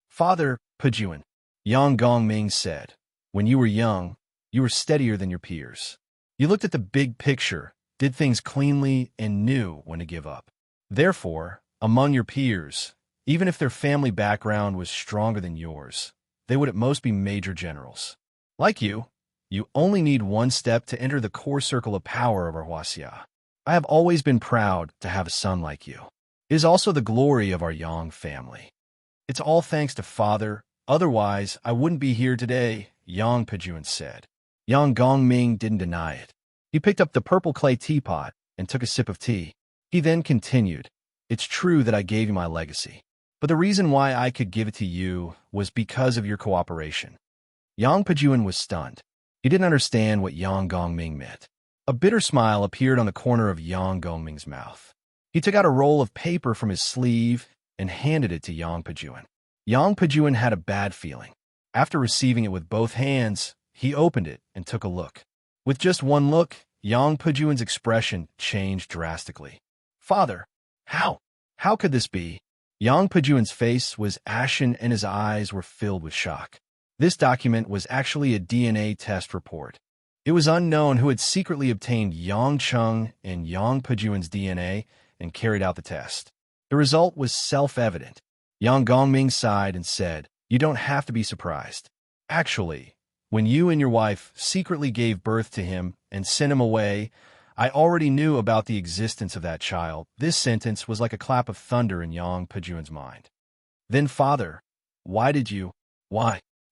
"Father Pejuan," Yang Gongming said, "when you were young, you were steadier than your peers. You looked at the big picture, did things cleanly, and knew when to give up. Therefore, among your peers, even if their family background was stronger than yours, they would at most be major generals. Like you only need one step to enter the core circle of power of our Huaxia. I have always been proud to have a son like you. It is also the glory of our Yang family. It's all thanks to father, otherwise I wouldn't be here today," Yang Pejuan said. Yang Gongming didn't deny it. He picked up the purple clay teapot and took a sip of tea. He then continued, "It's true that I gave you my legacy, but the reason why I could give it to you was because of your cooperation." Yang Pejuan was stunned. He didn't understand what Yang Gongming meant. A bitter smile appeared on the corner of Yang Gongming's mouth. He took out a roll of paper from his sleeve and handed it to Yang Pejuan. Yang Pejuan had a bad feeling. After receiving it with both hands, he opened it and took a look. With just one look, Yang Pejuan's expression changed drastically. "Father, how could this be?" Yang Pejuan's face was ashen and his eyes were filled with shock. This document was actually a DNA test report. It was unknown who had secretly obtained Yang Cheng and Yang Pejuan's DNA and carried out the test. The result was self-evident. Yang Gongming sighed and said, "You don't have to be surprised. Actually, when you and your wife secretly gave birth to him and sent him away, I already knew about the existence of that child." This sentence was like a clap of thunder in Yang Pejuan's mind. "Then, father, why?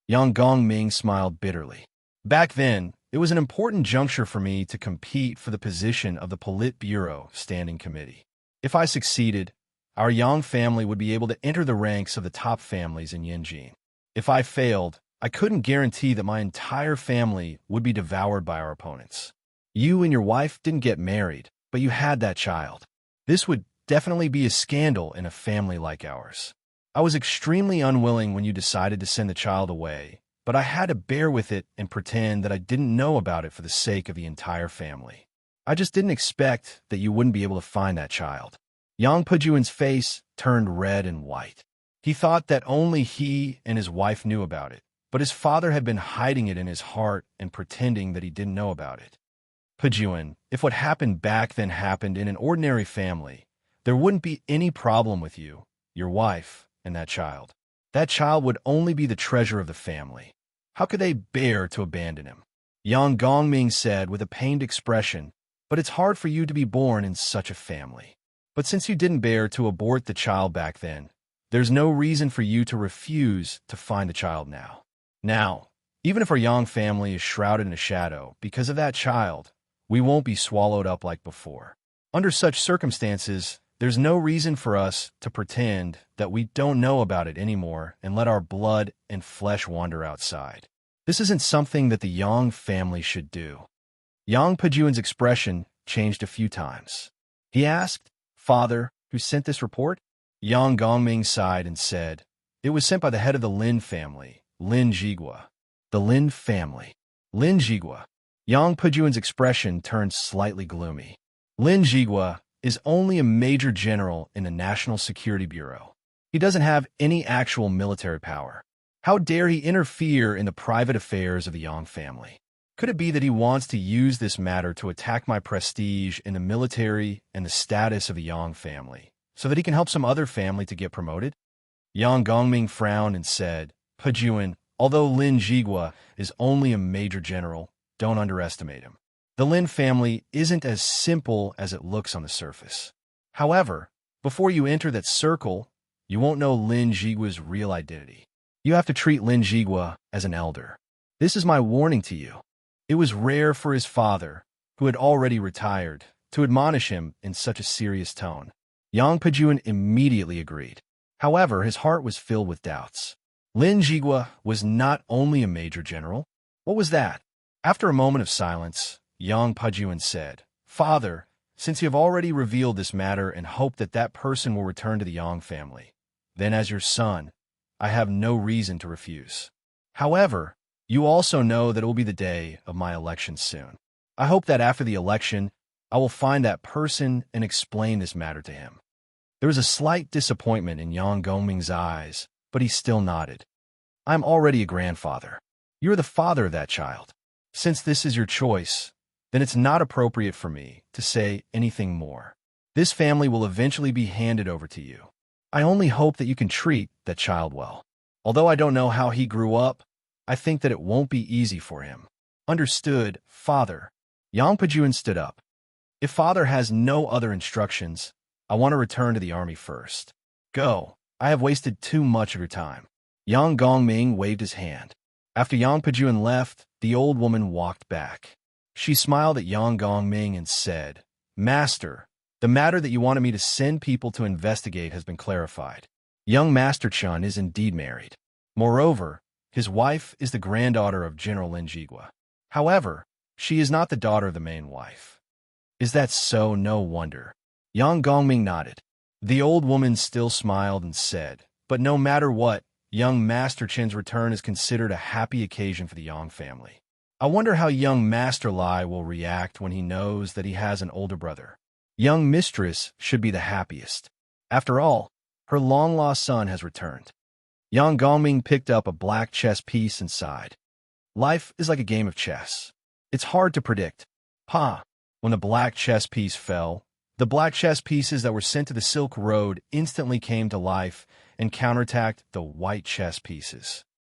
Yang Gongming smiled bitterly. "Back then, it was an important juncture for me to compete for the position of the Politburo Standing Committee. If I succeeded, our Yang family would be able to enter the ranks of the top families in Yanjin. If I failed, I couldn't guarantee that my entire family would be devoured by our opponents. You and your wife didn't get married, but you had that child. This would definitely be a scandal in a family like ours. I was extremely unwilling when you decided to send the child away, but I had to bear with it and pretend that I didn't know about it for the sake of the entire family. I just didn't expect that you wouldn't be able to find that child. Yang Pejun's face turned red and white. He thought that only he and his wife knew about it, but his father had been hiding it in his heart and pretending that he didn't know about it. Pejun, if what happened back then happened in an ordinary family, there wouldn't be any problem with you, your wife, and that child. That child would only be the treasure of the family. How could they bear to abandon him? Yang Gongming said with a pained expression, but it's hard for you to be born in such a family. But since you didn't bear to abort the child back then, there's no reason for you to refuse to find the child now. Now, even if our Yang family is shrouded in a shadow because of that child, we won't be swallowed up like before. Under such circumstances, there's no reason for us to pretend that we don't know about it anymore and let our blood and flesh wander outside. This isn't something that the Yang family should do. Yang Pejun's expression changed a few times. He asked, "Father, who sent this report?" Yang Gongming sighed and said, "It was sent by the head of the Lin family, Lin Jigua." The Lin family. Lin Jigua. Yang Pejun's expression turned slightly gloomy. Lin Jigua is only a major general in the National Security Bureau. He doesn't have any actual military power. How dare he interfere in the private affairs of the Yang family? Could it be that he wants to use this matter to attack my prestige in the military and the status of the Yang family, so that he can help some other family to get promoted? Yang Gongming frowned and said, "Pejun, although Lin Jigua is only a major general, don't underestimate him. The Lin family isn't as simple as it looks on the surface. However, before you enter that circle, you won't know Lin Jigua's real identity. You have to treat Lin Jigua as an elder. This is my warning to you." It was rare for his father, who had already retired, to admonish him in such a serious tone. Yang Pejun immediately agreed. However, his heart was filled with doubts. Lin Jigua was not only a major general. What was that? After a moment of silence, Yang Pejun said, "Father, since you have already revealed this matter and hope that that person will return to the Yang family, then as your son, I have no reason to refuse. However, you also know that it will be the day of my election soon. I hope that after the election, I will find that person and explain this matter to him." There was a slight disappointment in Yang Gongming's eyes, but he still nodded. "I am already a grandfather. You are the father of that child. Since this is your choice, then it's not appropriate for me to say anything more. This family will eventually be handed over to you. I only hope that you can treat that child well. Although I don't know how he grew up, I think that it won't be easy for him." "Understood, Father." Yang Pejun stood up. "If Father has no other instructions, I want to return to the army first. Go. I have wasted too much of your time." Yang Gongming waved his hand. After Yang Pejun left, the old woman walked back. She smiled at Yang Gongming and said, "Master, the matter that you wanted me to send people to investigate has been clarified. Young Master Chun is indeed married. Moreover, his wife is the granddaughter of General Lin Jigua. However, she is not the daughter of the main wife." "Is that so? No wonder." Yang Gongming nodded. The old woman still smiled and said, "But no matter what, young Master Chin's return is considered a happy occasion for the Yang family. I wonder how young Master Lai will react when he knows that he has an older brother. Young Mistress should be the happiest. After all, her long-lost son has returned." Yang Gongming picked up a black chess piece and sighed. "Life is like a game of chess. It's hard to predict." Pa! When the black chess piece fell, the black chess pieces that were sent to the Silk Road instantly came to life and counterattacked the white chess pieces.